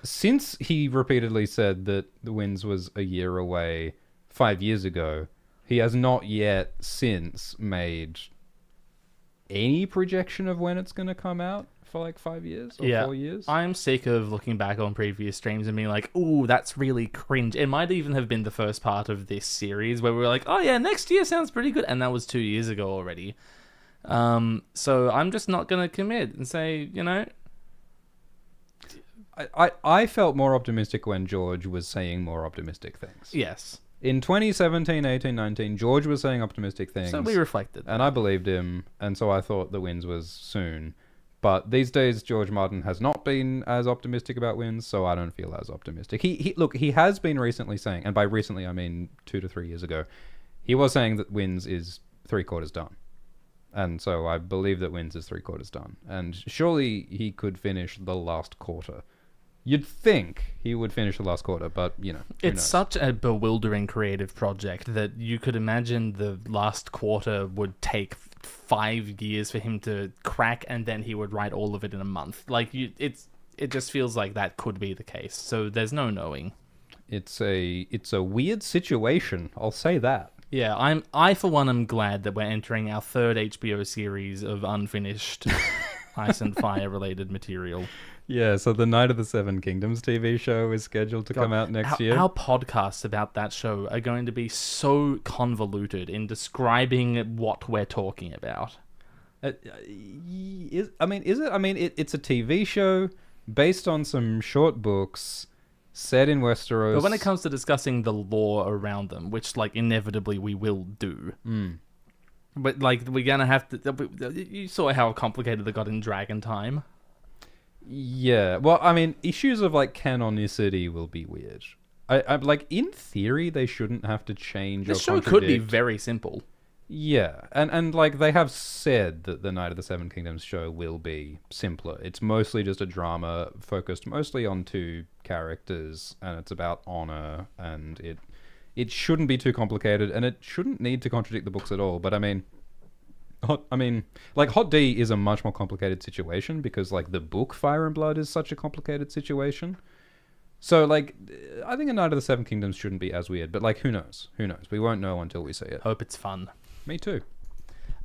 since he repeatedly said that the Winds was a year away 5 years ago, he has not yet since made any projection of when it's going to come out for like 5 years or 4 years? I'm sick of looking back on previous streams and being like, ooh, that's really cringe. It might even have been the first part of this series where we were like, oh yeah, next year sounds pretty good. And that was 2 years ago already. So I'm just not going to commit and say, I felt more optimistic when George was saying more optimistic things. Yes. In 2017, 18, 19, George was saying optimistic things. So we reflected. And I believed him, and so I thought the wins was soon. But these days, George Martin has not been as optimistic about wins, so I don't feel as optimistic. He has been recently saying, and by recently I mean 2 to 3 years ago, he was saying that wins is 3/4 done. And so I believe that wins is 3/4 done. And surely he could finish the last quarter. You'd think he would finish the last quarter, but, who It's knows? such a bewildering creative project that you could imagine the last quarter would take 5 years for him to crack, and then he would write all of it in a month. Like, it just feels like that could be the case. So there's no knowing. It's a weird situation, I'll say that. Yeah, I for one am glad that we're entering our third HBO series of unfinished Ice and Fire related material. Yeah, so the Night of the Seven Kingdoms TV show is scheduled to come out next year. Our podcasts about that show are going to be so convoluted in describing what we're talking about. Is it? I mean, it's a TV show based on some short books set in Westeros. But when it comes to discussing the lore around them, which, like, inevitably we will do. But, like, we're going to have to... You saw how complicated it got in Dragon Time. Yeah, well, I mean, issues of, like, canonicity will be weird. I'm like, in theory, they shouldn't have to change or The show contradict. could be very simple. Yeah, and like, they have said that the Night of the Seven Kingdoms show will be simpler. It's mostly just a drama focused mostly on 2 characters, and it's about honor, and it shouldn't be too complicated, and it shouldn't need to contradict the books at all, but I mean... Hot D is a much more complicated situation because, like, the book Fire and Blood is such a complicated situation. So, like, I think A Night of the Seven Kingdoms shouldn't be as weird, but, like, who knows? Who knows? We won't know until we see it. Hope it's fun. Me too.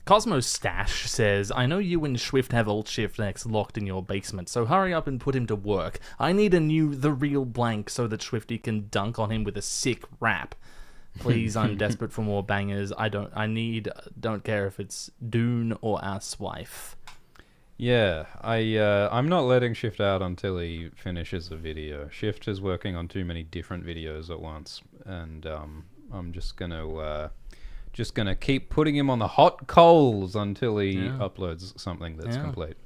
Cosmo Stash says, I know you and Swift have Alt Shift X locked in your basement, so hurry up and put him to work. I need a new The Real Blank so that Swifty can dunk on him with a sick rap. Please, I'm desperate for more bangers. Don't care if it's Dune or ASOIAF. Yeah, I'm not letting Shift out until he finishes a video. Shift is working on too many different videos at once, and I'm just gonna keep putting him on the hot coals until he uploads something that's complete.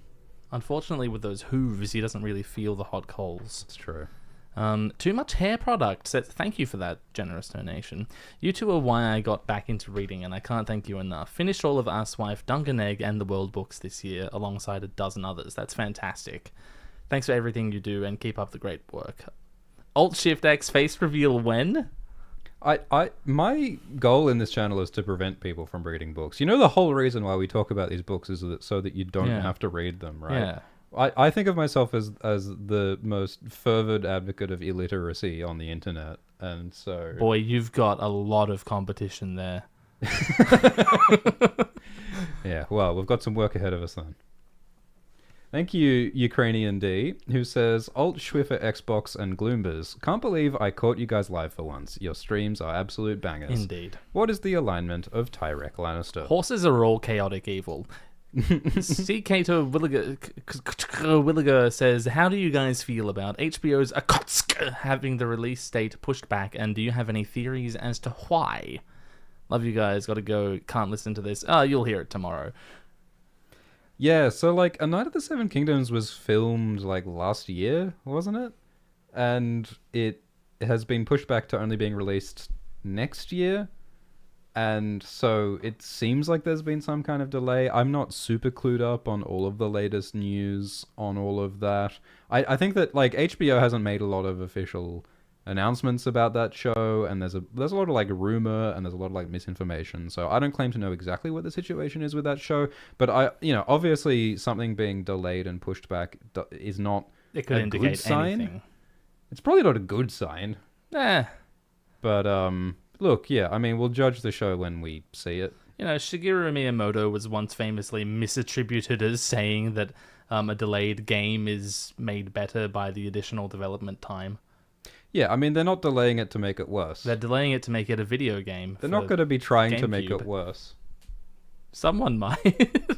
Unfortunately, with those hooves, he doesn't really feel the hot coals. It's true. Too much hair product. Thank you for that generous donation. You two are why I got back into reading, and I can't thank you enough. Finished all of ASOIAF, Duncan Egg, and the World books this year, alongside a dozen others. That's fantastic. Thanks for everything you do, and keep up the great work. Alt Shift X face reveal when? My goal in this channel is to prevent people from reading books. You know, the whole reason why we talk about these books is so that you don't have to read them, right? Yeah. I think of myself as the most fervid advocate of illiteracy on the internet, and so... Boy, you've got a lot of competition there. Yeah, well, we've got some work ahead of us then. Thank you, Ukrainian D, who says, Alt Schwiffer Xbox and Gloombers. Can't believe I caught you guys live for once. Your streams are absolute bangers. Indeed. What is the alignment of Tyrek Lannister? Horses are all chaotic evil. C. Cato Williger says, how do you guys feel about HBO's Akotsk having the release date pushed back, and do you have any theories as to why? Love you guys, gotta go, can't listen to this. You'll hear it tomorrow. Yeah, so, like, A Night of the Seven Kingdoms was filmed, like, last year, wasn't it? And it has been pushed back to only being released next year. And so it seems like there's been some kind of delay. I'm not super clued up on all of the latest news on all of that. I think that, like, HBO hasn't made a lot of official announcements about that show, and there's a lot of, like, rumor, and there's a lot of, like, misinformation. So I don't claim to know exactly what the situation is with that show, but obviously something being delayed and pushed back is not It could a good indicate sign. anything. It's probably not a good sign. Eh. But look, yeah, I mean, we'll judge the show when we see it. Shigeru Miyamoto was once famously misattributed as saying that a delayed game is made better by the additional development time. Yeah, I mean, they're not delaying it to make it worse. They're delaying it to make it a video game. They're not going to be trying to make GameCube. it worse. Someone might.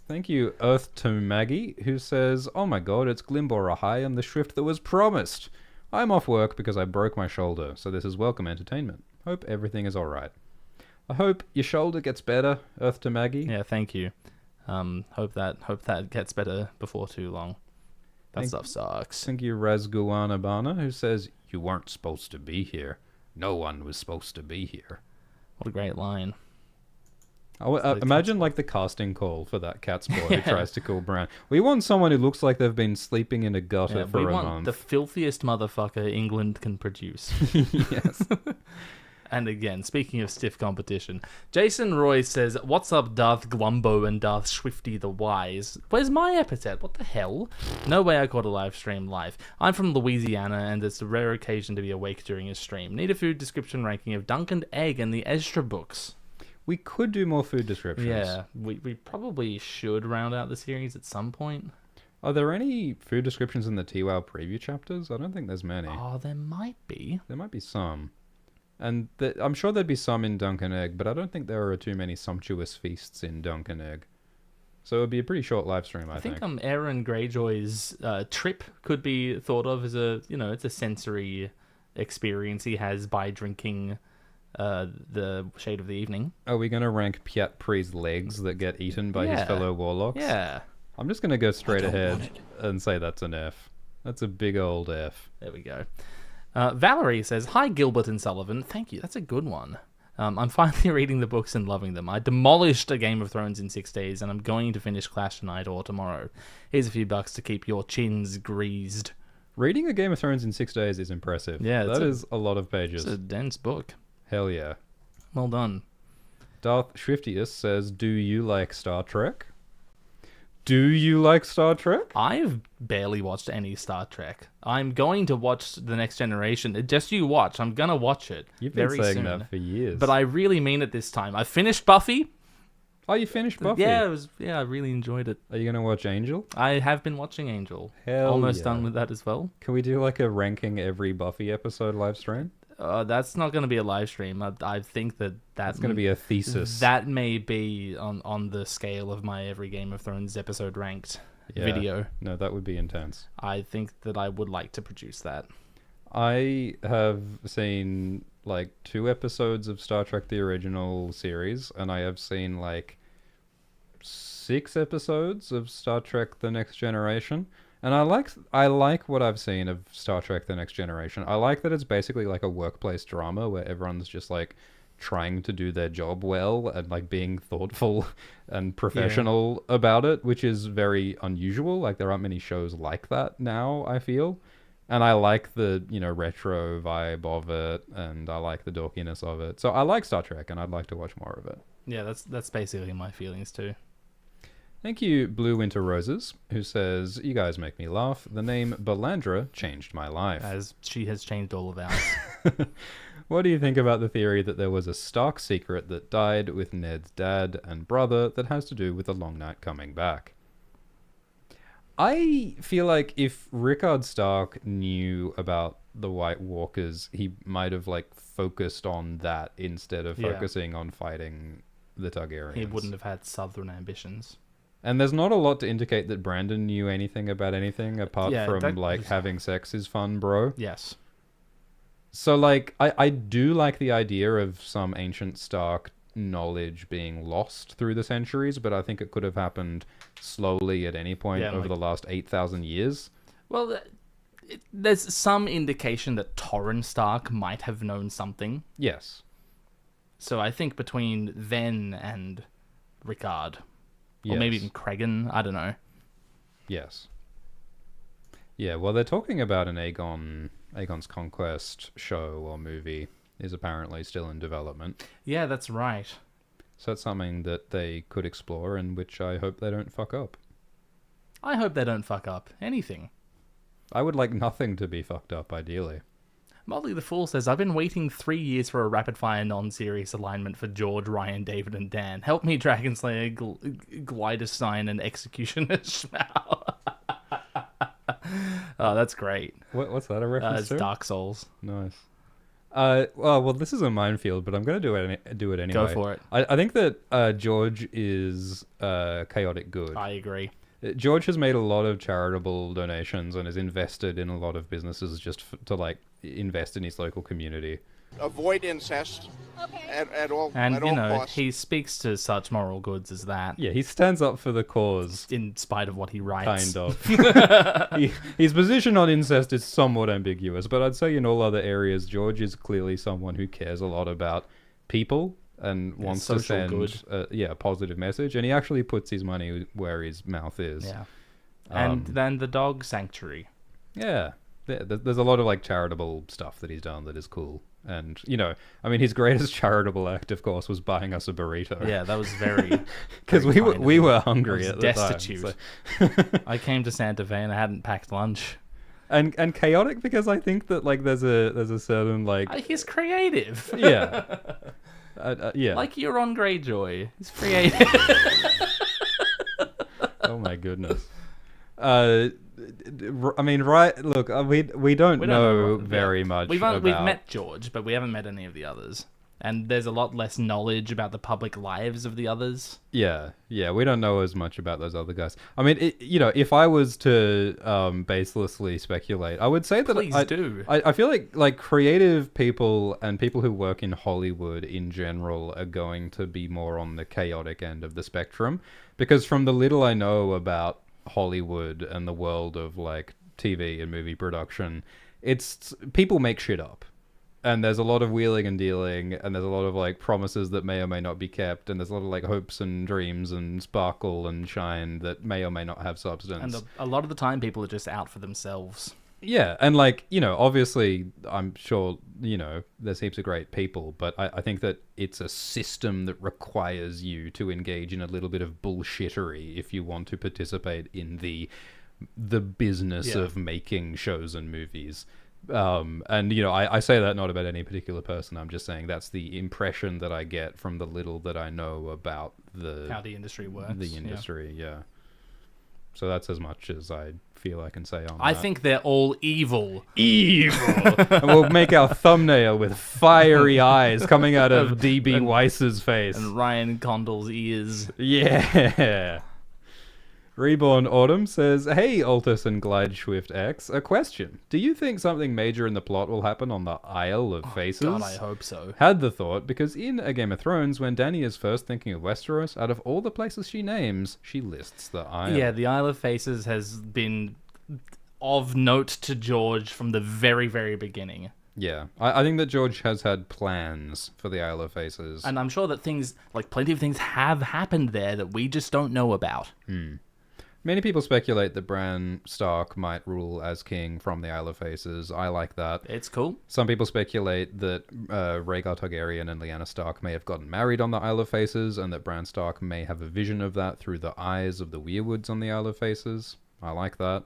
Thank you, Earth to Maggie, who says, "Oh my god, it's Glimbora High and the shrift that was promised. I'm off work because I broke my shoulder, so this is welcome entertainment. Hope everything is alright." I hope your shoulder gets better, Earth to Maggie. Yeah, thank you. Hope that gets better before too long. That stuff sucks. Thank you, Razguana Bana, who says, "You weren't supposed to be here. No one was supposed to be here." What a great line. Imagine like the casting call for that cat's boy who tries to call Bran. We want someone who looks like they've been sleeping in a gutter for a month. We want the filthiest motherfucker England can produce. Yes. And again, speaking of stiff competition, Jason Roy says, "What's up, Darth Glumbo and Darth Swifty the Wise? Where's my epithet? What the hell? No way I caught a live stream live. I'm from Louisiana, and it's a rare occasion to be awake during a stream. Need a food description ranking of Dunk and Egg and the Ezra books." We could do more food descriptions. Yeah, we probably should round out the series at some point. Are there any food descriptions in the TWOW preview chapters? I don't think there's many. Oh, there might be. There might be some. And I'm sure there'd be some in Dunk and Egg, but I don't think there are too many sumptuous feasts in Dunk and Egg. So it would be a pretty short live stream, I think. Aaron Greyjoy's trip could be thought of as it's a sensory experience he has by drinking the Shade of the Evening. Are we going to rank Pyat Pree's legs that get eaten by his fellow warlocks? Yeah. I'm just going to go straight ahead and say that's an F. That's a big old F. There we go. Valerie says, "Hi, Gilbert and Sullivan." Thank you. That's a good one. I'm finally reading the books and loving them. I demolished a Game of Thrones in 6 days, and I'm going to finish Clash tonight or tomorrow. Here's a few bucks to keep your chins greased. Reading a Game of Thrones in 6 days is impressive. Yeah, that is a lot of pages. It's a dense book. Hell yeah. Well done. Darth Swiftius says, "Do you like Star Trek?" Do you like Star Trek? I've barely watched any Star Trek. I'm going to watch The Next Generation. Just you watch. I'm going to watch it. You've been very saying soon. that for years. But I really mean it this time. I finished Buffy. Oh, you finished Buffy? Yeah, I really enjoyed it. Are you going to watch Angel? I have been watching Angel. Hell Almost yeah. done with that as well. Can we do like a ranking every Buffy episode live stream? That's not going to be a live stream. I think that's going to be a thesis. That may be on the scale of my every Game of Thrones episode ranked video. No, that would be intense. I think that I would like to produce that. I have seen like 2 episodes of Star Trek the original series, and I have seen like 6 episodes of Star Trek the Next Generation. And I like what I've seen of Star Trek The Next Generation. I like that it's basically like a workplace drama where everyone's just like trying to do their job well and like being thoughtful and professional about it, which is very unusual. Like there aren't many shows like that now, I feel. And I like the, retro vibe of it, and I like the dorkiness of it. So I like Star Trek, and I'd like to watch more of it. Yeah, that's basically my feelings too. Thank you, Blue Winter Roses, who says, "You guys make me laugh. The name Belandra changed my life." As she has changed all of ours. What do you think about the theory that there was a Stark secret that died with Ned's dad and brother that has to do with the Long Night coming back? I feel like if Rickard Stark knew about the White Walkers, he might have focused on that instead of focusing on fighting the Targaryens. He wouldn't have had southern ambitions. And there's not a lot to indicate that Brynden knew anything about anything apart from having sex is fun, bro. Yes. So I do like the idea of some ancient Stark knowledge being lost through the centuries, but I think it could have happened slowly at any point over the last 8,000 years. Well, there's some indication that Torrhen Stark might have known something. Yes. So I think between then and Rickard... Or maybe even Cregan, I don't know. Yes. Yeah, well, they're talking about an Aegon's Conquest show or movie is apparently still in development. Yeah, that's right. So that's something that they could explore, and which I hope they don't fuck up. I hope they don't fuck up anything. I would like nothing to be fucked up, ideally. Molly the Fool says, I've been waiting 3 years for a rapid-fire non-serious alignment for George, Ryan, David, and Dan. Help me, Dragonslayer, Gliderstein, and Executioner Schmau. Oh, that's great. What's that a reference It's to? Dark Souls. Nice. Well, this is a minefield, but I'm going to do it anyway. Go for it. I think that George is chaotic good. I agree. George has made a lot of charitable donations and is invested in a lot of businesses just to like invest in his local community. Avoid incest at all And, at all costs. he speaks to such moral goods as that, Yeah, he stands up for the cause, in spite of what he writes. kind of. His position on incest is somewhat ambiguous, but I'd say in all other areas, George is clearly someone who cares a lot about people and wants to social send good. a positive message, and he actually puts his money where his mouth is. Yeah. And then the Dog Sanctuary. Yeah. There's a lot of like charitable stuff that he's done that is cool. And, his greatest charitable act, of course, was buying us a burrito. Yeah, that was very... Because we were hungry I at was the destitute. time. So. I came to Santa Fe and I hadn't packed lunch. And chaotic because I think that like there's a certain like He's creative. yeah. Yeah. Like Euron Greyjoy. He's creative. Oh my goodness. Right? Look, we don't know very much. We've about... met George, but we haven't met any of the others. And there's a lot less knowledge about the public lives of the others. Yeah, we don't know as much about those other guys. I mean, if I was to baselessly speculate, I would say that Please do. I feel like creative people and people who work in Hollywood in general are going to be more on the chaotic end of the spectrum, because from the little I know about Hollywood and the world of like TV and movie production, it's people make shit up. And there's a lot of wheeling and dealing, and there's a lot of like promises that may or may not be kept, and there's a lot of like hopes and dreams and sparkle and shine that may or may not have substance. And a lot of the time, people are just out for themselves. Yeah, and like, obviously, I'm sure, there's heaps of great people, but I think that it's a system that requires you to engage in a little bit of bullshittery if you want to participate in the business of making shows and movies. I say that not about any particular person. I'm just saying that's the impression that I get from the little that I know about how the industry works. The industry, yeah. So that's as much as I feel I can say on I that. think they're all evil. And we'll make our thumbnail with fiery eyes coming out of DB Weiss's face. And Ryan Condal's ears. Yeah. Reborn Autumn says, "Hey, Altus and Glideswift X, a question. Do you think something major in the plot will happen on the Isle of Faces?" God, I hope so. Had the thought, because in A Game of Thrones, when Dany is first thinking of Westeros, out of all the places she names, she lists the Isle. Yeah, the Isle of Faces has been of note to George from the very, very beginning. Yeah, I think that George has had plans for the Isle of Faces. And I'm sure that plenty of things have happened there that we just don't know about. Many people speculate that Bran Stark might rule as king from the Isle of Faces. I like that. It's cool. Some people speculate that Rhaegar Targaryen and Lyanna Stark may have gotten married on the Isle of Faces, and that Bran Stark may have a vision of that through the eyes of the weirwoods on the Isle of Faces. I like that.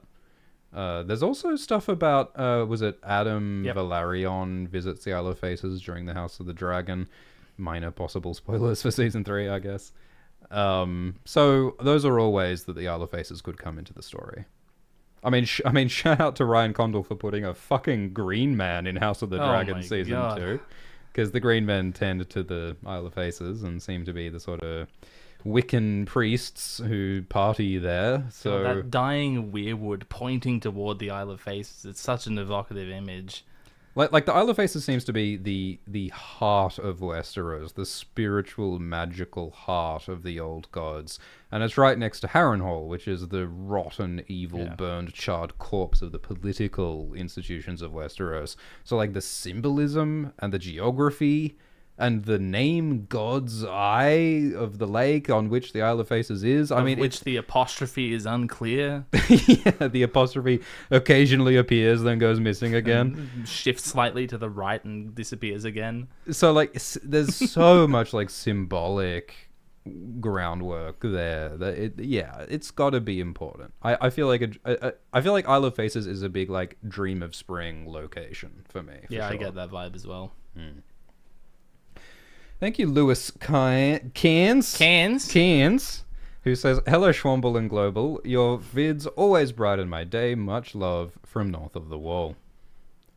There's also stuff about, was it Adam Velaryon visits the Isle of Faces during the House of the Dragon? Minor possible spoilers for Season 3, I guess. So those are all ways that the Isle of Faces could come into the story. I mean, shout out to Ryan Condal for putting a fucking green man in House of the Dragon Season 2. Because the green men tend to the Isle of Faces and seem to be the sort of Wiccan priests who party there. So that dying weirwood pointing toward the Isle of Faces, it's such an evocative image. Like the Isle of Faces seems to be the heart of Westeros, the spiritual, magical heart of the old gods. And it's right next to Harrenhal, which is the rotten, evil, burned, charred corpse of the political institutions of Westeros. So like the symbolism and the geography and the name God's Eye of the lake on which the Isle of Faces is. Which the apostrophe is unclear. Yeah, the apostrophe occasionally appears, then goes missing again. Shifts slightly to the right and disappears again. So, like, there's so much, like, symbolic groundwork there. It's got to be important. I feel like I feel like Isle of Faces is a big like Dream of Spring location for me. Yeah, sure. I get that vibe as well. Thank you, Lewis Cans, who says, "Hello, Schwamble and Global. Your vids always brighten my day. Much love from north of the wall."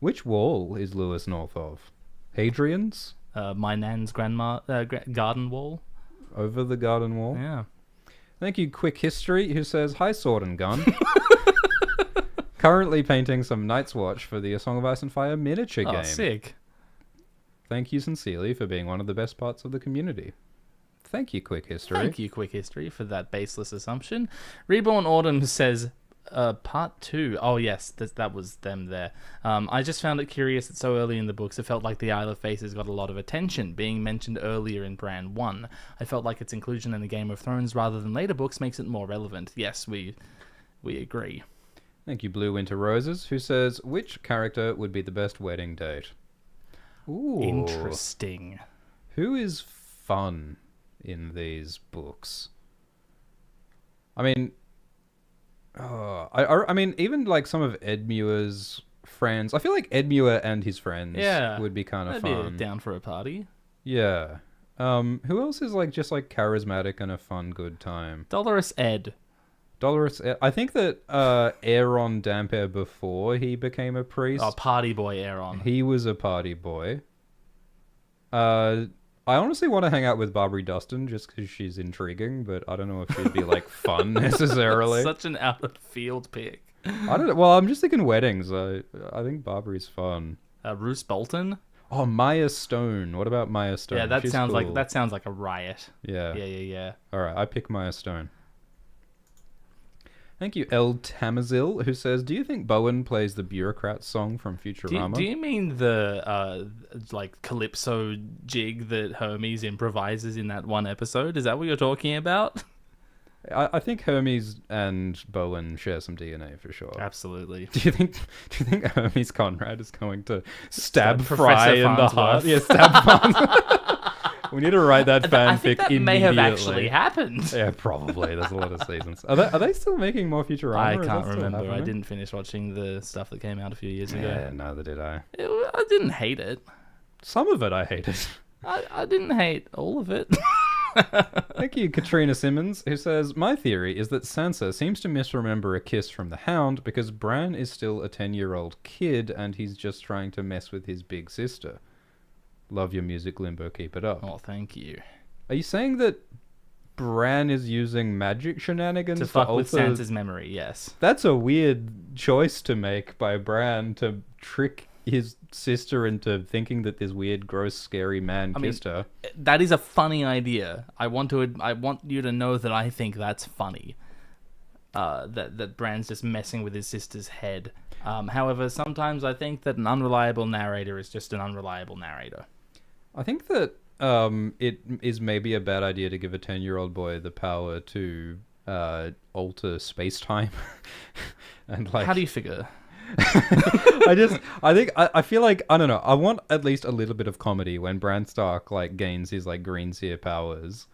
Which wall is Lewis north of? Hadrian's? My nan's garden wall. Over the garden wall? Yeah. Thank you, Quick History, who says, "Hi, Sword and Gun. Currently painting some Night's Watch for the A Song of Ice and Fire miniature game. Sick. Thank you sincerely for being one of the best parts of the community." Thank you, Quick History. Thank you, Quick History, for that baseless assumption. Reborn Autumn says, part 2. Oh, yes, that was them there. I just found it curious that so early in the books it felt like the Isle of Faces got a lot of attention, being mentioned earlier in Bran 1. I felt like its inclusion in the Game of Thrones rather than later books makes it more relevant. Yes, we agree. Thank you, Blue Winter Roses, who says, "Which character would be the best wedding date?" Ooh. Interesting. Who is fun in these books? I mean, I mean, even like some of Edmure's friends. I feel like Edmure and his friends would be kind of I'd fun. be down for a party. Yeah. Who else is like just like charismatic and a fun, good time? Dolorous Ed. I think that Aeron Dampere, before he became a priest, Party boy Aeron. he was a party boy. I honestly want to hang out with Barbary Dustin just because she's intriguing, but I don't know if she'd be like fun necessarily. Such an out of field pick. I don't know. Well, I'm just thinking weddings. I think Barbary's fun. Roose Bolton. Oh, Maya Stone. What about Maya Stone? Yeah, that She's sounds cool. like a riot. Yeah. Yeah. All right, I pick Maya Stone. Thank you, El Tamazil, who says, "Do you think Bowen plays the bureaucrat song from Futurama?" Do you mean the like calypso jig that Hermes improvises in that one episode? Is that what you're talking about? I think Hermes and Bowen share some DNA for sure. Absolutely. Do you think Hermes Conrad is going to stab Professor Fry in the heart? Farnsworth. Yeah, stab Farnsworth. We need to write that fanfic I think that immediately. may have actually happened. Yeah, probably. There's a lot of seasons. Are they still making more Futurama? I Is that can't still remember. happening? I didn't finish watching the stuff that came out a few years ago. Yeah, neither did I. I didn't hate it. Some of it I hated. I didn't hate all of it. Thank you, Katrina Simmons, who says, "My theory is that Sansa seems to misremember a kiss from the Hound because Bran is still a 10-year-old kid and he's just trying to mess with his big sister. Love your music, Limbo. Keep it up." Oh, thank you. Are you saying that Bran is using magic shenanigans To fuck with alter... Sansa's memory, yes. That's a weird choice to make by Bran, to trick his sister into thinking that this weird, gross, scary man kissed her. That is a funny idea. I want you to know that I think that's funny. That Bran's just messing with his sister's head. However, sometimes I think that an unreliable narrator is just an unreliable narrator. I think that it is maybe a bad idea to give a 10-year-old boy the power to alter space-time. And like, how do you figure? I feel like, I don't know, I want at least a little bit of comedy when Bran Stark like gains his like green seer powers.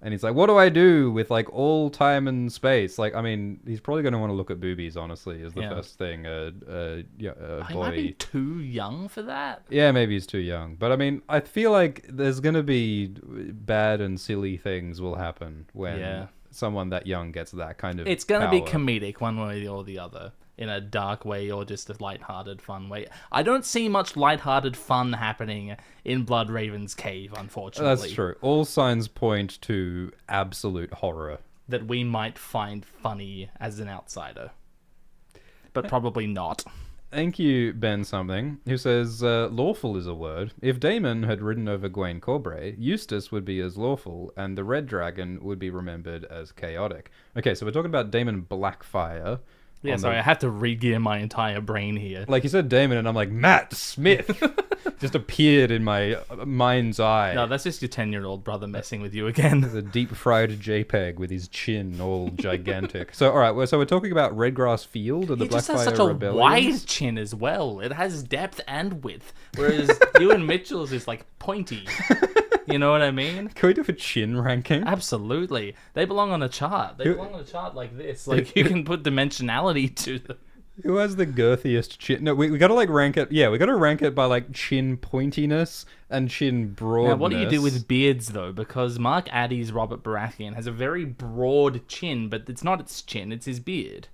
And he's like, what do I do with like all time and space? Like, I mean, he's probably going to want to look at boobies, honestly, is the first thing. He boy. might be too young for that. Yeah, maybe he's too young. But I mean, I feel like there's going to be bad and silly things will happen when someone that young gets that kind of It's going to be power. comedic one way or the other. In a dark way or just a lighthearted, fun way. I don't see much lighthearted fun happening in Bloodraven's cave, unfortunately. That's true. All signs point to absolute horror. That we might find funny as an outsider. But probably not. Thank you, Ben Something, who says, lawful is a word. If Daemon had ridden over Gwaine Corbray, Eustace would be as lawful, and the Red Dragon would be remembered as chaotic. Okay, so we're talking about Daemon Blackfire. Yeah, sorry, I have to re-gear my entire brain here. Like you said Daemon, and I'm like, Matt Smith just appeared in my mind's eye. No, that's just your 10-year-old brother messing with you again. The deep-fried JPEG with his chin all gigantic. So, all right, so we're talking about Redgrass Field and the He just has Blackfire such a Rebellion. wide chin as well. It has depth and width, whereas Ewan Mitchell's is like pointy. You know what I mean? Can we do a chin ranking? Absolutely. They belong on a chart. They belong on a chart like this. Like, you can put dimensionality to them. Who has the girthiest chin? No, we gotta like rank it. Yeah, we gotta rank it by like chin pointiness and chin broadness. Now, what do you do with beards, though? Because Mark Addy's Robert Baratheon has a very broad chin, but it's not its chin, it's his beard.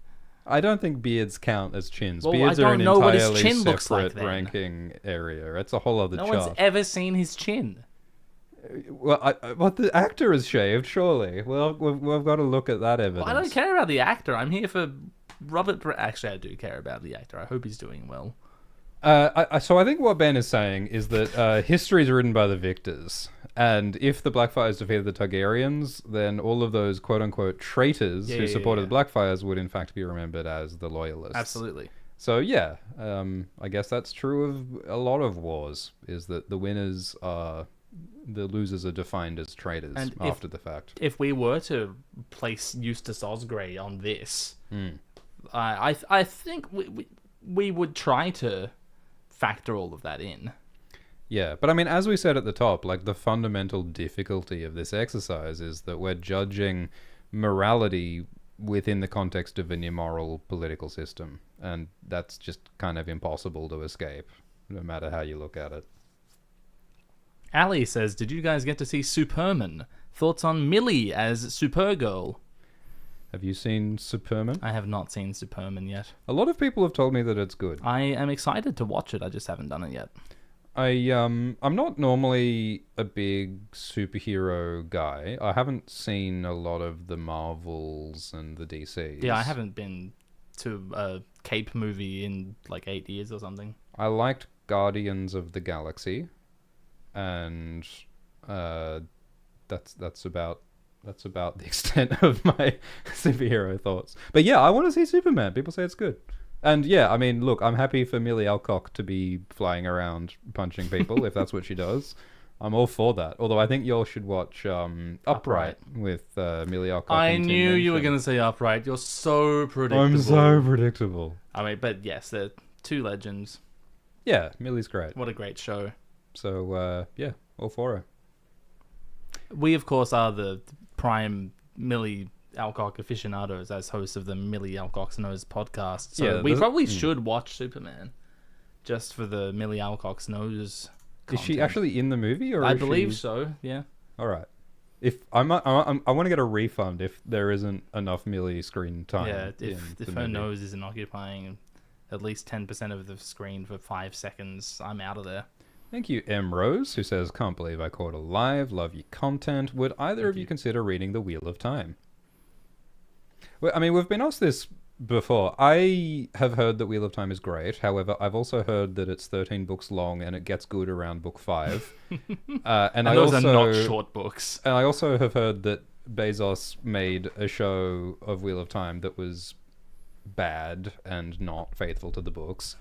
I don't think beards count as chins. Well, Beards I are don't an know what entirely his chin looks like, separate then. ranking area. It's a whole other No chart. one's ever seen his chin. Well, the actor is shaved, surely. Well, we've got to look at that evidence. Well, I don't care about the actor. I'm here for Actually, I do care about the actor. I hope he's doing well. So I think what Ben is saying is that history is written by the victors. And if the Blackfires defeated the Targaryens, then all of those quote-unquote traitors who supported the Blackfires would in fact be remembered as the loyalists. Absolutely. So yeah, I guess that's true of a lot of wars, is that the winners are... the losers are defined as traitors after the fact. If we were to place Eustace Osgrey on this, I think we would try to factor all of that in. Yeah, but I mean, as we said at the top, like the fundamental difficulty of this exercise is that we're judging morality within the context of an immoral political system, and that's just kind of impossible to escape, no matter how you look at it. Ali says, did you guys get to see Superman? Thoughts on Millie as Supergirl? Have you seen Superman? I have not seen Superman yet. A lot of people have told me that it's good. I am excited to watch it, I just haven't done it yet. I'm not normally a big superhero guy. I haven't seen a lot of the Marvels and the DCs. Yeah, I haven't been to a Cape movie in like 8 years or something. I liked Guardians of the Galaxy, and that's about the extent of my superhero thoughts. But yeah, I want to see Superman. People say it's good. And yeah, I mean, look, I'm happy for Millie Alcock to be flying around punching people if that's what she does. I'm all for that. Although I think y'all should watch Upright with Millie Alcock. I and Tim knew you were Minchin. going to say Upright. You're so predictable. I'm so predictable. I mean, but yes, they're two legends. Yeah, Millie's great. What a great show. So yeah, all for her. We, of course, are the prime Millie Alcock aficionados as hosts of the Millie Alcock's Nose podcast. So Yeah, we probably should watch Superman just for the Millie Alcock's Nose content. Is she actually in the movie, or I is believe she... so, yeah. All right. If I want to get a refund if there isn't enough Millie screen time. Yeah, if the her movie. nose isn't occupying at least 10% of the screen for 5 seconds, I'm out of there. Thank you, M. Rose, who says, "Can't believe I caught alive. Love your content. Would either of you consider reading The Wheel of Time?" Well, I mean, we've been asked this before. I have heard that Wheel of Time is great. However, I've also heard that it's 13 books long and it gets good around book 5. And those also, are not short books. And I also have heard that Bezos made a show of Wheel of Time that was bad and not faithful to the books.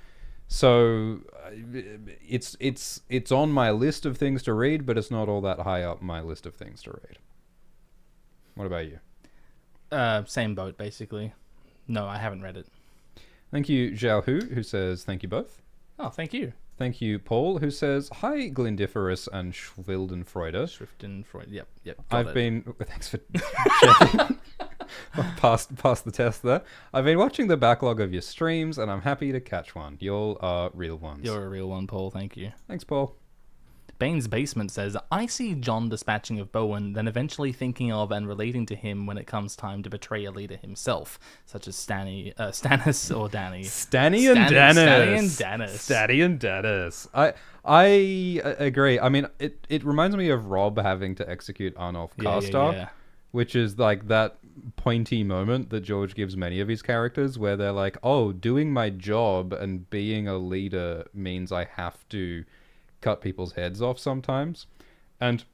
So it's on my list of things to read, but it's not all that high up my list of things to read. What about you? Same boat, basically. No, I haven't read it. Thank you, Zhao Hu, who says, "Thank you both." Oh, thank you. Thank you, Paul, who says, "Hi, Glindiferous and Schwildenfreude. Schriftenfreud. Yep. I've been... Thanks for checking. Passed the test there. I've been watching the backlog of your streams, and I'm happy to catch one. Y'all are real ones." You're a real one, Paul. Thank you. Thanks, Paul. Bane's Basement says, I see Jon dispatching of Bowen, then eventually thinking of and relating to him when it comes time to betray a leader himself, such as Stannis or Dany. Stanny and Dennis. Stanny and Dennis. I agree. I mean, it reminds me of Robb having to execute Arnulf Karstark, Yeah. which is like that pointy moment that George gives many of his characters where they're like, oh, doing my job and being a leader means I have to cut people's heads off sometimes. And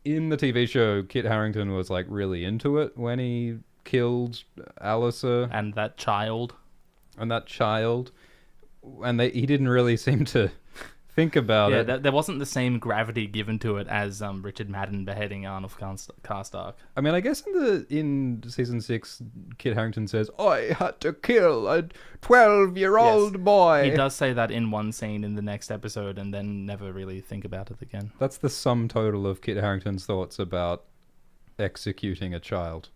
in the TV show, Kit Harington was like really into it when he killed Alliser And that child. and he didn't really seem to think about it. There wasn't the same gravity given to it as Richard Madden beheading Arnold Karstark. I mean, I guess in season 6, Kit Harington says, "I had to kill a 12-year-old boy." He does say that in one scene in the next episode, and then never really think about it again. That's the sum total of Kit Harington's thoughts about executing a child.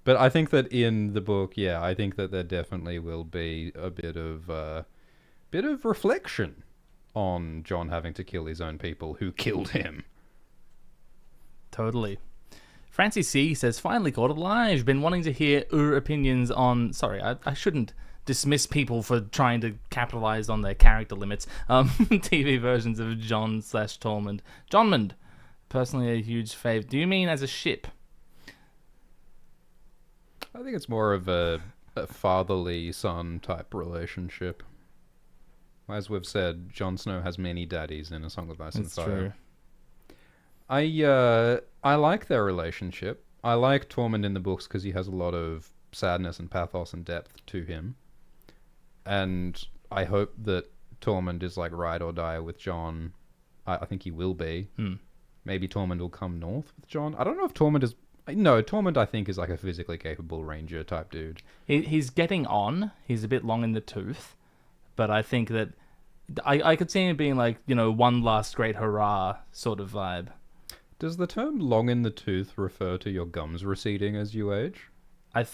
But I think that in the book, I think that there definitely will be a bit of reflection on Jon having to kill his own people who killed him. Totally. Francie C says, finally caught it live. Been wanting to hear your opinions on... Sorry, I shouldn't dismiss people for trying to capitalize on their character limits. TV versions of Jon/Tormund. Jonmund, personally a huge fave. Do you mean as a ship? I think it's more of a fatherly son type relationship. As we've said, Jon Snow has many daddies in A Song of Ice and Fire. That's true. I like their relationship. I like Tormund in the books because he has a lot of sadness and pathos and depth to him. And I hope that Tormund is like ride or die with Jon. I think he will be. Maybe Tormund will come north with Jon. I don't know if Tormund is... No, Tormund I think is like a physically capable ranger type dude. He's getting on. He's a bit long in the tooth. But I think that... I could see him being like, one last great hurrah sort of vibe. Does the term long in the tooth refer to your gums receding as you age? I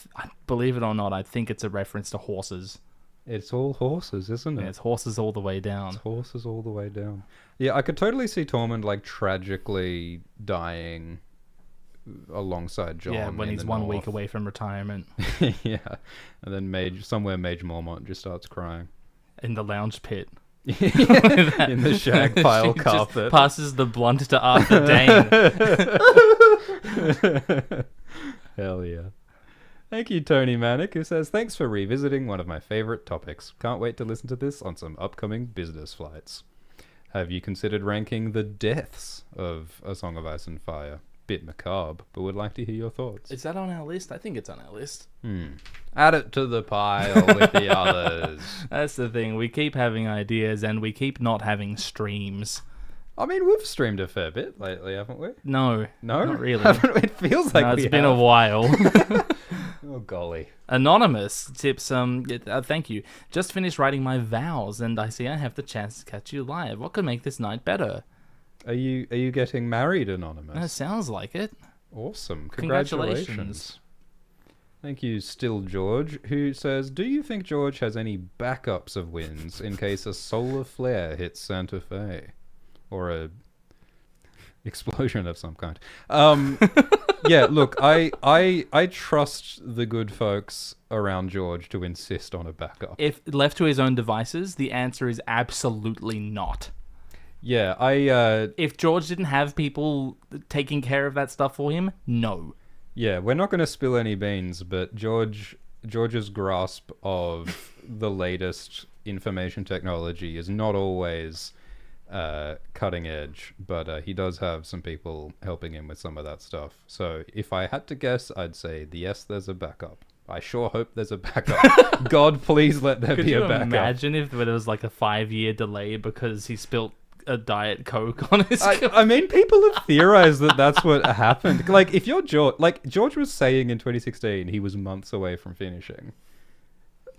believe it or not, I think it's a reference to horses. It's all horses, isn't it? Yeah, it's horses all the way down. It's horses all the way down. Yeah, I could totally see Tormund like tragically dying alongside Jon. Yeah, when he's 1 week away from retirement. Yeah, and then Mage Mormont just starts crying. In the lounge pit. In the shag pile carpet. Passes the blunt to Arthur Dane. Hell yeah. Thank you, Tony Manic, who says, thanks for revisiting one of my favorite topics. Can't wait to listen to this on some upcoming business flights. Have you considered ranking the deaths of A Song of Ice and Fire? Bit macabre, but would like to hear your thoughts. Is that on our list? I think it's on our list. Add it to the pile with the others. That's the thing. We keep having ideas and we keep not having streams. I mean, we've streamed a fair bit lately, haven't we? No, not really. It feels like it's been a while. Oh, golly. Anonymous tips, thank you. Just finished writing my vows and I see I have the chance to catch you live. What could make this night better? Are you getting married, Anonymous? That sounds like it. Awesome. Congratulations. Thank you, Still George, who says, do you think George has any backups of wins in case a solar flare hits Santa Fe? Or a explosion of some kind. Yeah, look, I trust the good folks around George to insist on a backup. If left to his own devices, the answer is absolutely not. Yeah, if George didn't have people taking care of that stuff for him, no. Yeah, we're not going to spill any beans, but George's grasp of the latest information technology is not always cutting edge, but he does have some people helping him with some of that stuff. So if I had to guess, I'd say, yes, there's a backup. I sure hope there's a backup. God, please let there be a backup. Could you imagine if there was like a 5-year delay because he spilt a Diet Coke on his... I mean, people have theorized that that's what happened. Like, if you're George... Like, George was saying in 2016 he was months away from finishing.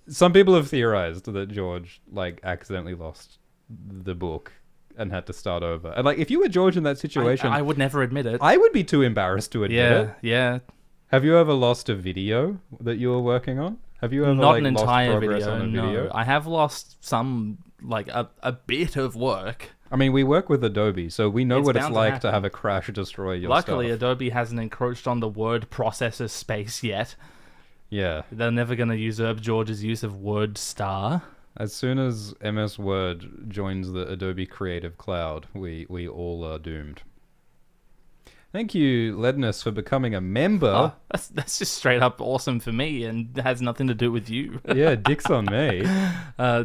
Some people have theorized that George, like, accidentally lost the book and had to start over. And, like, if you were George in that situation... I would never admit it. I would be too embarrassed to admit it. Yeah. Have you ever lost a video that you were working on? Have you ever, Not like, an entire lost progress video, on a video? no. I have lost some, like, a bit of work. I mean, we work with Adobe, so we know what it's like to have a crash destroy your Luckily, stuff. Adobe hasn't encroached on the word processor space yet. Yeah. They're never going to usurp George's use of Word Star. As soon as MS Word joins the Adobe Creative Cloud, we all are doomed. Thank you, Ledness, for becoming a member. Oh, that's just straight up awesome for me and has nothing to do with you. Yeah, dick's on me.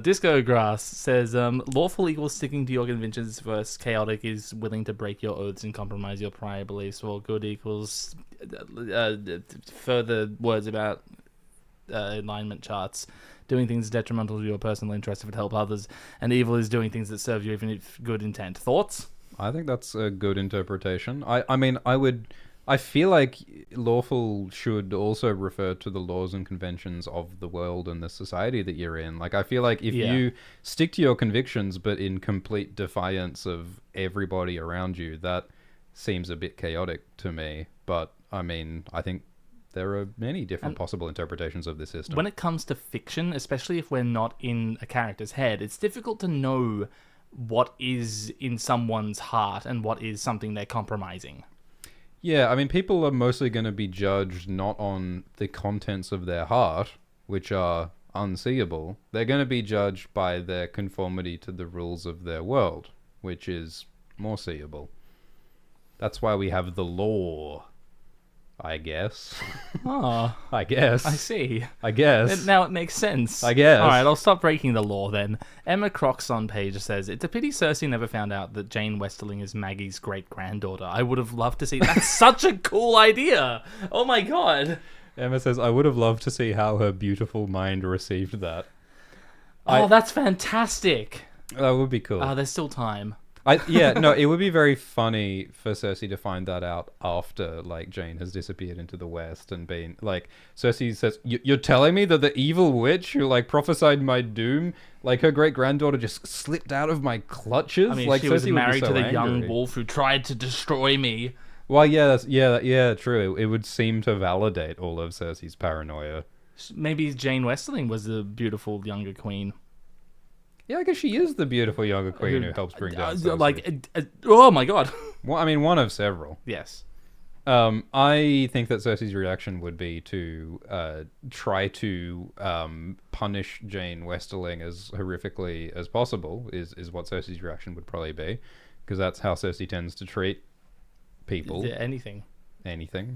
Disco Grass says, lawful equals sticking to your convictions versus chaotic is willing to break your oaths and compromise your prior beliefs, while good equals further words about alignment charts. Doing things detrimental to your personal interest if it helps others, and evil is doing things that serve you even if good intent. Thoughts? I think that's a good interpretation. I feel like lawful should also refer to the laws and conventions of the world and the society that you're in. Like, I feel like if you stick to your convictions but in complete defiance of everybody around you, that seems a bit chaotic to me. But, I mean, I think there are many different possible interpretations of this system. When it comes to fiction, especially if we're not in a character's head, it's difficult to know what is in someone's heart and what is something they're compromising. Yeah, I mean, people are mostly going to be judged not on the contents of their heart, which are unseeable. They're going to be judged by their conformity to the rules of their world, which is more seeable. That's why we have the law, I guess. Oh, I guess. I see. I guess. Now it makes sense. I guess. Alright, I'll stop breaking the law then. Emma Crocs on page says, it's a pity Cersei never found out that Jane Westerling is Maggie's great-granddaughter. I would have loved to see... That's such a cool idea! Oh my god! Emma says, I would have loved to see how her beautiful mind received that. That's fantastic! That would be cool. There's still time. It would be very funny for Cersei to find that out after, like, Jane has disappeared into the West and been, like, Cersei says, you're telling me that the evil witch who, like, prophesied my doom, like, her great-granddaughter just slipped out of my clutches? I mean, like, she was Cersei would be married so to the angry. young wolf who tried to destroy me. Well, yeah, true. It would seem to validate all of Cersei's paranoia. Maybe Jane Westerling was the beautiful younger queen. Yeah, I guess she is the beautiful younger queen who helps bring down Cersei. Oh my god. Well, I mean, one of several. Yes. I think that Cersei's reaction would be to try to punish Jane Westerling as horrifically as possible, is what Cersei's reaction would probably be, because that's how Cersei tends to treat people. Anything,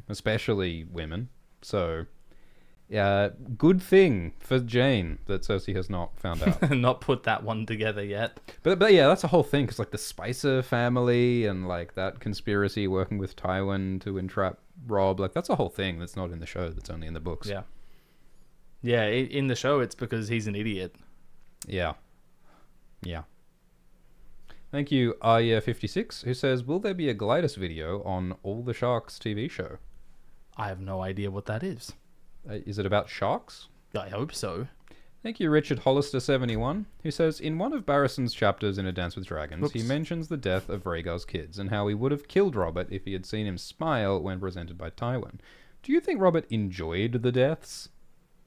especially women. So... good thing for Jane that Cersei has not found out. Not put that one together yet. But yeah, that's a whole thing, because like the Spicer family and like that conspiracy working with Tywin to entrap Robb, like that's a whole thing that's not in the show, that's only in the books. Yeah, in the show it's because he's an idiot. Yeah. Thank you, Aya56, who says, will there be a Glidus video on All the Sharks TV show? I have no idea what that is. Is it about sharks? I hope so. Thank you, Richard Hollister71, who says, in one of Barristan's chapters in A Dance with Dragons, he mentions the death of Rhaegar's kids and how he would have killed Robert if he had seen him smile when presented by Tywin. Do you think Robert enjoyed the deaths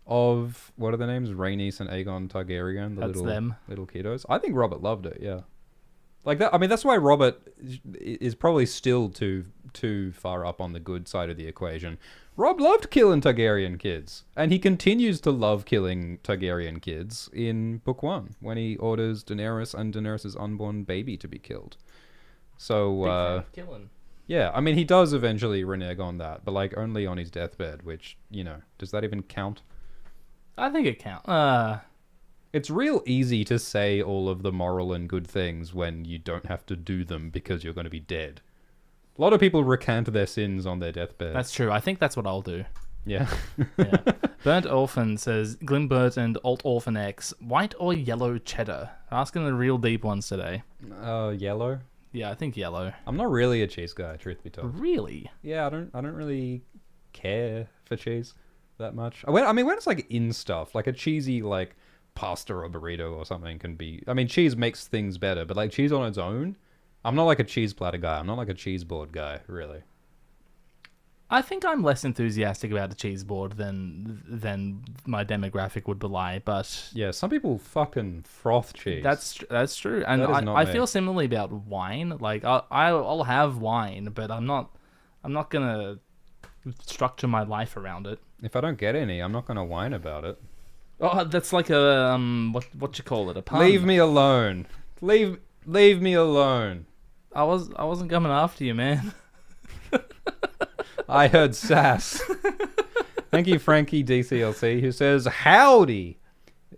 of, what are their names? Rhaenys and Aegon Targaryen? That's them. Little kiddos? I think Robert loved it, yeah. Like that. I mean, that's why Robert is probably still too far up on the good side of the equation. Robb loved killing Targaryen kids, and he continues to love killing Targaryen kids in Book 1 when he orders Daenerys and Daenerys' unborn baby to be killed. So, killing. Yeah, I mean, he does eventually renege on that, but like only on his deathbed, which, you know, does that even count? I think it counts. It's real easy to say all of the moral and good things when you don't have to do them because you're going to be dead. A lot of people recant their sins on their deathbed. That's true. I think that's what I'll do. Yeah. Yeah. Burnt Orphan says, Glimbert and Alt Orphan X, white or yellow cheddar? Asking the real deep ones today. Yellow? Yeah, I think yellow. I'm not really a cheese guy, truth be told. Really? Yeah, I don't really care for cheese that much. I mean, when it's like in stuff, like a cheesy like pasta or burrito or something can be... I mean, cheese makes things better, but like cheese on its own... I'm not like a cheese platter guy. I'm not like a cheese board guy, really. I think I'm less enthusiastic about a cheese board than my demographic would belie, but... Yeah, some people fucking froth cheese. That's true. And I feel similarly about wine. Like, I'll have wine, but I'm not going to structure my life around it. If I don't get any, I'm not going to whine about it. Oh, that's like a... what you call it? A pun. Leave me alone. Leave me alone. I wasn't coming after you, man. I heard sass. Thank you, Frankie DCLC, who says, howdy.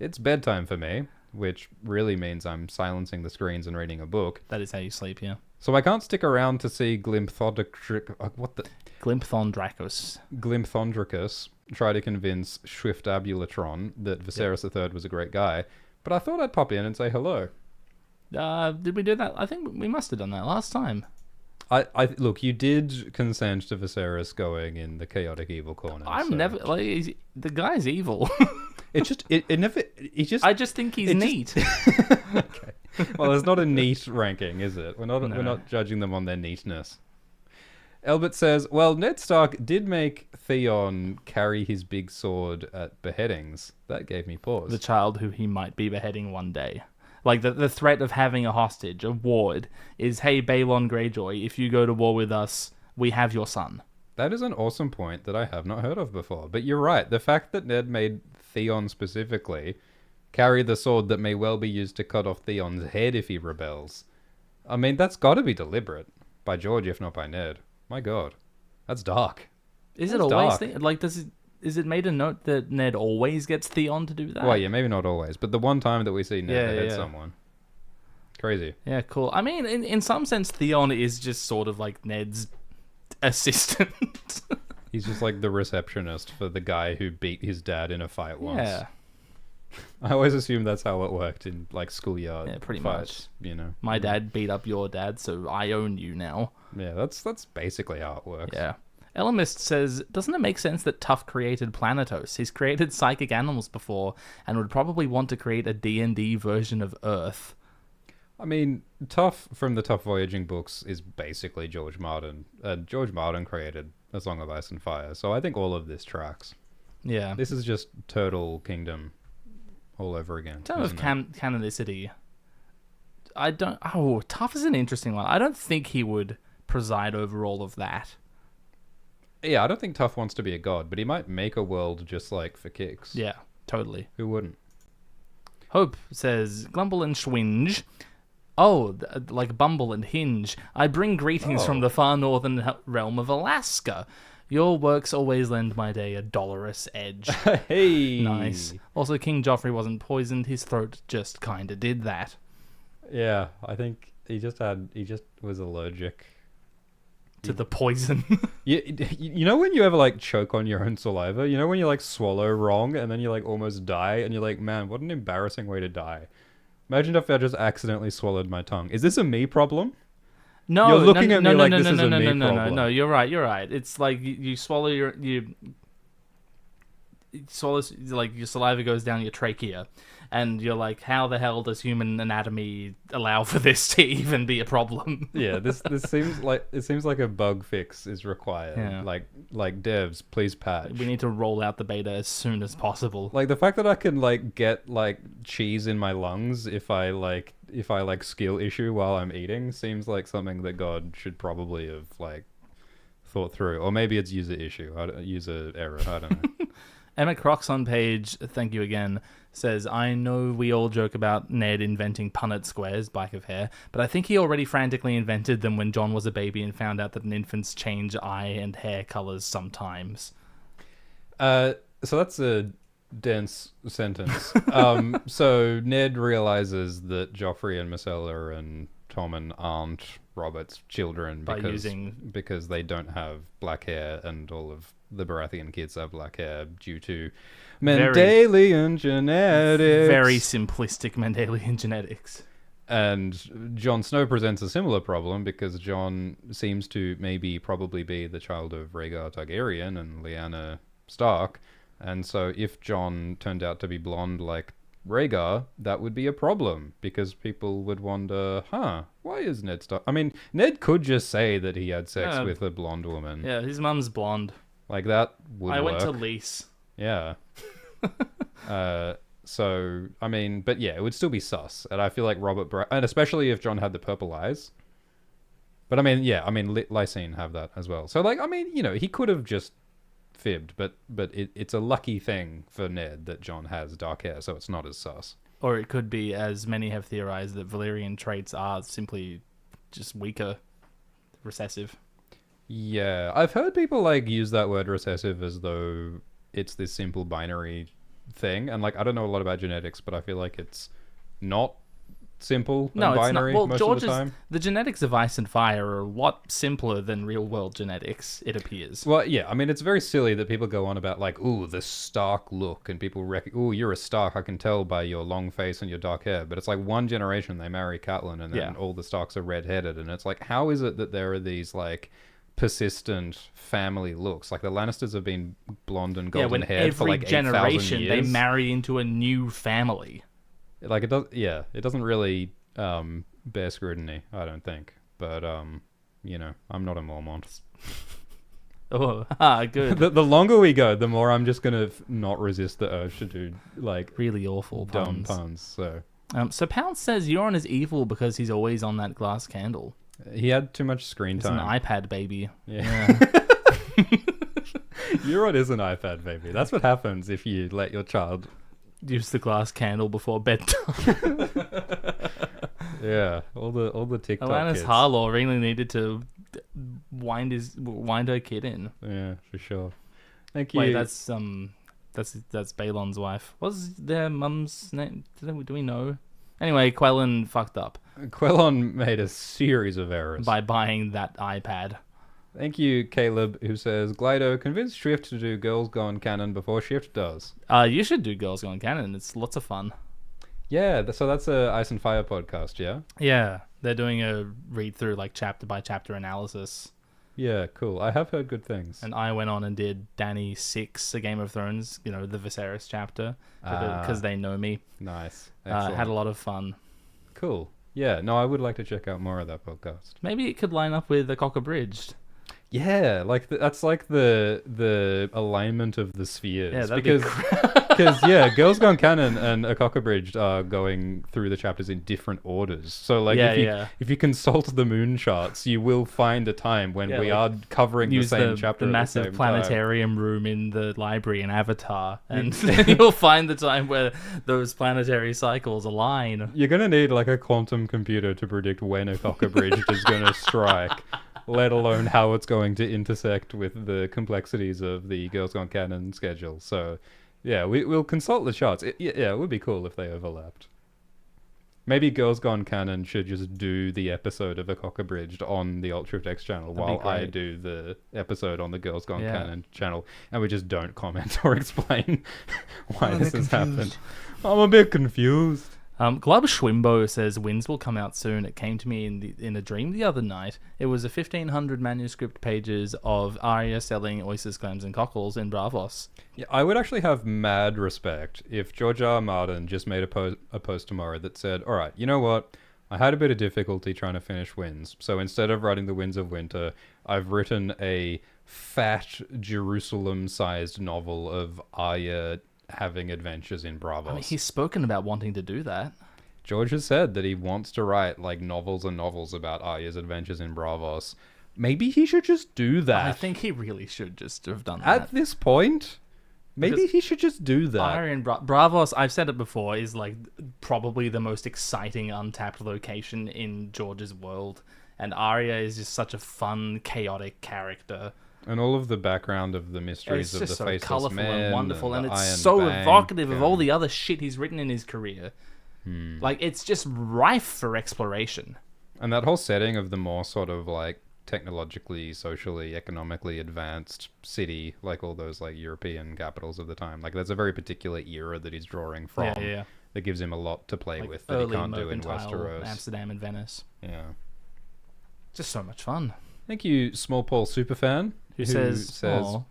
It's bedtime for me, which really means I'm silencing the screens and reading a book. That is how you sleep, yeah. So I can't stick around to see Glympthondricus, try to convince Swift-Abulatron that Viserys III was a great guy, but I thought I'd pop in and say hello. Did we do that? I think we must have done that last time. I look, you did consent to Viserys going in the chaotic evil corner. I'm never like the guy's evil. I just think he's neat. Okay. Well, it's not a neat ranking, is it? We're not judging them on their neatness. Elbert says, well, Ned Stark did make Theon carry his big sword at beheadings. That gave me pause. The child who he might be beheading one day. Like, the threat of having a hostage, a ward, is, hey, Balon Greyjoy, if you go to war with us, we have your son. That is an awesome point that I have not heard of before. But you're right. The fact that Ned made Theon specifically carry the sword that may well be used to cut off Theon's head if he rebels. I mean, that's got to be deliberate. By George, if not by Ned. My God. That's dark. Is it always... Is it made a note that Ned always gets Theon to do that? Well, yeah, maybe not always. But the one time that we see Ned behead someone. Crazy. Yeah, cool. I mean, in some sense, Theon is just sort of like Ned's assistant. He's just like the receptionist for the guy who beat his dad in a fight once. Yeah. I always assumed that's how it worked in like schoolyard pretty fights, much. You know. My dad beat up your dad, so I own you now. Yeah, that's basically how it works. Yeah. Elamist says, doesn't it make sense that Tuff created Planetos? He's created psychic animals before and would probably want to create a D&D version of Earth. I mean, Tuff from the Tuff Voyaging books is basically George Martin. George Martin created A Song of Ice and Fire, so I think all of this tracks. Yeah. This is just Turtle Kingdom all over again. In terms of canonicity, Tuff is an interesting one. I don't think he would preside over all of that. Yeah, I don't think Tuff wants to be a god, but he might make a world just like for kicks. Yeah, totally. Who wouldn't? Hope says, Glumble and Schwinge. Oh, like Bumble and Hinge. I bring greetings from the far northern realm of Alaska. Your works always lend my day a dolorous edge. Hey! Nice. Also, King Joffrey wasn't poisoned. His throat just kinda did that. Yeah, I think he just was allergic. To the poison. You know when you ever like choke on your own saliva? You know when you like swallow wrong and then you like almost die and you're like, man, what an embarrassing way to die. Imagine if I just accidentally swallowed my tongue. Is this a me problem? No, you're looking at me like this is a me problem. No, you're right. It's like you swallow your saliva goes down your trachea, and you're like, how the hell does human anatomy allow for this to even be a problem? Yeah, this seems like a bug fix is required. Yeah. Like devs, please patch. We need to roll out the beta as soon as possible. Like the fact that I can like get like cheese in my lungs if I skill issue while I'm eating seems like something that God should probably have like thought through, or maybe it's user issue, user error. I don't know. Emma Crocs on page, thank you again, says, I know we all joke about Ned inventing Punnett squares, black of hair, but I think he already frantically invented them when Jon was a baby and found out that an infants change eye and hair colours sometimes. So that's a dense sentence. So Ned realizes that Joffrey and Myrcella and Tommen aren't Robert's children because they don't have black hair, and all of the Baratheon kids have black hair due to Mendelian genetics. Very simplistic Mendelian genetics. And Jon Snow presents a similar problem because Jon seems to probably be the child of Rhaegar Targaryen and Lyanna Stark. And so if Jon turned out to be blonde like Rhaegar, that would be a problem because people would wonder, why is Ned Stark? I mean, Ned could just say that he had sex with a blonde woman. Yeah, his mum's blonde. Like that would work. Went to lease. Yeah. So, I mean, but yeah, it would still be sus. And I feel like and especially if Jon had the purple eyes. But I mean, yeah, Lysine have that as well. So like, I mean, you know, he could have just fibbed, but it's a lucky thing for Ned that Jon has dark hair, so it's not as sus. Or it could be, as many have theorized, that Valyrian traits are simply just weaker, recessive. Yeah, I've heard people like use that word recessive as though it's this simple binary thing, and like I don't know a lot about genetics, but I feel like it's not simple and No, it's not. binary Well, most George's of the time. the genetics of Ice and Fire are a lot simpler than real world genetics. It appears. Well, yeah, I mean, it's very silly that people go on about, like, ooh, the Stark look, and people ooh, you're a Stark, I can tell by your long face and your dark hair. But it's like one generation they marry Catelyn, and then all the Starks are red-headed, and it's like, how is it that there are these, like, persistent family looks? Like, the Lannisters have been blonde and golden-haired for, like, 8,000 generation years. they marry into a new family. Like, it doesn't really bear scrutiny, I don't think. But, you know, I'm not a Mormont. Oh, good. The longer we go, the more I'm just gonna not resist the urge to do, like, Really awful dumb puns. So So Pounce says Euron is evil because he's always on that glass candle. he had too much screen It's time. an iPad baby. Yeah. Euron is an iPad baby. That's what happens if you let your child. Use the glass candle before bedtime. Yeah, all the TikTok Alanis kids. Harlaw really needed to wind her kid in. Yeah, for sure. Thank you. Wait, that's Balon's wife. What's their mum's name? Do we know? Anyway, Quellen fucked up Quellon made a series of errors. by buying that iPad. Thank you, Caleb, who says, Glido, convince Shift to do Girls Gone Canon before Shift does. You should do Girls Gone Canon. It's lots of fun. Yeah, so that's a Ice and Fire podcast, yeah? Yeah, they're doing a read through, like chapter by chapter analysis. Yeah, cool. I have heard good things. And I went on and did Dany 6, A Game of Thrones, the Viserys chapter, because they know me. Nice. Had a lot of fun. Cool. Yeah, no, I would like to check out more of that podcast. Maybe it could line up with A Cock Abridged. Yeah, like that's like the alignment of the spheres. Yeah, that'd because yeah, Girls Gone Canon and A Cock Abridged are going through the chapters in different orders. So like if you consult the moon charts, you will find a time when we are covering the same chapter. The at massive the same planetarium room in the library in Avatar, and you'll find the time where those planetary cycles align. You're gonna need like a quantum computer to predict when A Cock Abridged is gonna strike. Let alone how it's going to intersect with the complexities of the Girls Gone Canon schedule. So, yeah, we'll consult the charts. It would be cool if they overlapped. Maybe Girls Gone Canon should just do the episode of A Cock Abridged on the Ultra Text channel while I do the episode on the Girls Gone Canon channel, and we just don't comment or explain why this has happened. I'm a bit confused. Glub Schwimbo says Winds will come out soon. It came to me in a dream the other night. It was a 1,500 manuscript pages of Arya selling oysters, clams, and cockles in Bravos. Yeah, I would actually have mad respect if George R. R. Martin just made a post tomorrow that said, all right, you know what? I had a bit of difficulty trying to finish Winds. So instead of writing The Winds of Winter, I've written a fat Jerusalem-sized novel of Arya having adventures in Bravos. I mean, he's spoken about wanting to do that. George has said that he wants to write like novels and novels about Arya's adventures in Bravos. Maybe he should just do that. I think he really should just have done that. At this point, maybe he should just do that. Arya in Bravos, I've said it before, is like probably the most exciting untapped location in George's world. And Arya is just such a fun, chaotic character. And all of the background of the mysteries of the so Faceless colourful Men, and wonderful, and it's Iron so Bank, evocative of all the other shit he's written in his career. Like, it's just rife for exploration. And that whole setting of the more sort of like technologically, socially, economically advanced city, like all those like European capitals of the time. Like, there's a very particular era that he's drawing from that gives him a lot to play with that he can't do in Westeros. Amsterdam and Venice. Yeah. Just so much fun. Thank you, Small Paul Superfan. Who says "Oh."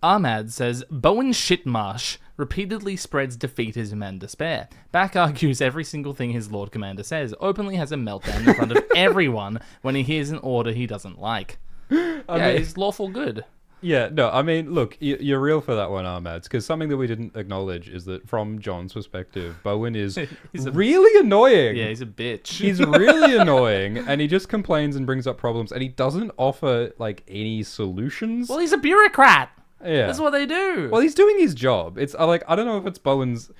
Ahmad says, Bowen Shitmarsh repeatedly spreads defeatism and despair. Back argues every single thing his Lord Commander says, openly has a meltdown in front of everyone when he hears an order he doesn't like. I mean, he's lawful good. Yeah, no, I mean, look, you're real for that one, Ahmad, because something that we didn't acknowledge is that from John's perspective, Bowen is really annoying. Yeah, he's a bitch. He's really annoying, and he just complains and brings up problems, and he doesn't offer, like, any solutions. Well, he's a bureaucrat. Yeah. That's what they do. Well, he's doing his job. It's, like, I don't know if it's Bowen's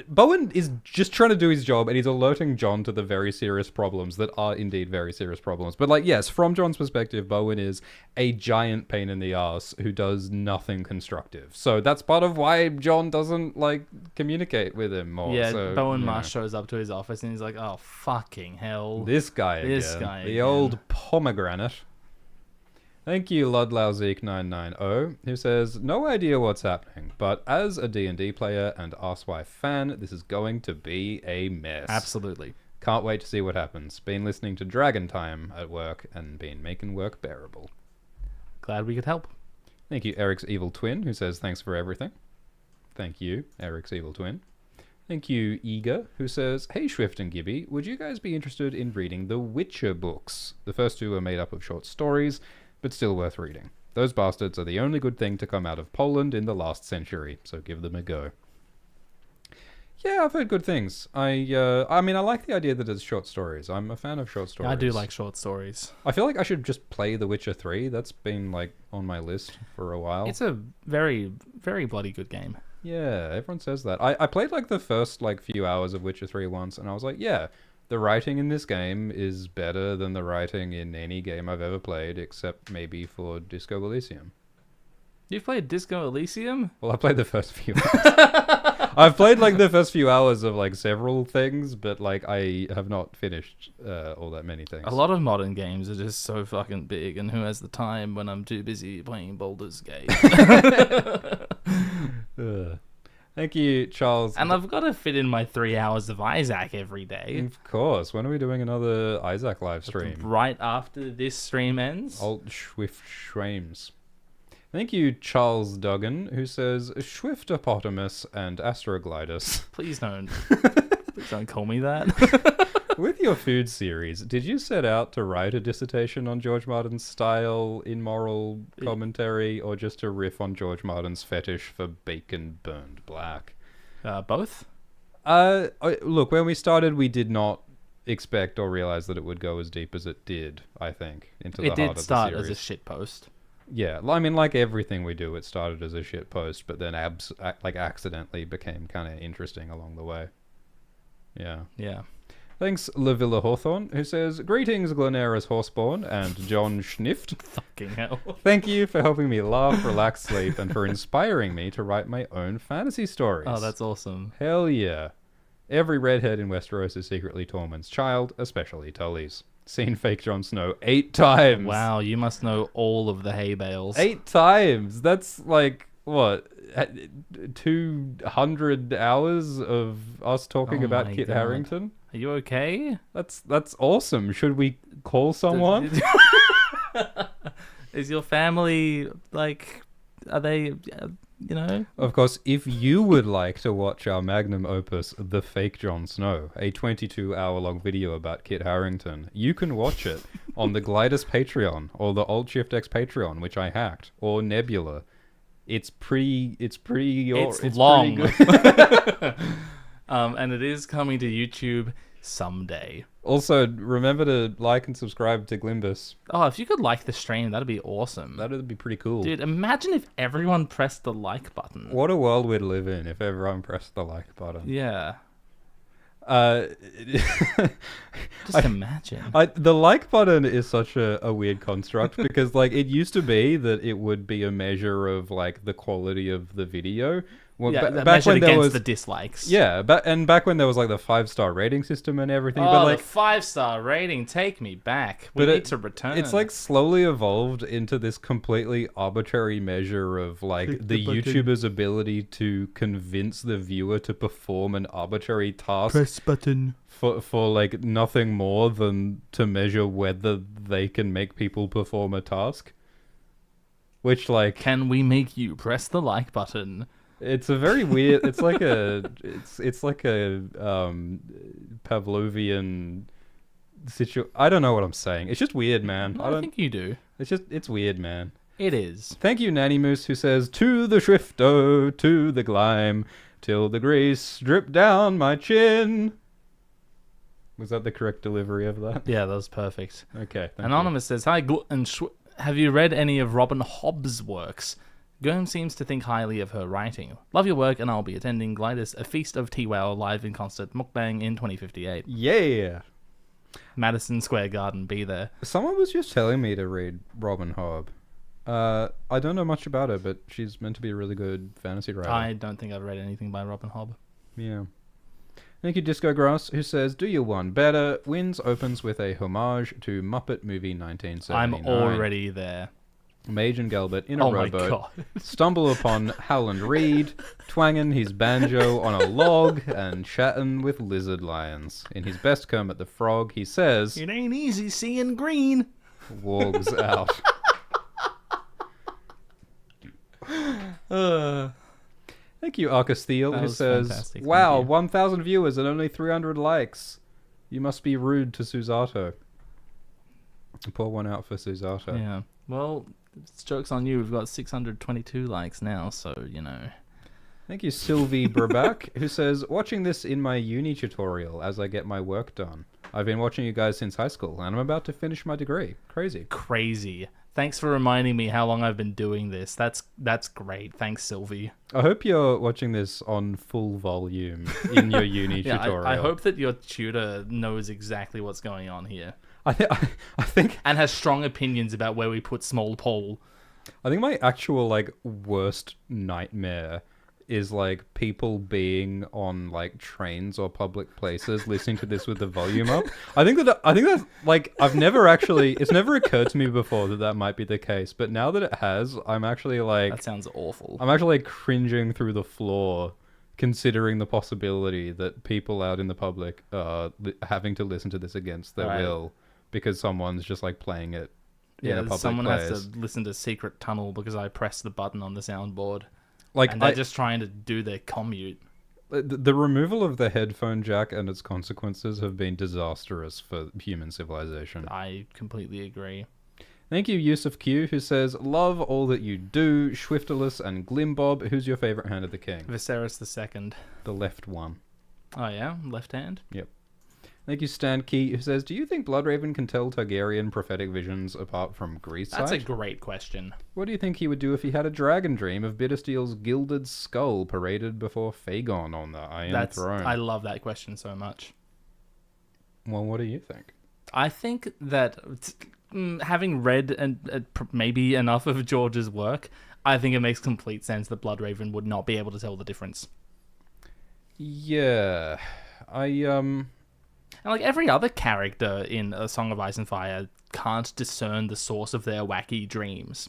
Bowen is just trying to do his job, and he's alerting Jon to the very serious problems that are indeed very serious problems. But, like, yes, from Jon's perspective, Bowen is a giant pain in the ass who does nothing constructive. So that's part of why Jon doesn't, like, communicate with him more. Yeah, so, Bowen Marsh shows up to his office and he's like, oh, fucking hell. This guy again. The old pomegranate. Thank you, Ludlauzik990, who says, no idea what's happening, but as a D&D player and ASOIAF fan, this is going to be a mess. Absolutely. Can't wait to see what happens. Been listening to Dragon Time at work and been making work bearable. Glad we could help. Thank you, Eric's Evil Twin, who says, thanks for everything. Thank you, Eric's Evil Twin. Thank you, Eager, who says, hey, Swift and Gibby, would you guys be interested in reading the Witcher books? The first two are made up of short stories, but still worth reading. Those bastards are the only good thing to come out of Poland in the last century, so give them a go. Yeah, I've heard good things. I mean, I like the idea that it's short stories. I'm a fan of short stories. I do like short stories. I feel like I should just play The Witcher 3. That's been, like, on my list for a while. It's a very, very bloody good game. Yeah, everyone says that. I played, like, the first, like, few hours of Witcher 3 once, and I was like, yeah, the writing in this game is better than the writing in any game I've ever played, except maybe for Disco Elysium. You've played Disco Elysium? Well, I played the first few hours. I've played, like, the first few hours of, like, several things, but, like, I have not finished all that many things. A lot of modern games are just so fucking big, and who has the time when I'm too busy playing Baldur's Gate? Thank you, Charles. And I've got to fit in my 3 hours of Isaac every day. Of course. When are we doing another Isaac live stream? Right after this stream ends. Old Swift Shrames. Thank you, Charles Duggan, who says, Swiftopotamus and Astroglidus. Please don't call me that. With your food series, did you set out to write a dissertation on George Martin's style, immoral commentary, or just to riff on George Martin's fetish for bacon burned black? Both? Look, when we started, we did not expect or realize that it would go as deep as it did, I think, into the heart of the series. It did start as a shitpost. Yeah, I mean, like everything we do, it started as a shit post, but then accidentally became kind of interesting along the way. Yeah. Yeah. Thanks, Lavilla Hawthorne, who says, greetings, Glenera's Horseborn and John Schnift. Fucking hell. Thank you for helping me laugh, relax, sleep, and for inspiring me to write my own fantasy stories. Oh, that's awesome. Hell yeah. Every redhead in Westeros is secretly Tormund's child, especially Tully's. Seen fake Jon Snow 8 times. Wow, you must know all of the hay bales. 8 times? That's like, what, 200 hours of us talking about Kit Harington? Are you okay? That's awesome. Should we call someone? Is your family, like, are they, you know? Of course, if you would like to watch our magnum opus, The Fake Jon Snow, a 22-hour-long video about Kit Harington, you can watch it on the Glidus Patreon, or the Alt Shift X Patreon, which I hacked, or Nebula. It's long. Pretty good. And it is coming to YouTube someday. Also, remember to like and subscribe to Glimbus. Oh, if you could like the stream, that'd be awesome. That'd be pretty cool. Dude, imagine if everyone pressed the like button. What a world we'd live in if everyone pressed the like button. Yeah. Just imagine. The like button is such a weird construct because, like, it used to be that it would be a measure of, like, the quality of the video. Well, back when there was the dislikes. Yeah, back when there was, like, the 5-star rating system and everything. Oh, but, like, the 5-star rating, take me back. We need to return. It's, like, slowly evolved into this completely arbitrary measure of, like, the YouTuber's ability to convince the viewer to perform an arbitrary task. Press button. For like, nothing more than to measure whether they can make people perform a task. Which, like... Can we make you press the like button? It's a very weird... It's like a Pavlovian situation. I don't know what I'm saying. It's just weird, man. I think you do. It's weird, man. It is. Thank you, Nanny Moose, who says, to the Shrifto, to the Glime, till the grease drip down my chin. Was that the correct delivery of that? Yeah, that was perfect. Okay. Anonymous says, hi, have you read any of Robin Hobb's works? Gurm seems to think highly of her writing. Love your work, and I'll be attending Glidus, a Feast of Tiwao live in concert mukbang in 2058. Yeah. Madison Square Garden, be there. Someone was just telling me to read Robin Hobb. I don't know much about her, but she's meant to be a really good fantasy writer. I don't think I've read anything by Robin Hobb. Yeah. Thank you, Disco Grass, who says, do you one better? Wins opens with a homage to Muppet movie 1979. I'm already there. Mage and Galbert in a rowboat My God. stumble upon Howland Reed, twanging his banjo on a log and chatting with lizard lions. In his best Kermit the Frog, he says, It ain't easy seeing green. Wargs out. Thank you, Arcus Thiel, who says, fantastic, wow, thank you. 1,000 viewers and only 300 likes. You must be rude to Susato. Pour one out for Susato. Yeah. Well, it's joke's on you. We've got 622 likes now, so, you know. Thank you, Sylvie Brabak, who says, watching this in my uni tutorial as I get my work done. I've been watching you guys since high school, and I'm about to finish my degree. Crazy. Crazy. Thanks for reminding me how long I've been doing this. That's great. Thanks, Sylvie. I hope you're watching this on full volume in your uni Yeah, tutorial. I hope that your tutor knows exactly what's going on here. I think And has strong opinions about where we put small Paul. I think my actual like worst nightmare is like people being on like trains or public places listening to this with the volume up. I think that's like it's never occurred to me before that might be the case, but now that it has, I'm actually like That sounds awful. I'm actually like cringing through the floor considering the possibility that people out in the public are having to listen to this against their Right. will because someone's just like playing it in a Yeah, public someone place. has to listen to Secret Tunnel because I pressed the button on the soundboard. Like And they're just trying to do their commute. the removal of the headphone jack and its consequences have been disastrous for human civilization. I completely agree. Thank you, Yusuf Q, who says, love all that you do, Schwifterless and Glimbob. Who's your favorite Hand of the King? Viserys the Second. The left one. Oh yeah, left hand. Yep. Thank you, Stan Key, who says, do you think Bloodraven can tell Targaryen prophetic visions apart from Grease? That's a great question. What do you think he would do if he had a dragon dream of Bittersteel's gilded skull paraded before Fagon on the Iron Throne? I love that question so much. Well, what do you think? I think that having read and maybe enough of George's work, I think it makes complete sense that Bloodraven would not be able to tell the difference. Yeah, And like every other character in A Song of Ice and Fire can't discern the source of their wacky dreams.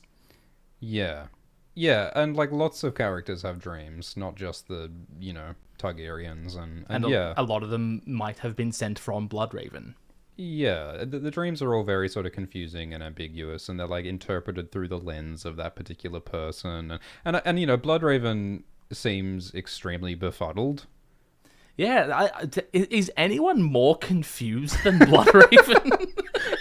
Yeah. Yeah, and like lots of characters have dreams, not just the, Targaryens and yeah. A lot of them might have been sent from Bloodraven. Yeah, the dreams are all very sort of confusing and ambiguous, and they're like interpreted through the lens of that particular person. And Bloodraven seems extremely befuddled. Yeah, is anyone more confused than Bloodraven?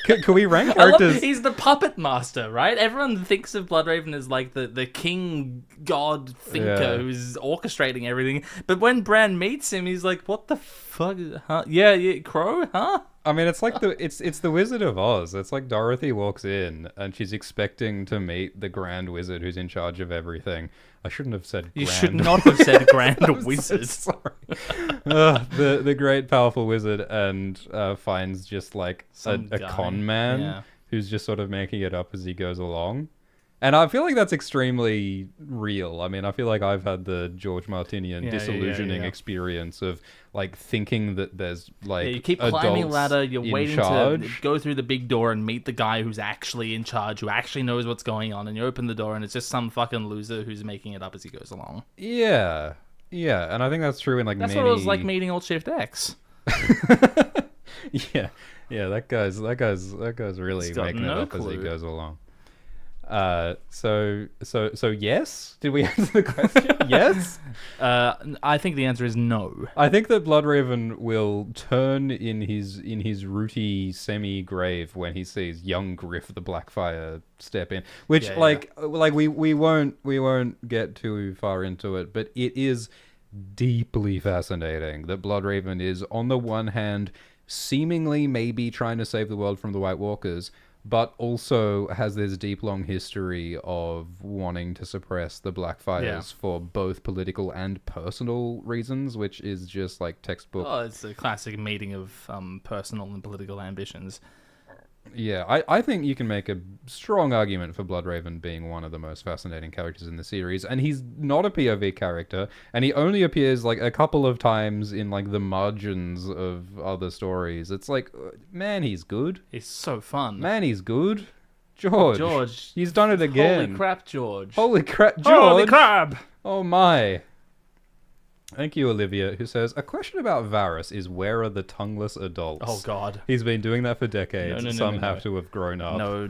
Can we rank characters? He's the puppet master, right? Everyone thinks of Bloodraven as like the king god thinker who's orchestrating everything. But when Bran meets him, he's like, "What the fuck? Huh? Yeah, Crow, huh?" I mean, it's like it's the Wizard of Oz. It's like Dorothy walks in and she's expecting to meet the Grand Wizard who's in charge of everything. I shouldn't have said You grand. should not have said Grand I'm so Wizard. sorry. The great powerful wizard and finds just like a Some guy. con man Yeah. who's just sort of making it up as he goes along. And I feel like that's extremely real. I mean, I feel like I've had the George Martinian disillusioning experience of like thinking that there's like You keep climbing a adults ladder, you're in waiting charge. to go through the big door and meet the guy who's actually in charge, who actually knows what's going on, and you open the door and it's just some fucking loser who's making it up as he goes along. Yeah, and I think that's true in like That's many... what it was like meeting Alt Shift X. yeah, that guy's really He's got making it no up as he clue. goes along. So yes. Did we answer the question? Yes. I think the answer is no. I think that Bloodraven will turn in his rooty semi-grave when he sees young Griff the Blackfire step in. Which we won't get too far into it, but it is deeply fascinating that Bloodraven is on the one hand seemingly maybe trying to save the world from the White Walkers, but also has this deep, long history of wanting to suppress the Blackfires for both political and personal reasons, which is just like textbook. Oh, it's a classic meeting of personal and political ambitions. Yeah, I think you can make a strong argument for Bloodraven being one of the most fascinating characters in the series, and he's not a POV character, and he only appears like a couple of times in like the margins of other stories. It's like, man, he's good. He's so fun. Man, he's good. George. He's done it again. Holy crap, George. Holy crap, George. Holy crap. Oh my. Thank you, Olivia, who says, a question about Varys is where are the tongueless adults? Oh, God. He's been doing that for decades. Some have to have grown up. No,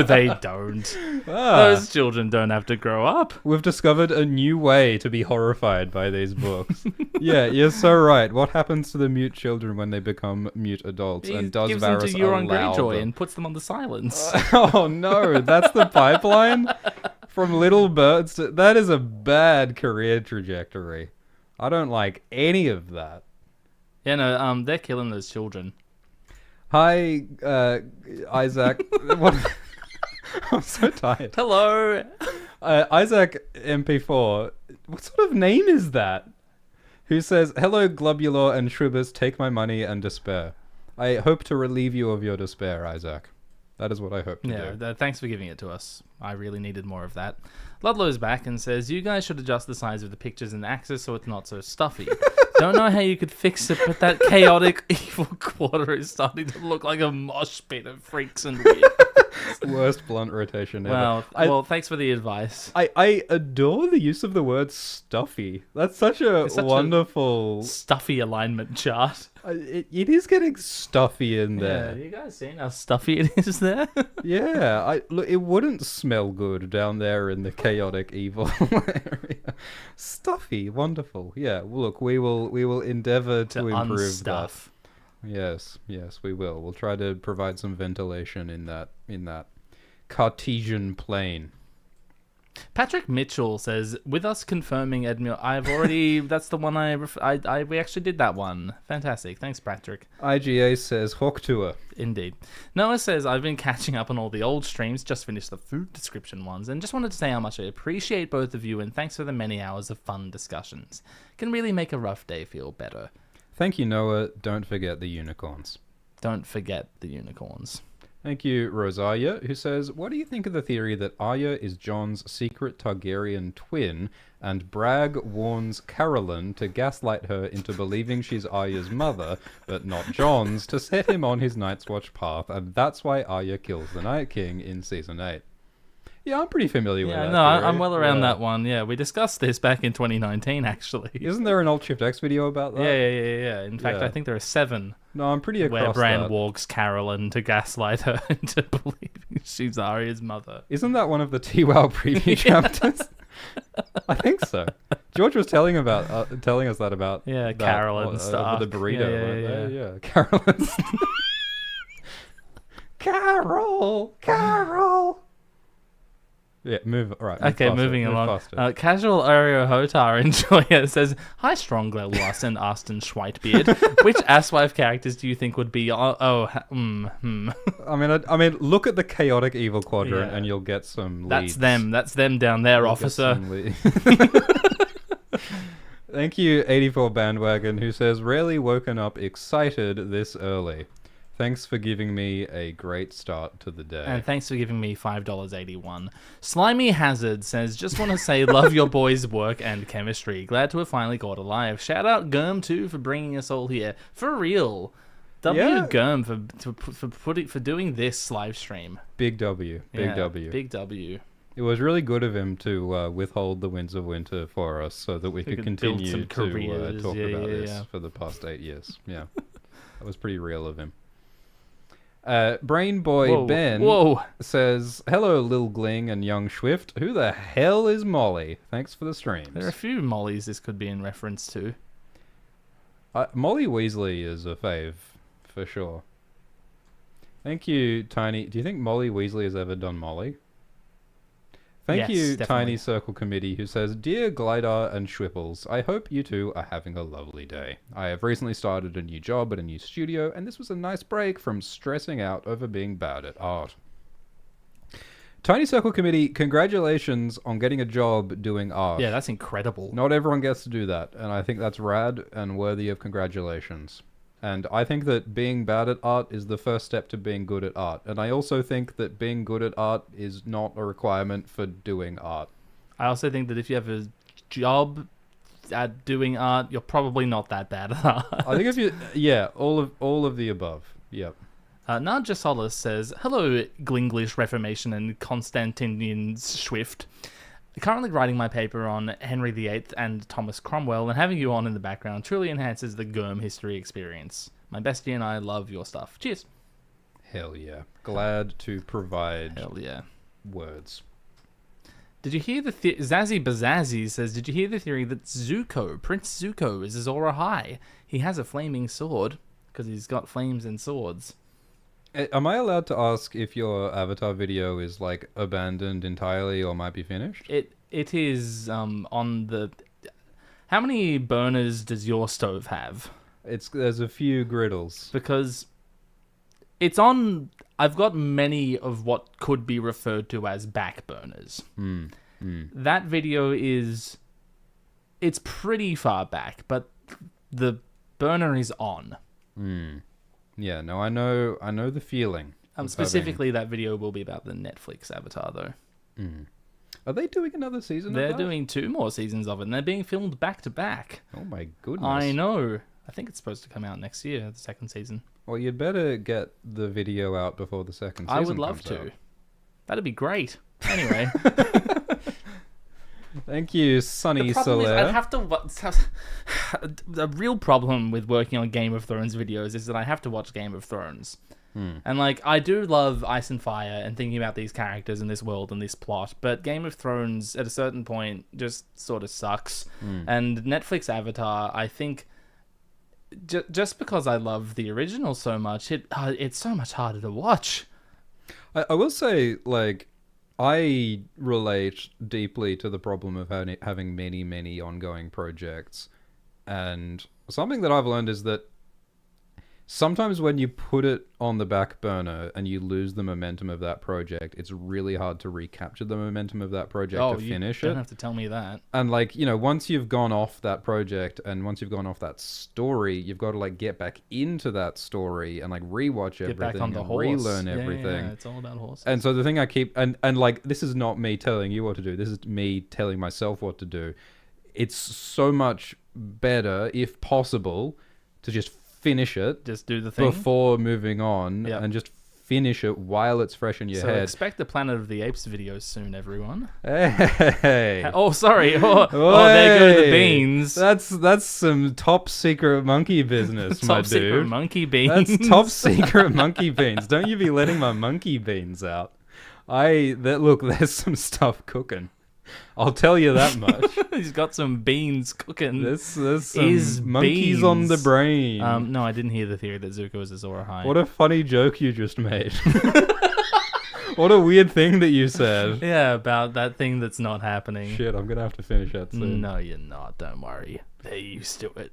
they don't. Those children don't have to grow up. We've discovered a new way to be horrified by these books. Yeah, you're so right. What happens to the mute children when they become mute adults? He gives them to Euron Greyjoy and puts them on the silence. Oh, no. That's the pipeline? From little birds to... That is a bad career trajectory. I don't like any of that. Yeah, no, they're killing those children. Hi, Isaac. What? I'm so tired. Hello. Isaac MP4. What sort of name is that? Who says, hello, Globulor and Shrubus, take my money and despair. I hope to relieve you of your despair, Isaac. That is what I hope to do. Yeah, thanks for giving it to us. I really needed more of that. Ludlow's back and says, you guys should adjust the size of the pictures in the Axis so it's not so stuffy. Don't know how you could fix it, but that chaotic evil quarter is starting to look like a mosh pit of freaks and weird. Worst blunt rotation ever. Well, thanks for the advice. I adore the use of the word stuffy. That's such a wonderful... stuffy alignment chart. It is getting stuffy in there. Yeah, you guys seen how stuffy it is there? Yeah, look, it wouldn't smell good down there in the chaotic evil area. Stuffy, wonderful. Yeah, look, we will endeavor to improve unstuff. That. Yes, we will. We'll try to provide some ventilation in that Cartesian plane. Patrick Mitchell says, with us confirming Edmure, I've already... that's the one we actually did that one. Fantastic. Thanks, Patrick. IGA says, Hawk Tour. Indeed. Noah says, I've been catching up on all the old streams, just finished the food description ones, and just wanted to say how much I appreciate both of you, and thanks for the many hours of fun discussions. Can really make a rough day feel better. Thank you, Noah. Don't forget the unicorns. Don't forget the unicorns. Thank you, Rosaria, who says, what do you think of the theory that Arya is Jon's secret Targaryen twin, and Bragg warns Carolyn to gaslight her into believing she's Arya's mother, but not Jon's, to set him on his Night's Watch path, and that's why Arya kills the Night King in Season 8? Yeah, I'm pretty familiar with that. Yeah, no, I'm well around that one. Yeah, we discussed this back in 2019, actually. Isn't there an Alt-Shift-X video about that? Yeah. In fact, I think there are 7. No, I'm pretty across where Bran that. walks Carolyn to gaslight her into believing she's Arya's mother. Isn't that one of the TWOW preview chapters? I think so. George was telling us that about Carolyn stuff. The burrito. Yeah. Carolyn. Carol. Yeah, moving along. Casual Oreo Hotar enjoyer says, hi, Stronglow Lust and Aston Schweitbeard. Which asswife characters do you think would be... I mean, look at the chaotic evil quadrant and you'll get some leads. That's them down there, officer. Thank you, 84 Bandwagon, who says, rarely woken up excited this early. Thanks for giving me a great start to the day. And thanks for giving me $5.81. Slimy Hazard says, just want to say love your boys' work and chemistry. Glad to have finally got alive. Shout out Germ too for bringing us all here. For real. Germ for doing this live stream. Big W. Big W. It was really good of him to withhold the Winds of Winter for us so that we could continue to talk about this for the past 8 years. Yeah. That was pretty real of him. Brain Boy Ben says, hello, Lil Gling and Young Swift. Who the hell is Molly? Thanks for the streams. There are a few Mollys this could be in reference to. Molly Weasley is a fave, for sure. Thank you, Tiny. Do you think Molly Weasley has ever done Molly? Thank Yes, you, definitely. Tiny Circle Committee, who says, Dear Glidar and Schwipples, I hope you two are having a lovely day. I have recently started a new job at a new studio, and this was a nice break from stressing out over being bad at art. Tiny Circle Committee, congratulations on getting a job doing art. Yeah, that's incredible. Not everyone gets to do that, and I think that's rad and worthy of congratulations. And I think that being bad at art is the first step to being good at art. And I also think that being good at art is not a requirement for doing art. I also think that if you have a job at doing art, you're probably not that bad at art. I think if you, yeah, all of the above. Yep. Nadja Solis says, Hello, Glinglish Reformation and Constantinian Swift. Currently writing my paper on Henry VIII and Thomas Cromwell, and having you on in the background truly enhances the GERM history experience. My bestie and I love your stuff. Cheers. Hell yeah. Glad to provide Hell yeah. words. Did you hear the Zazzy Bazazzy says, did you hear the theory that Zuko, Prince Zuko, is Azor Ahai? He has a flaming sword, because he's got flames and swords. Am I allowed to ask if your Avatar video is, like, abandoned entirely or might be finished? It is on the... How many burners does your stove have? There's a few griddles. Because it's on... I've got many of what could be referred to as back burners. That video is... It's pretty far back, but the burner is on. Yeah, no, I know the feeling. Specifically, that video will be about the Netflix Avatar, though. Are they doing another season They're of that? doing 2 more seasons of it, and they're being filmed back to back. Oh my goodness. I know. I think it's supposed to come out next year, the 2nd season. Well, you'd better get the video out before the second season I would love comes to. out. That'd be great. Anyway. Thank you, Sunny The problem is Soler. I'd have to... The real problem with working on Game of Thrones videos is that I have to watch Game of Thrones. And, like, I do love Ice and Fire and thinking about these characters and this world and this plot, but Game of Thrones, at a certain point, just sort of sucks. And Netflix Avatar, I think... just because I love the original so much, it's so much harder to watch. I will say, like, I relate deeply to the problem of having many, many ongoing projects. And something that I've learned is that sometimes when you put it on the back burner and you lose the momentum of that project, it's really hard to recapture the momentum of that project to finish you it. don't have to tell me that. And, like, you know, once you've gone off that project and once you've gone off that story, you've got to, like, get back into that story and, like, rewatch Get everything back on the and horse. relearn Yeah, everything. Yeah, it's all about horses. And so the thing I keep... And, like, this is not me telling you what to do. This is me telling myself what to do. It's so much better, if possible, to just finish it. Just do the thing. Before moving on. Yep. And just finish it while it's fresh in your So head. expect the Planet of the Apes videos soon, everyone. Hey! Oh, sorry. Oh, there go the Hey! beans. That's some top secret monkey business, my Top secret dude. monkey beans. That's top secret monkey beans. Don't you be letting my monkey beans out. Look, there's some stuff cooking. I'll tell you that much. He's got some beans cooking. There's some monkeys beans. on the brain. No, I didn't hear the theory that Zuko is Azor Ahai. What a funny joke you just made. What a weird thing that you said. Yeah, about that thing that's not happening. Shit, I'm gonna have to finish that soon. No, you're not. Don't worry. They're used to it.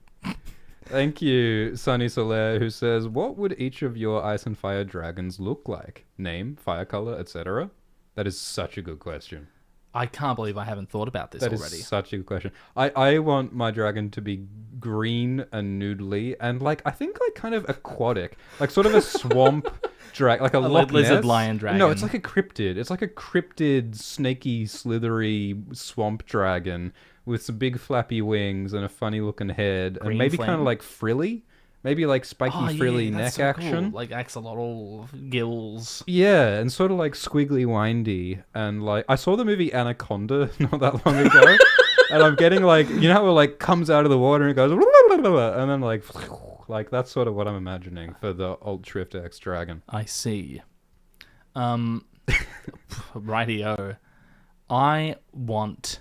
Thank you, Sunny Soler, who says, what would each of your Ice and Fire dragons look like? Name, fire color, etc.? That is such a good question. I can't believe I haven't thought about this already. That is such a good question. I want my dragon to be green and noodly and, like, I think, like, kind of aquatic. Like, sort of a swamp dragon. Like a Loch lizard Ness. lion dragon. No, it's like a cryptid. It's like a cryptid, snaky, slithery swamp dragon with some big flappy wings and a funny looking head. Green and maybe flame. kind of, like, frilly. Maybe, like, spiky, frilly neck that's so action. Cool. Like axolotl gills. Yeah, and sort of like squiggly windy. And like, I saw the movie Anaconda not that long ago. And I'm getting like, you know how it like comes out of the water and it goes, and then like that's sort of what I'm imagining for the Alt Shrift X dragon. I see. Rightio. I want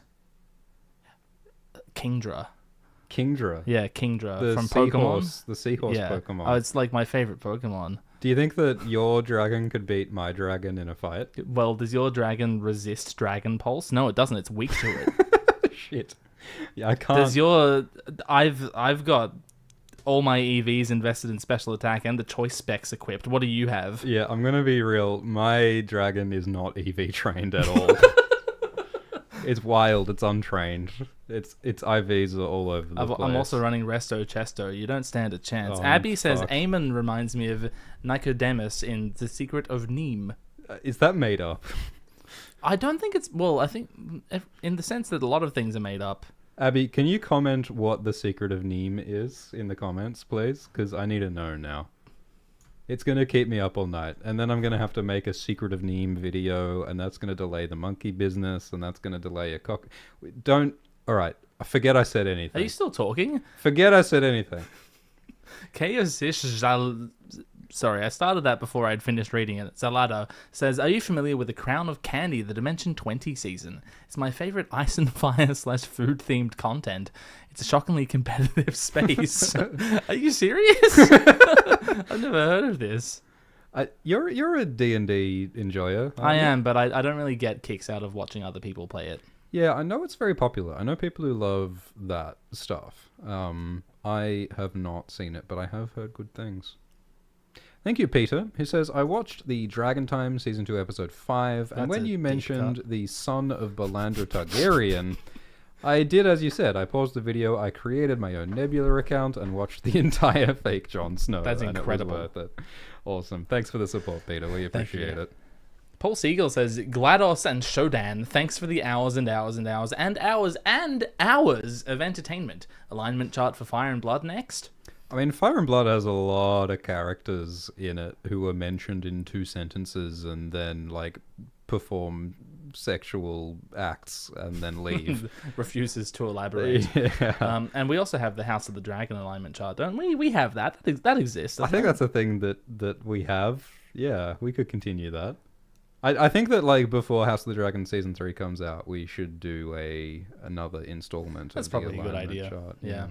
Kingdra. Kingdra. Yeah, Kingdra The from seahorse, Pokemon. the seahorse Yeah. Pokemon. Oh, it's like my favorite Pokemon. Do you think that your dragon could beat my dragon in a fight? Well, does your dragon resist Dragon Pulse? No, it doesn't. It's weak to it. Shit. Yeah, I can't. Does your... I've got all my EVs invested in special attack and the choice specs equipped. What do you have? Yeah, I'm gonna be real. My dragon is not EV trained at all. It's wild. It's untrained. Its IVs are all over the place. I'm also running Resto Chesto. You don't stand a chance. Oh, Abby says fuck. Aemon reminds me of Nicodemus in The Secret of Neem. Is that made up? I don't think it's... Well, I think in the sense that a lot of things are made up. Abby, can you comment what the secret of Neem is in the comments, please? Because I need to know now. It's going to keep me up all night. And then I'm going to have to make a Secret of Neem video, and that's going to delay the monkey business, and that's going to delay a cock... Don't... Alright, forget I said anything. Are you still talking? Forget I said anything. Sorry, I started that before I'd finished reading it. Zalada says, are you familiar with the Crown of Candy, the Dimension 20 season? It's my favorite ice and fire / food themed content. It's a shockingly competitive space. Are you serious? I've never heard of this. You're a D&D enjoyer. I am, but I don't really get kicks out of watching other people play it. Yeah, I know it's very popular. I know people who love that stuff. I have not seen it, but I have heard good things. Thank you, Peter, who says, I watched the Dragon Time Season 2, Episode 5, and when you mentioned the son of Belandra Targaryen, I did as you said. I paused the video, I created my own Nebula account, and watched the entire fake Jon Snow. That's and incredible. It was worth it. Awesome. Thanks for the support, Peter. We appreciate it. Paul Siegel says, GLaDOS and Shodan, thanks for the hours and hours and hours and hours and hours of entertainment. Alignment chart for Fire and Blood next. I mean, Fire and Blood has a lot of characters in it who were mentioned in 2 sentences and then, like, perform sexual acts and then leave. Refuses to elaborate. Yeah. And we also have the House of the Dragon alignment chart, don't we? We have that. That exists. I think that's a thing that we have. Yeah, we could continue that. I think that, like, before House of the Dragon Season 3 comes out, we should do another installment That's of the probably a good alignment idea. chart. Yeah.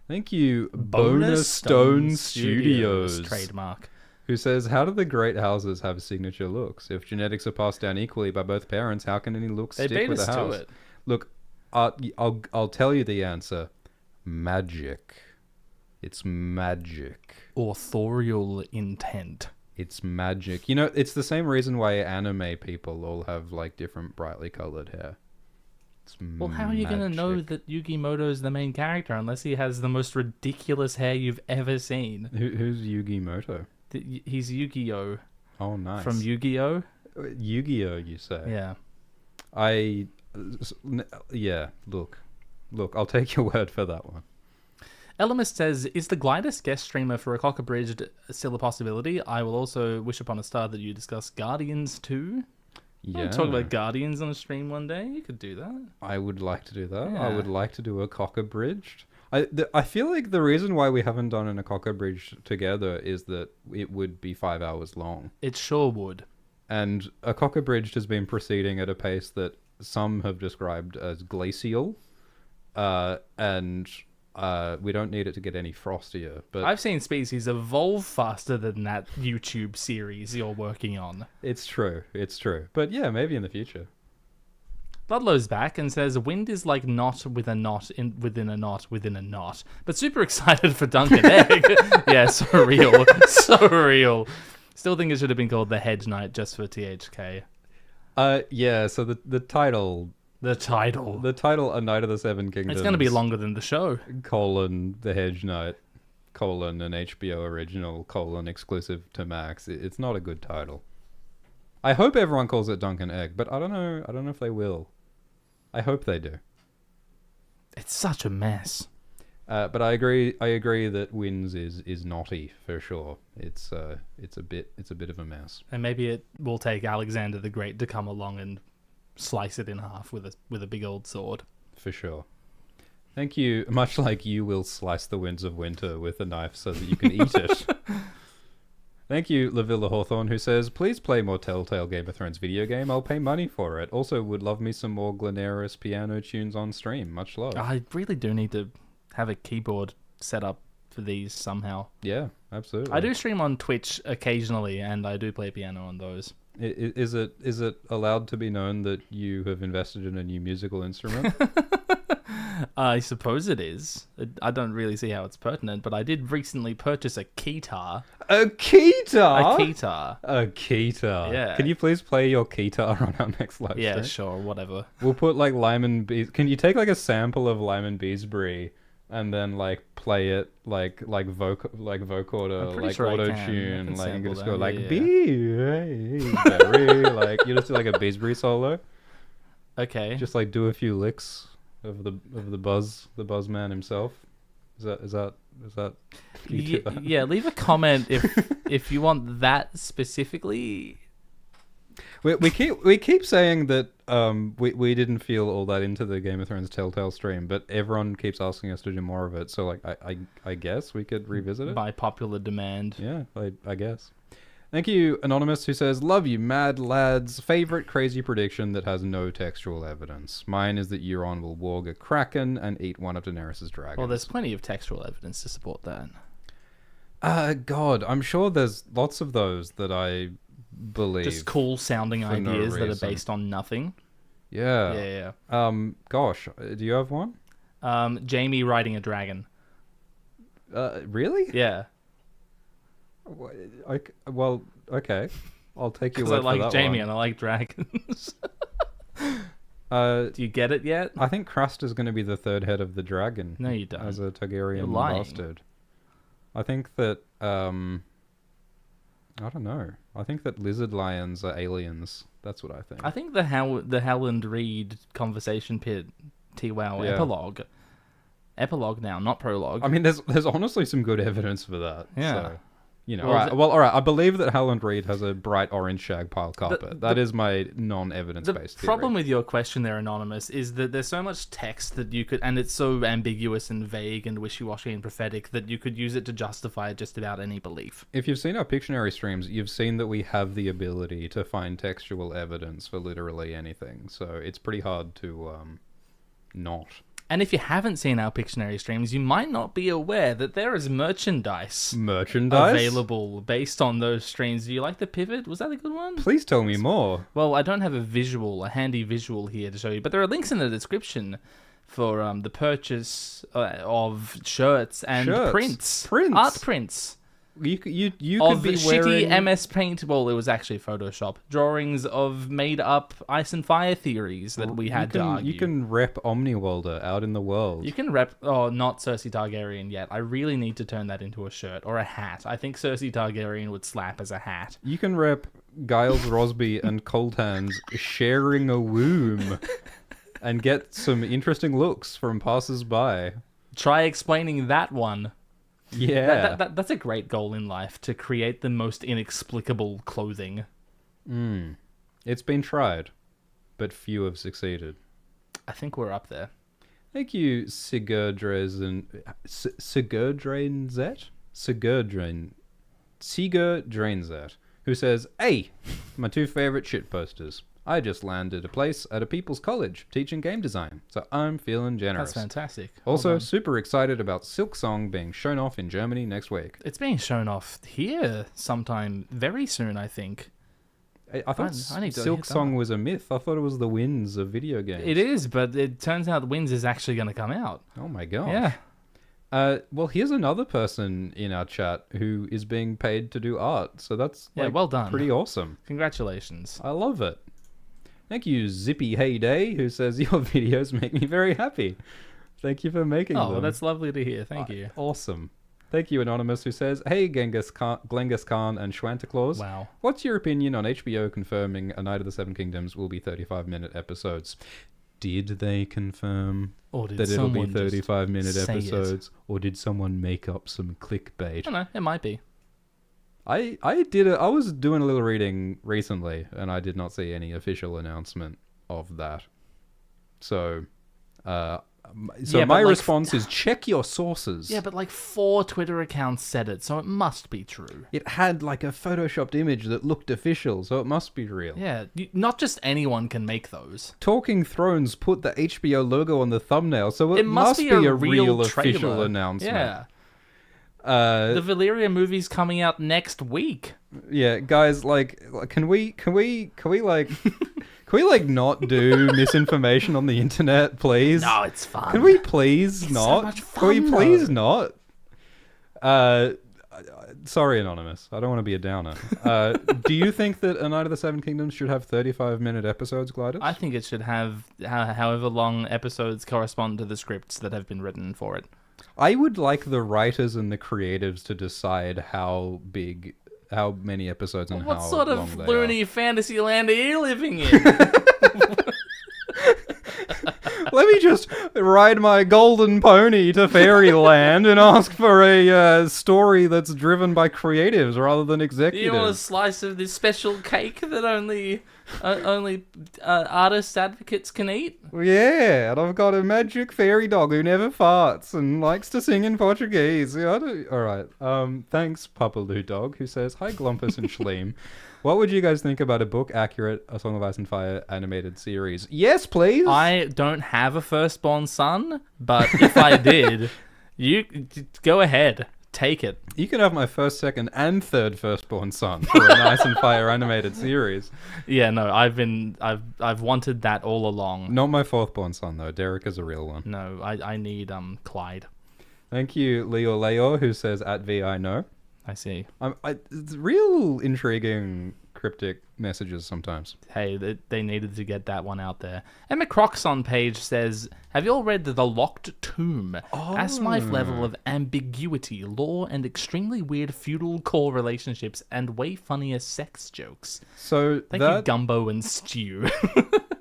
Thank you, Bonus Stone Studios, trademark, who says, how do the great houses have signature looks? If genetics are passed down equally by both parents, how can any looks stick with a house? To it. Look, I'll tell you the answer. Magic. It's magic. Authorial intent. It's magic. You know, it's the same reason why anime people all have, like, different brightly colored hair. Well, how are you going to know that Yugi Moto's the main character unless he has the most ridiculous hair you've ever seen? Who's Yugi Moto? He's Yu-Gi-Oh! Oh, nice. From Yu-Gi-Oh! Yu-Gi-Oh, you say? Yeah. Yeah, look, I'll take your word for that one. Elamist says, is the Glidus guest streamer for a cock-abridged still a possibility? I will also wish upon a star that you discuss Guardians 2. Yeah. Talk about Guardians on a stream one day. You could do that. I would like to do that. Yeah. I would like to do a cock-abridged. I feel like the reason why we haven't done a cock-abridged together is that it would be 5 hours long. It sure would. And a cock-abridged has been proceeding at a pace that some have described as glacial. And we don't need it to get any frostier. But I've seen species evolve faster than that YouTube series you're working on. It's true. But yeah, maybe in the future. Ludlow's back and says, wind is like knot with a knot within a knot within a knot. But super excited for Duncan Egg. Yeah, so real. So real. Still think it should have been called The Hedge Knight just for THK. Yeah, so the title... The title, A Knight of the Seven Kingdoms. It's going to be longer than the show. The Hedge Knight, an HBO original, exclusive to Max. It's not a good title. I hope everyone calls it Duncan Egg, but I don't know if they will. I hope they do. It's such a mess. But I agree that Wins is naughty for sure. It's a bit of a mess. And maybe it will take Alexander the Great to come along and slice it in half with a big old sword. For sure. Thank you. Much like you will slice the winds of winter with a knife so that you can eat it. Thank you, Lavilla Hawthorne, who says, please play more Telltale Game of Thrones video game. I'll pay money for it. Also, would love me some more Glenaris piano tunes on stream. Much love. I really do need to have a keyboard set up for these somehow. Yeah, absolutely. I do stream on Twitch occasionally, and I do play piano on those. Is it allowed to be known that you have invested in a new musical instrument? I suppose it is. I don't really see how it's pertinent, but I did recently purchase a keytar. A keytar? A keytar. A keytar. Yeah. Can you please play your keytar on our next live stream? Yeah, sure, whatever. We'll put like Lyman Bees. Can you take like a sample of Lyman Beesbury and then like play it like vocoder, like sure auto I can tune, like you sample can just that, go like yeah. Beesbury, like you just do like a Beesbury solo. Okay. Just like do a few licks of the buzz man himself. Is that? Can you do that? Yeah, leave a comment if you want that specifically. We keep saying that we didn't feel all that into the Game of Thrones Telltale stream, but everyone keeps asking us to do more of it. So like I guess we could revisit it By popular demand. Yeah, I guess. Thank you, Anonymous, who says, "Love you, mad lads. Favorite crazy prediction that has no textual evidence. Mine is that Euron will warg a kraken and eat one of Daenerys' dragons." Well, there's plenty of textual evidence to support that. God, I'm sure there's lots of those that I believe. Just cool sounding for no ideas that are reason. based on nothing. Yeah. Yeah. Gosh, do you have one? Jaime riding a dragon. Really? Yeah. Well, okay. I'll take your Because word I like for that Jaime one. and I like dragons. Do you get it yet? I think Craster's going to be the third head of the dragon. No, you don't. As a Targaryen You're lying. bastard. I think that, I don't know. I think that lizard lions are aliens. That's what I think. I think the Howland Reed conversation pit TWOW epilogue now, not prologue. I mean, there's honestly some good evidence for that. Yeah. So, you know, Well, all right. I believe that Howland Reed has a bright orange shag pile carpet. That is my non-evidence The based theory. problem with your question there, Anonymous, is that there's so much text that you could, and it's so ambiguous and vague and wishy-washy and prophetic that you could use it to justify just about any belief. If you've seen our Pictionary streams, you've seen that we have the ability to find textual evidence for literally anything. So it's pretty hard to not. And if you haven't seen our Pictionary streams, you might not be aware that there is merchandise available based on those streams. Do you like the pivot? Was that a good one? Please tell me more. Well, I don't have a handy visual here to show you, but there are links in the description for the purchase of shirts and prints. Art prints. You could be shitty wearing MS Paint. Well, it was actually Photoshop drawings of made-up ice and fire theories that we had to argue. You can rep Omniwalder out in the world. You can rep. Oh, not Cersei Targaryen yet. I really need to turn that into a shirt or a hat. I think Cersei Targaryen would slap as a hat. You can rep Giles Rosby and Cold Hands sharing a womb and get some interesting looks from passers-by. Try explaining that one. Yeah. That's a great goal in life, to create the most inexplicable clothing. It's been tried, but few have succeeded. I think we're up there. Thank you, Sigurdrazet, who says, "Hey, my two favorite shit posters. I just landed a place at a people's college teaching game design, so I'm feeling generous. That's fantastic. Also, super excited about Silk Song being shown off in Germany next week." It's being shown off here sometime very soon, I think. I thought I need to Silk hit that Song one. was a myth. I thought it was the Winds of video games. It is, but it turns out Winds is actually going to come out. Oh my gosh. Yeah. Well, here's another person in our chat who is being paid to do art, so that's well done. Pretty awesome. Congratulations. I love it. Thank you, Zippy Heyday, who says, "Your videos make me very happy." Thank you for making them. Oh, that's lovely to hear. Thank you. Awesome. Thank you, Anonymous, who says, "Hey, Genghis Khan and Schwantaclaus. Wow. What's your opinion on HBO confirming A Night of the Seven Kingdoms will be 35-minute episodes?" Did they confirm Or did that it'll be someone just 35-minute say it? episodes? Or did someone make up some clickbait? I don't know. It might be. I was doing a little reading recently, and I did not see any official announcement of that. So Yeah, my but, response is check your sources. Yeah, but 4 Twitter accounts said it, so it must be true. It had a photoshopped image that looked official, so it must be real. Yeah, not just anyone can make those. Talking Thrones put the HBO logo on the thumbnail, so it It must be a real official trailer. announcement. Yeah. The Valyria movie's coming out next week. Yeah, guys, like, can we like, not do misinformation on the internet, please? No, it's fun. Can we please It's not? so much Can we fun, please though. not? Sorry, Anonymous. I don't want to be a downer. Do you think that A Knight of the Seven Kingdoms should have 35-minute episodes, Glidus? I think it should have however long episodes correspond to the scripts that have been written for it. I would like the writers and the creatives to decide how many episodes and What how sort long of they loony fantasy land are you living in? Let me just ride my golden pony to fairyland and ask for a story that's driven by creatives rather than Do executives. you want a slice of this special cake that only artist advocates can eat? Yeah, and I've got a magic fairy dog who never farts and likes to sing in Portuguese. Alright, thanks, Papaloo Dog, who says, "Hi, Glumpus and Schleem. What would you guys think about a book accurate A Song of Ice and Fire animated series?" Yes, please! I don't have a firstborn son, but if I did, you go ahead. Take it. You can have my first, second, and third firstborn son for an Ice and Fire animated series. Yeah, no, I've wanted that all along. Not my fourthborn son, though. Derek is a real one. No, I need Clyde. Thank you, Leo, who says, @VI no. I see. It's real intriguing, cryptic messages sometimes. Hey, they needed to get that one out there. Emma Crocs on page says, "Have you all read The Locked Tomb? Asimov's level of ambiguity, lore, and extremely weird feudal core relationships, and way funnier sex jokes." So Thank you, Gumbo and Stew.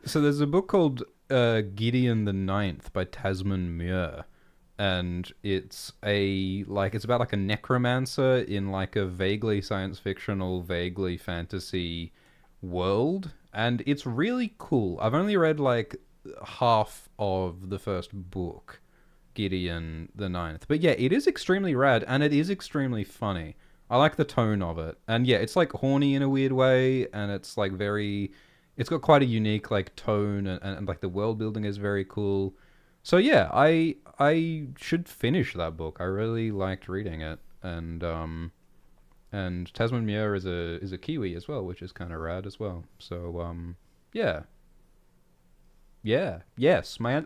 So there's a book called Gideon the Ninth by Tasman Muir. And it's about like a necromancer in like a vaguely science fictional, vaguely fantasy world, and it's really cool. I've only read like half of the first book, Gideon the Ninth, but yeah, it is extremely rad and it is extremely funny. I like the tone of it, and yeah, it's like horny in a weird way, and it's like it's got quite a unique like tone, and like the world building is very cool. So yeah, I should finish that book. I really liked reading it, and Tasman Muir is a Kiwi as well, which is kind of rad as well. So yes.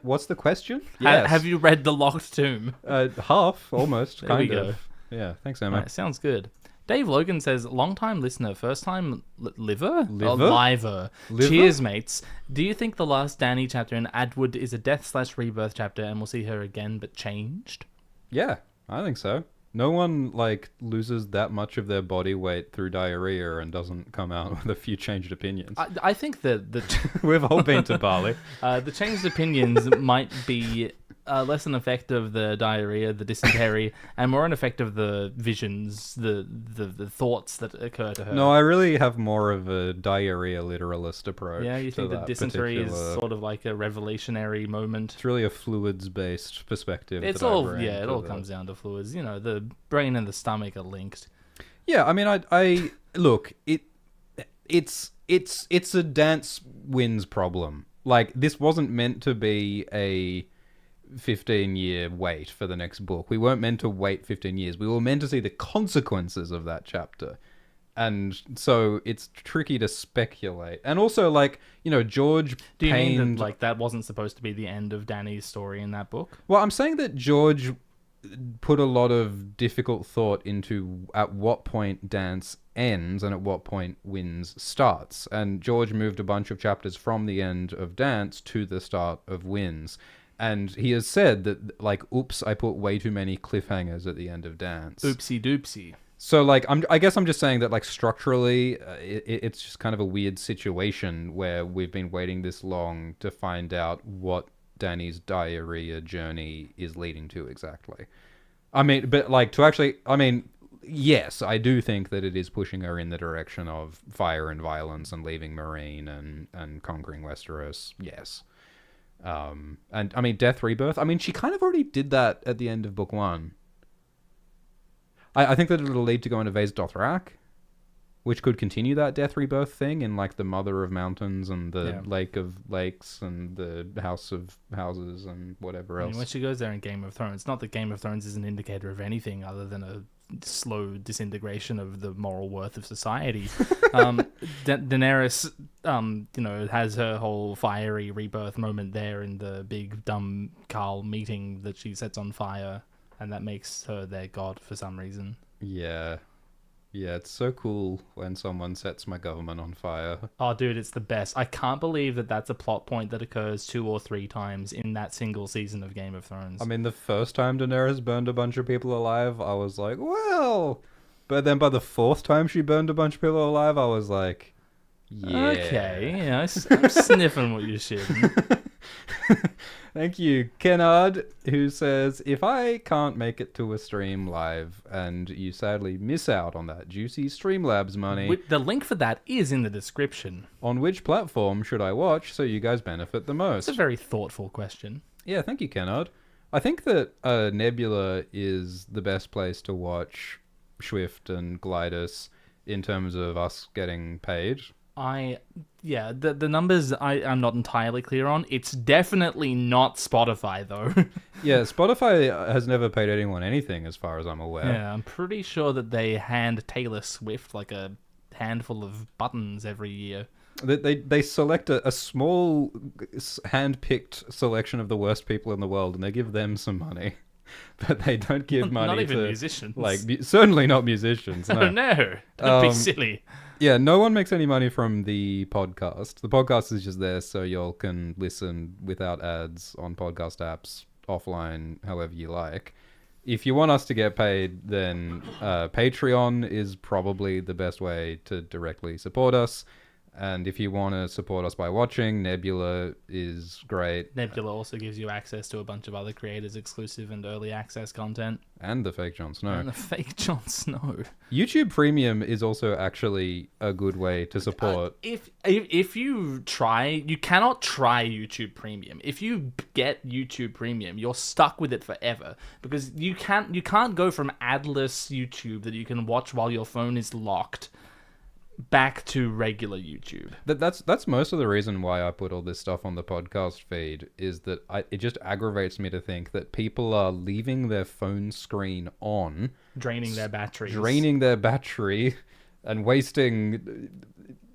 What's the question? Yes. Have you read The Locked Tomb? Half, almost. There we kind go. of. Yeah, thanks, Emma. Right, sounds good. Dave Logan says, "Long-time listener, first-time liver? Liver? Liver. Cheers, mates. Do you think the last Dany chapter in Adwood is a death/rebirth chapter and we'll see her again but changed?" Yeah, I think so. No one like loses that much of their body weight through diarrhea and doesn't come out with a few changed opinions. I think that We've all been to Bali. the changed opinions might be less an effect of the diarrhea, the dysentery, and more an effect of the visions, the thoughts that occur to her. No, I really have more of a diarrhea literalist approach. Yeah, you think to that that dysentery is particular- sort of like a revelationary moment? It's really a fluids-based perspective. It's that I all bring it to all the- comes down to fluids. You know, the brain and the stomach are linked. Yeah, I mean, I look, it's a dance wins problem. Like, this wasn't meant to be a 15-year wait for the next book. We weren't meant to wait 15 years. We were meant to see the consequences of that chapter. And so it's tricky to speculate. And also, like, you know, George Do you mean pained... that, like, that wasn't supposed to be the end of Dany's story in that book? Well, I'm saying that George put a lot of difficult thought into at what point dance ends and at what point wins starts. And George moved a bunch of chapters from the end of dance to the start of wins. And he has said that, like, oops, I put way too many cliffhangers at the end of dance. Oopsie doopsie. So, like, I guess I'm just saying that, like, structurally, it's just kind of a weird situation where we've been waiting this long to find out what Dany's diarrhea journey is leading to exactly. I mean, but, like, yes, I do think that it is pushing her in the direction of fire and violence and leaving Meereen and conquering Westeros, yes. And, I mean, Death Rebirth, I mean, she kind of already did that at the end of Book 1. I think that it'll lead to going to Vase Dothrak. which could continue that death rebirth thing in like the Mother of Mountains and the Yeah. Lake of Lakes and the House of Houses and whatever I else. mean, when she goes there in Game of Thrones, not that Game of Thrones is an indicator of anything other than a slow disintegration of the moral worth of society. Daenerys, has her whole fiery rebirth moment there in the big dumb Carl meeting that she sets on fire, and that makes her their god for some reason. Yeah. Yeah, it's so cool when someone sets my government on fire. Oh, dude, it's the best. I can't believe that that's a plot point that occurs 2 or 3 times in that single season of Game of Thrones. I mean, the first time Daenerys burned a bunch of people alive, I was like, well... But then by the 4th time she burned a bunch of people alive, I was like, yeah. Okay, yeah, I'm sniffing what you're shitting. Thank you, Kennard, who says, if I can't make it to a stream live and you sadly miss out on that juicy Streamlabs money, The link for that is in the description. on which platform should I watch so you guys benefit the most? It's a very thoughtful question. Yeah, thank you, Kennard. I think that Nebula is the best place to watch Swift and Glidus in terms of us getting paid. The numbers I'm not entirely clear on. It's definitely not Spotify, though. Yeah, Spotify has never paid anyone anything as far as I'm aware. Yeah, I'm pretty sure that they hand Taylor Swift like a handful of buttons every year. They select a small, hand-picked selection of the worst people in the world, and they give them some money. But they don't give money Not even to... musicians. Certainly not musicians, no. No, don't be silly. Yeah, no one makes any money from the podcast. The podcast is just there so y'all can listen without ads on podcast apps, offline, however you like. If you want us to get paid, then Patreon is probably the best way to directly support us. And if you want to support us by watching, Nebula is great. Nebula also gives you access to a bunch of other creators' exclusive and early access content. And the fake Jon Snow. And the fake Jon Snow. YouTube Premium is also actually a good way to support. If you try, you cannot try YouTube Premium. If you get YouTube Premium, you're stuck with it forever because you can't go from adless YouTube that you can watch while your phone is locked back to regular YouTube. That's most of the reason why I put all this stuff on the podcast feed, is that it just aggravates me to think that people are leaving their phone screen on, draining their battery, and wasting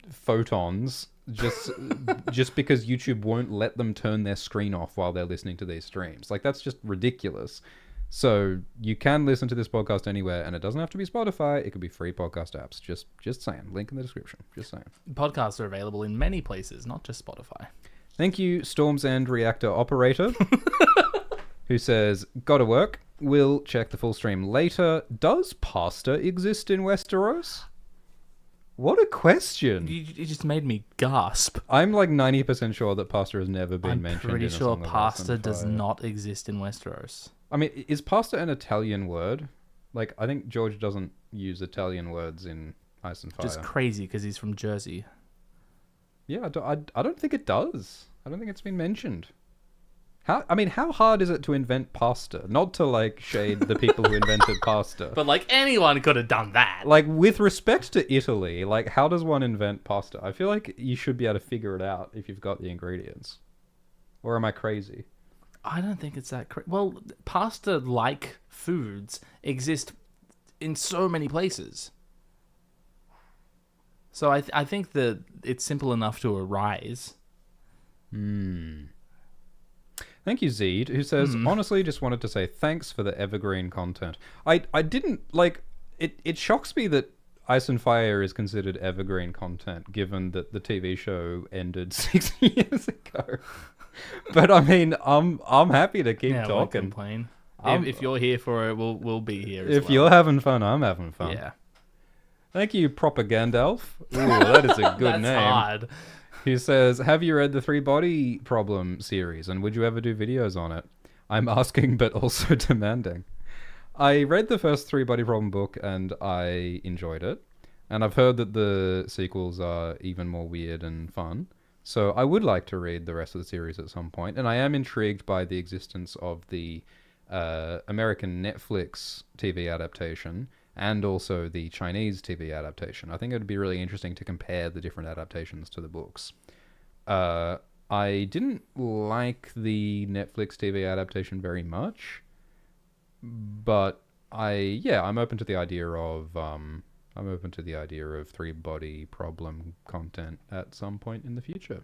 photons just because YouTube won't let them turn their screen off while they're listening to these streams. Like, that's just ridiculous. So you can listen to this podcast anywhere, and it doesn't have to be Spotify. It could be free podcast apps. Just saying. Link in the description. Just saying. Podcasts are available in many places, not just Spotify. Thank you, Storm's End Reactor Operator, who says, gotta work. We'll check the full stream later. Does pasta exist in Westeros? What a question. You just made me gasp. I'm like 90% sure that pasta has never been mentioned. I'm pretty in a sure Song of Ice pasta and does Fire. not exist in Westeros. I mean, is pasta an Italian word? Like, I think George doesn't use Italian words in Ice and Fire. Just crazy because he's from Jersey. Yeah, I don't think it does. I don't think it's been mentioned. How hard is it to invent pasta? Not to, like, shade the people who invented pasta. But, like, anyone could have done that. Like, with respect to Italy, like, how does one invent pasta? I feel like you should be able to figure it out if you've got the ingredients. Or am I crazy? I don't think it's that well, pasta-like foods exist in so many places. So I think that it's simple enough to arise. Thank you, Zeed, who says, honestly, just wanted to say thanks for the evergreen content. I didn't, like, it shocks me that Ice and Fire is considered evergreen content, given that the TV show ended 6 years ago. But I mean, I'm happy to keep talking. Won't complain. If you're here for it, we'll be here. If you're having fun, I'm having fun. Yeah. Thank you, Propagandalf. Ooh, that is a good That's name. hard. He says, have you read the 3 Body Problem series, and would you ever do videos on it? I'm asking, but also demanding. I read the first 3 Body Problem book, and I enjoyed it. And I've heard that the sequels are even more weird and fun. So I would like to read the rest of the series at some point, and I am intrigued by the existence of the American Netflix TV adaptation, and also the Chinese TV adaptation. I think it would be really interesting to compare the different adaptations to the books. I didn't like the Netflix TV adaptation very much, but I'm open to the idea of three-body problem content at some point in the future.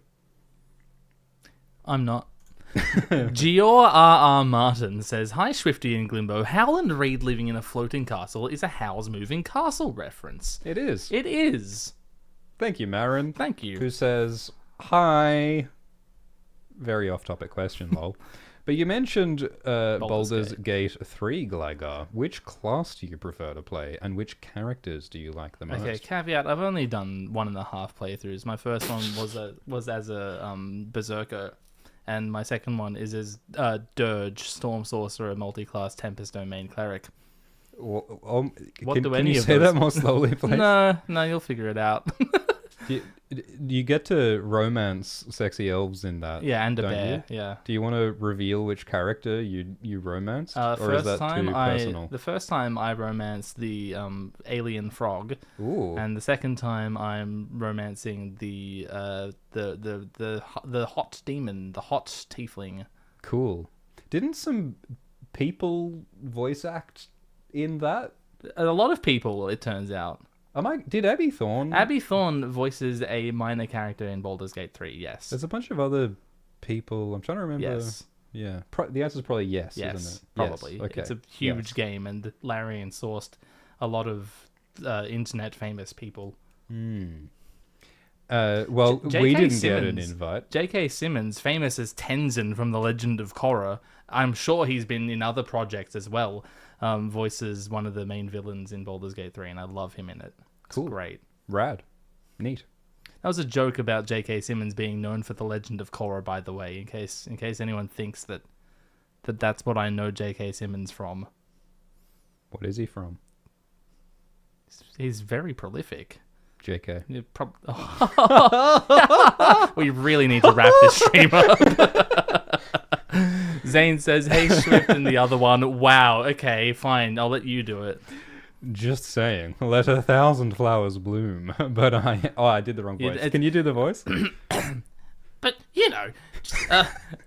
I'm not. Gior R.R. Martin says, "Hi, Swifty and Glimbo. Howland Reed living in a floating castle is a Howl's Moving Castle reference." It is. It is. Thank you, Marin. Thank you. Who says, "Hi." Very off-topic question, lol. But you mentioned Baldur's Gate 3, Gligar. Which class do you prefer to play, and which characters do you like the most? Okay, caveat, I've only done 1.5 playthroughs. My first one was as a Berserker, and my second one is as Dirge, Storm Sorcerer, multi-class Tempest Domain Cleric. Can any you of say those? that more slowly, please? No, you'll figure it out. You get to romance sexy elves in that. Yeah, and a don't bear. you? Yeah. Do you want to reveal which character you romanced, or is First that time too personal? The first time I romanced the alien frog, Ooh. and the second time I'm romancing the hot demon, the hot tiefling. Cool. Didn't some people voice act in that? A lot of people, it turns out. Did Abby Thorne? Abby Thorne voices a minor character in Baldur's Gate 3, yes. There's a bunch of other people. I'm trying to remember. Yes. Yeah. The answer is probably yes, Yes, isn't it? probably. Yes. Okay. It's a huge Yes. game, and Larian sourced a lot of internet famous people. Well, J.K. we didn't Simmons. get an invite. J.K. Simmons, famous as Tenzin from The Legend of Korra, I'm sure he's been in other projects as well, voices one of the main villains in Baldur's Gate 3, and I love him in it. It's Cool. great. Rad. Neat. That was a joke about J.K. Simmons being known for The Legend of Korra, by the way, in case anyone thinks that's what I know J.K. Simmons from. What is he from? He's very prolific. JK. We really need to wrap this stream up. Zane says, "Hey, Swift," and the other one, "Wow, okay, fine, I'll let you do it." Just saying. Let 1,000 flowers bloom. But I did the wrong voice. Can you do the voice? But,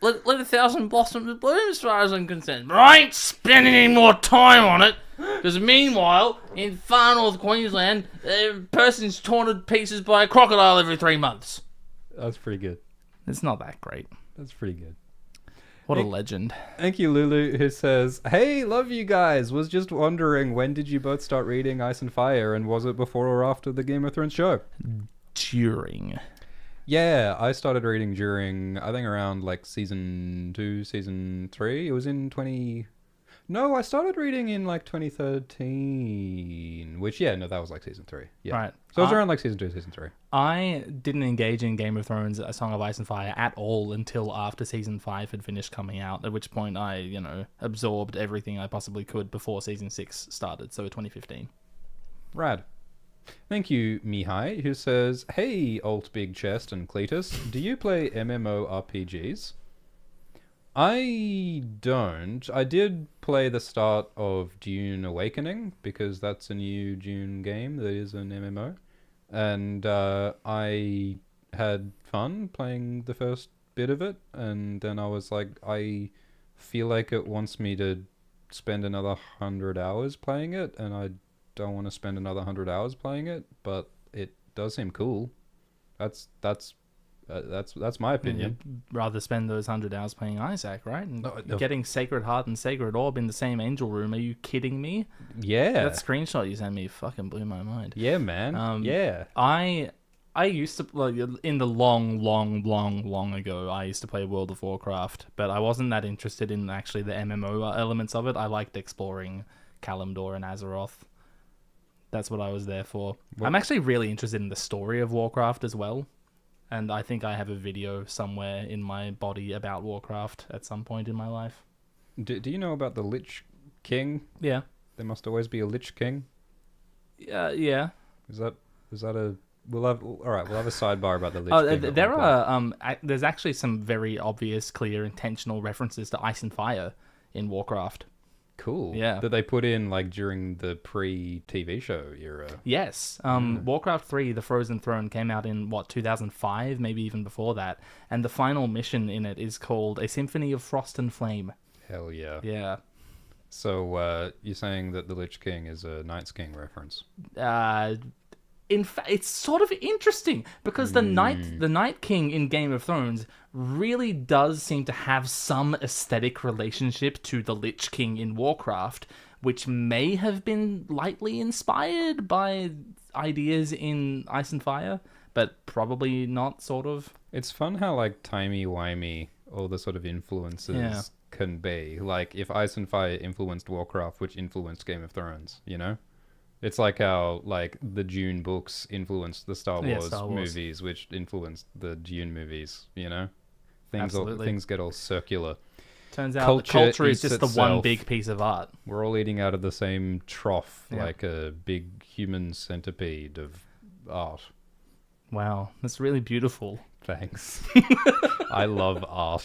let 1,000 blossoms bloom as far as I'm concerned. But I ain't spending any more time on it. Because meanwhile, in far north Queensland, a person's torn to pieces by a crocodile every 3 months. That's pretty good. It's not that great. That's pretty good. What a legend. Thank you, Lulu, who says, "Hey, love you guys. Was just wondering, when did you both start reading Ice and Fire, and was it before or after the Game of Thrones show?" During. Yeah, I started reading during, I think around like season 2, season 3. It was in 20... No, I started reading in like 2013, which, that was like season 3. Yeah. Right. So it was around like season 2, season 3. I didn't engage in Game of Thrones, A Song of Ice and Fire at all until after season 5 had finished coming out, at which point I, absorbed everything I possibly could before season 6 started, so 2015. Rad. Thank you, Mihai, who says, "Hey, Alt Big Chest and Cletus, do you play MMORPGs?" I don't. I did play the start of Dune Awakening, because that's a new Dune game that is an MMO. And I had fun playing the first bit of it, and then I was like, I feel like it wants me to spend another 100 hours playing it, and I don't want to spend another 100 hours playing it, but it does seem cool. That's my opinion. You'd rather spend those 100 hours playing Isaac, right? And No. getting Sacred Heart and Sacred Orb in the same angel room. Are you kidding me? Yeah. That screenshot you sent me fucking blew my mind. Yeah, man. Yeah. I used to, like, in the long ago, I used to play World of Warcraft, but I wasn't that interested in actually the MMO elements of it. I liked exploring Kalimdor and Azeroth. That's what I was there for. I'm actually really interested in the story of Warcraft as well. And I think I have a video somewhere in my body about Warcraft at some point in my life. Do you know about the Lich King? Yeah. There must always be a Lich King. Yeah. Is that a... We'll have a sidebar about the Lich King. There's actually some very obvious, clear, intentional references to Ice and Fire in Warcraft. Cool. Yeah. That they put in like during the pre-TV show era. Yes. Warcraft 3, The Frozen Throne, came out in, 2005? Maybe even before that. And the final mission in it is called A Symphony of Frost and Flame. Hell yeah. Yeah. So you're saying that the Lich King is a Night's King reference? In fact, it's sort of interesting because the Night King in Game of Thrones really does seem to have some aesthetic relationship to the Lich King in Warcraft, which may have been lightly inspired by ideas in Ice and Fire, but probably not, sort of. It's fun how like timey-wimey all the sort of influences can be. Like if Ice and Fire influenced Warcraft, which influenced Game of Thrones, you know? It's like how like the Dune books influenced the Star Wars movies, which influenced the Dune movies, you know? Things get all circular. Turns out the culture is just the one big piece of art. We're all eating out of the same trough, like a big human centipede of art. Wow, that's really beautiful. Thanks. I love art.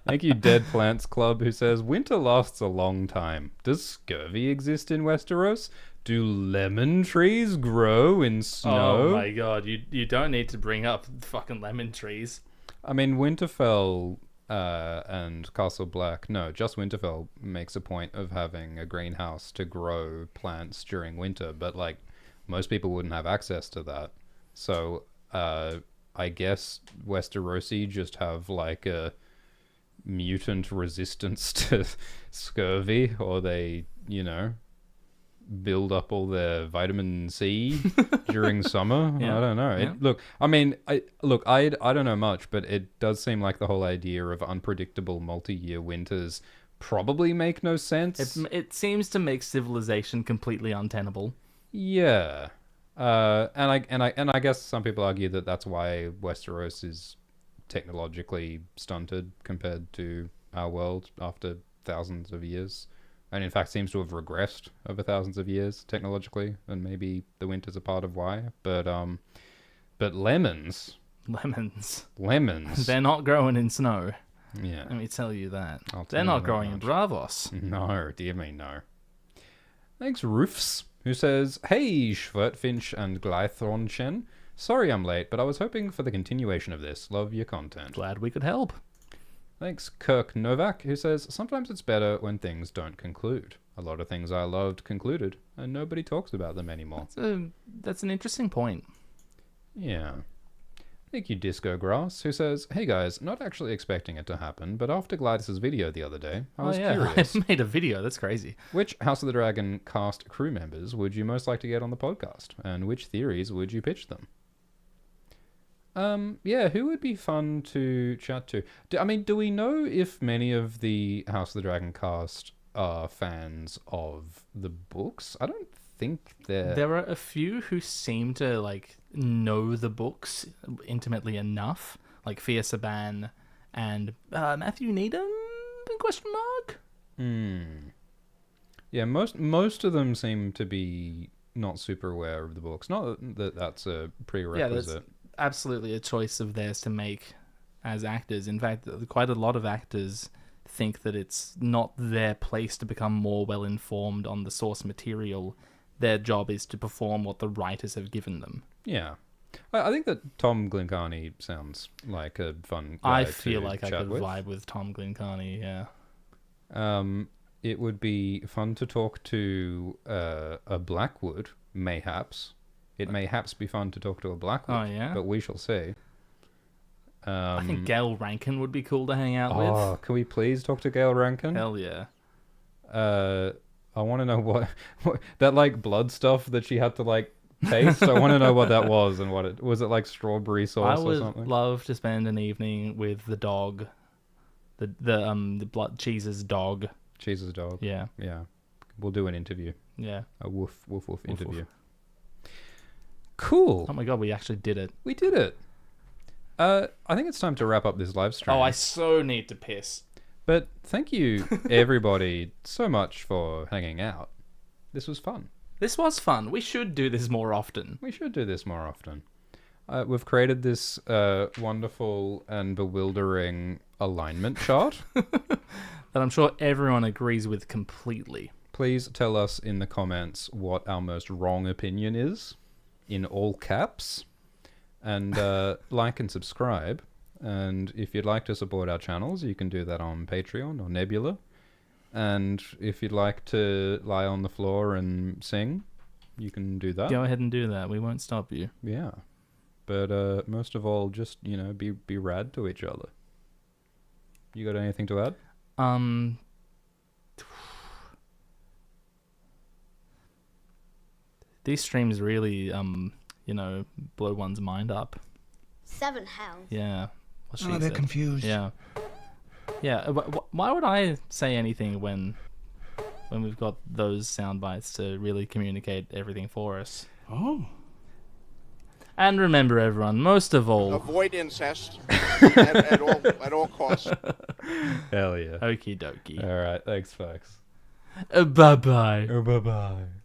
Thank you, Dead Plants Club, who says, winter lasts a long time. Does scurvy exist in Westeros? Do lemon trees grow in snow? Oh my god, you don't need to bring up fucking lemon trees. I mean, Winterfell and Castle Black, no, just Winterfell makes a point of having a greenhouse to grow plants during winter, but like most people wouldn't have access to that. So I guess Westerosi just have like a mutant resistance to scurvy, or they, you know, build up all their vitamin C during summer. I don't know. I don't know much, but it does seem like the whole idea of unpredictable multi-year winters probably make no sense. It seems to make civilization completely untenable. Yeah. And I guess some people argue that that's why Westeros is technologically stunted compared to our world after thousands of years, and in fact seems to have regressed over thousands of years technologically, and maybe the winter's a part of why. But lemons, they're not growing in snow. Yeah, let me tell you that. They're not growing in Bravos. No, dear me, no. Thanks, Roofs, who says, hey, Schwertfinch and Glythornchen. Sorry I'm late, but I was hoping for the continuation of this. Love your content. Glad we could help. Thanks, Kirk Novak, who says, sometimes it's better when things don't conclude. A lot of things I loved concluded, and nobody talks about them anymore. That's an interesting point. Yeah. Thank you, Disco Grass, who says, hey guys, not actually expecting it to happen, but after Gladys's video the other day, I was curious. I made a video, that's crazy. Which House of the Dragon cast crew members would you most like to get on the podcast? And which theories would you pitch them? Yeah, who would be fun to chat to? Do we know if many of the House of the Dragon cast are fans of the books? I don't think there are a few who seem to like know the books intimately enough, like Fia Saban and Matthew Needham? ? Yeah, most of them seem to be not super aware of the books. Not that that's a prerequisite. Yeah, that's absolutely a choice of theirs to make as actors. In fact, quite a lot of actors think that it's not their place to become more well-informed on the source material. Their job is to perform what the writers have given them. Yeah. I think that Tom Glencarny sounds like a fun guy I feel like I could with. vibe with Tom Glencarny, yeah. It would be fun to talk to a Blackwood, mayhaps. It mayhaps be fun to talk to a Blackwood. Oh, yeah? But we shall see. I think Gail Rankin would be cool to hang out with. Oh, can we please talk to Gail Rankin? Hell yeah. I want to know what that like blood stuff that she had to like taste. I want to know what that was and what it was. It like strawberry sauce or something? I would love to spend an evening with the dog, the blood Cheese's dog. Cheese's dog. Yeah. We'll do an interview. Yeah. A woof interview. Woof. Cool. Oh my god, we actually did it. We did it. I think it's time to wrap up this live stream. Oh, I so need to piss. But thank you, everybody, so much for hanging out. This was fun. This was fun. We should do this more often. We've created this wonderful and bewildering alignment chart. That I'm sure everyone agrees with completely. Please tell us in the comments what our most wrong opinion is, in all caps. And like and subscribe. And if you'd like to support our channels, you can do that on Patreon or Nebula. And if you'd like to lie on the floor and sing, you can do that. Go ahead and do that. We won't stop you. Yeah. But most of all, just, be rad to each other. You got anything to add? These streams really, blow one's mind up. 7 hells. Yeah. They're confused. Yeah. Yeah. Why would I say anything when we've got those sound bites to really communicate everything for us? Oh. And remember, everyone, most of all, avoid incest at all costs. Hell yeah. okie dokie. All right. Thanks, folks. Bye-bye. Bye-bye.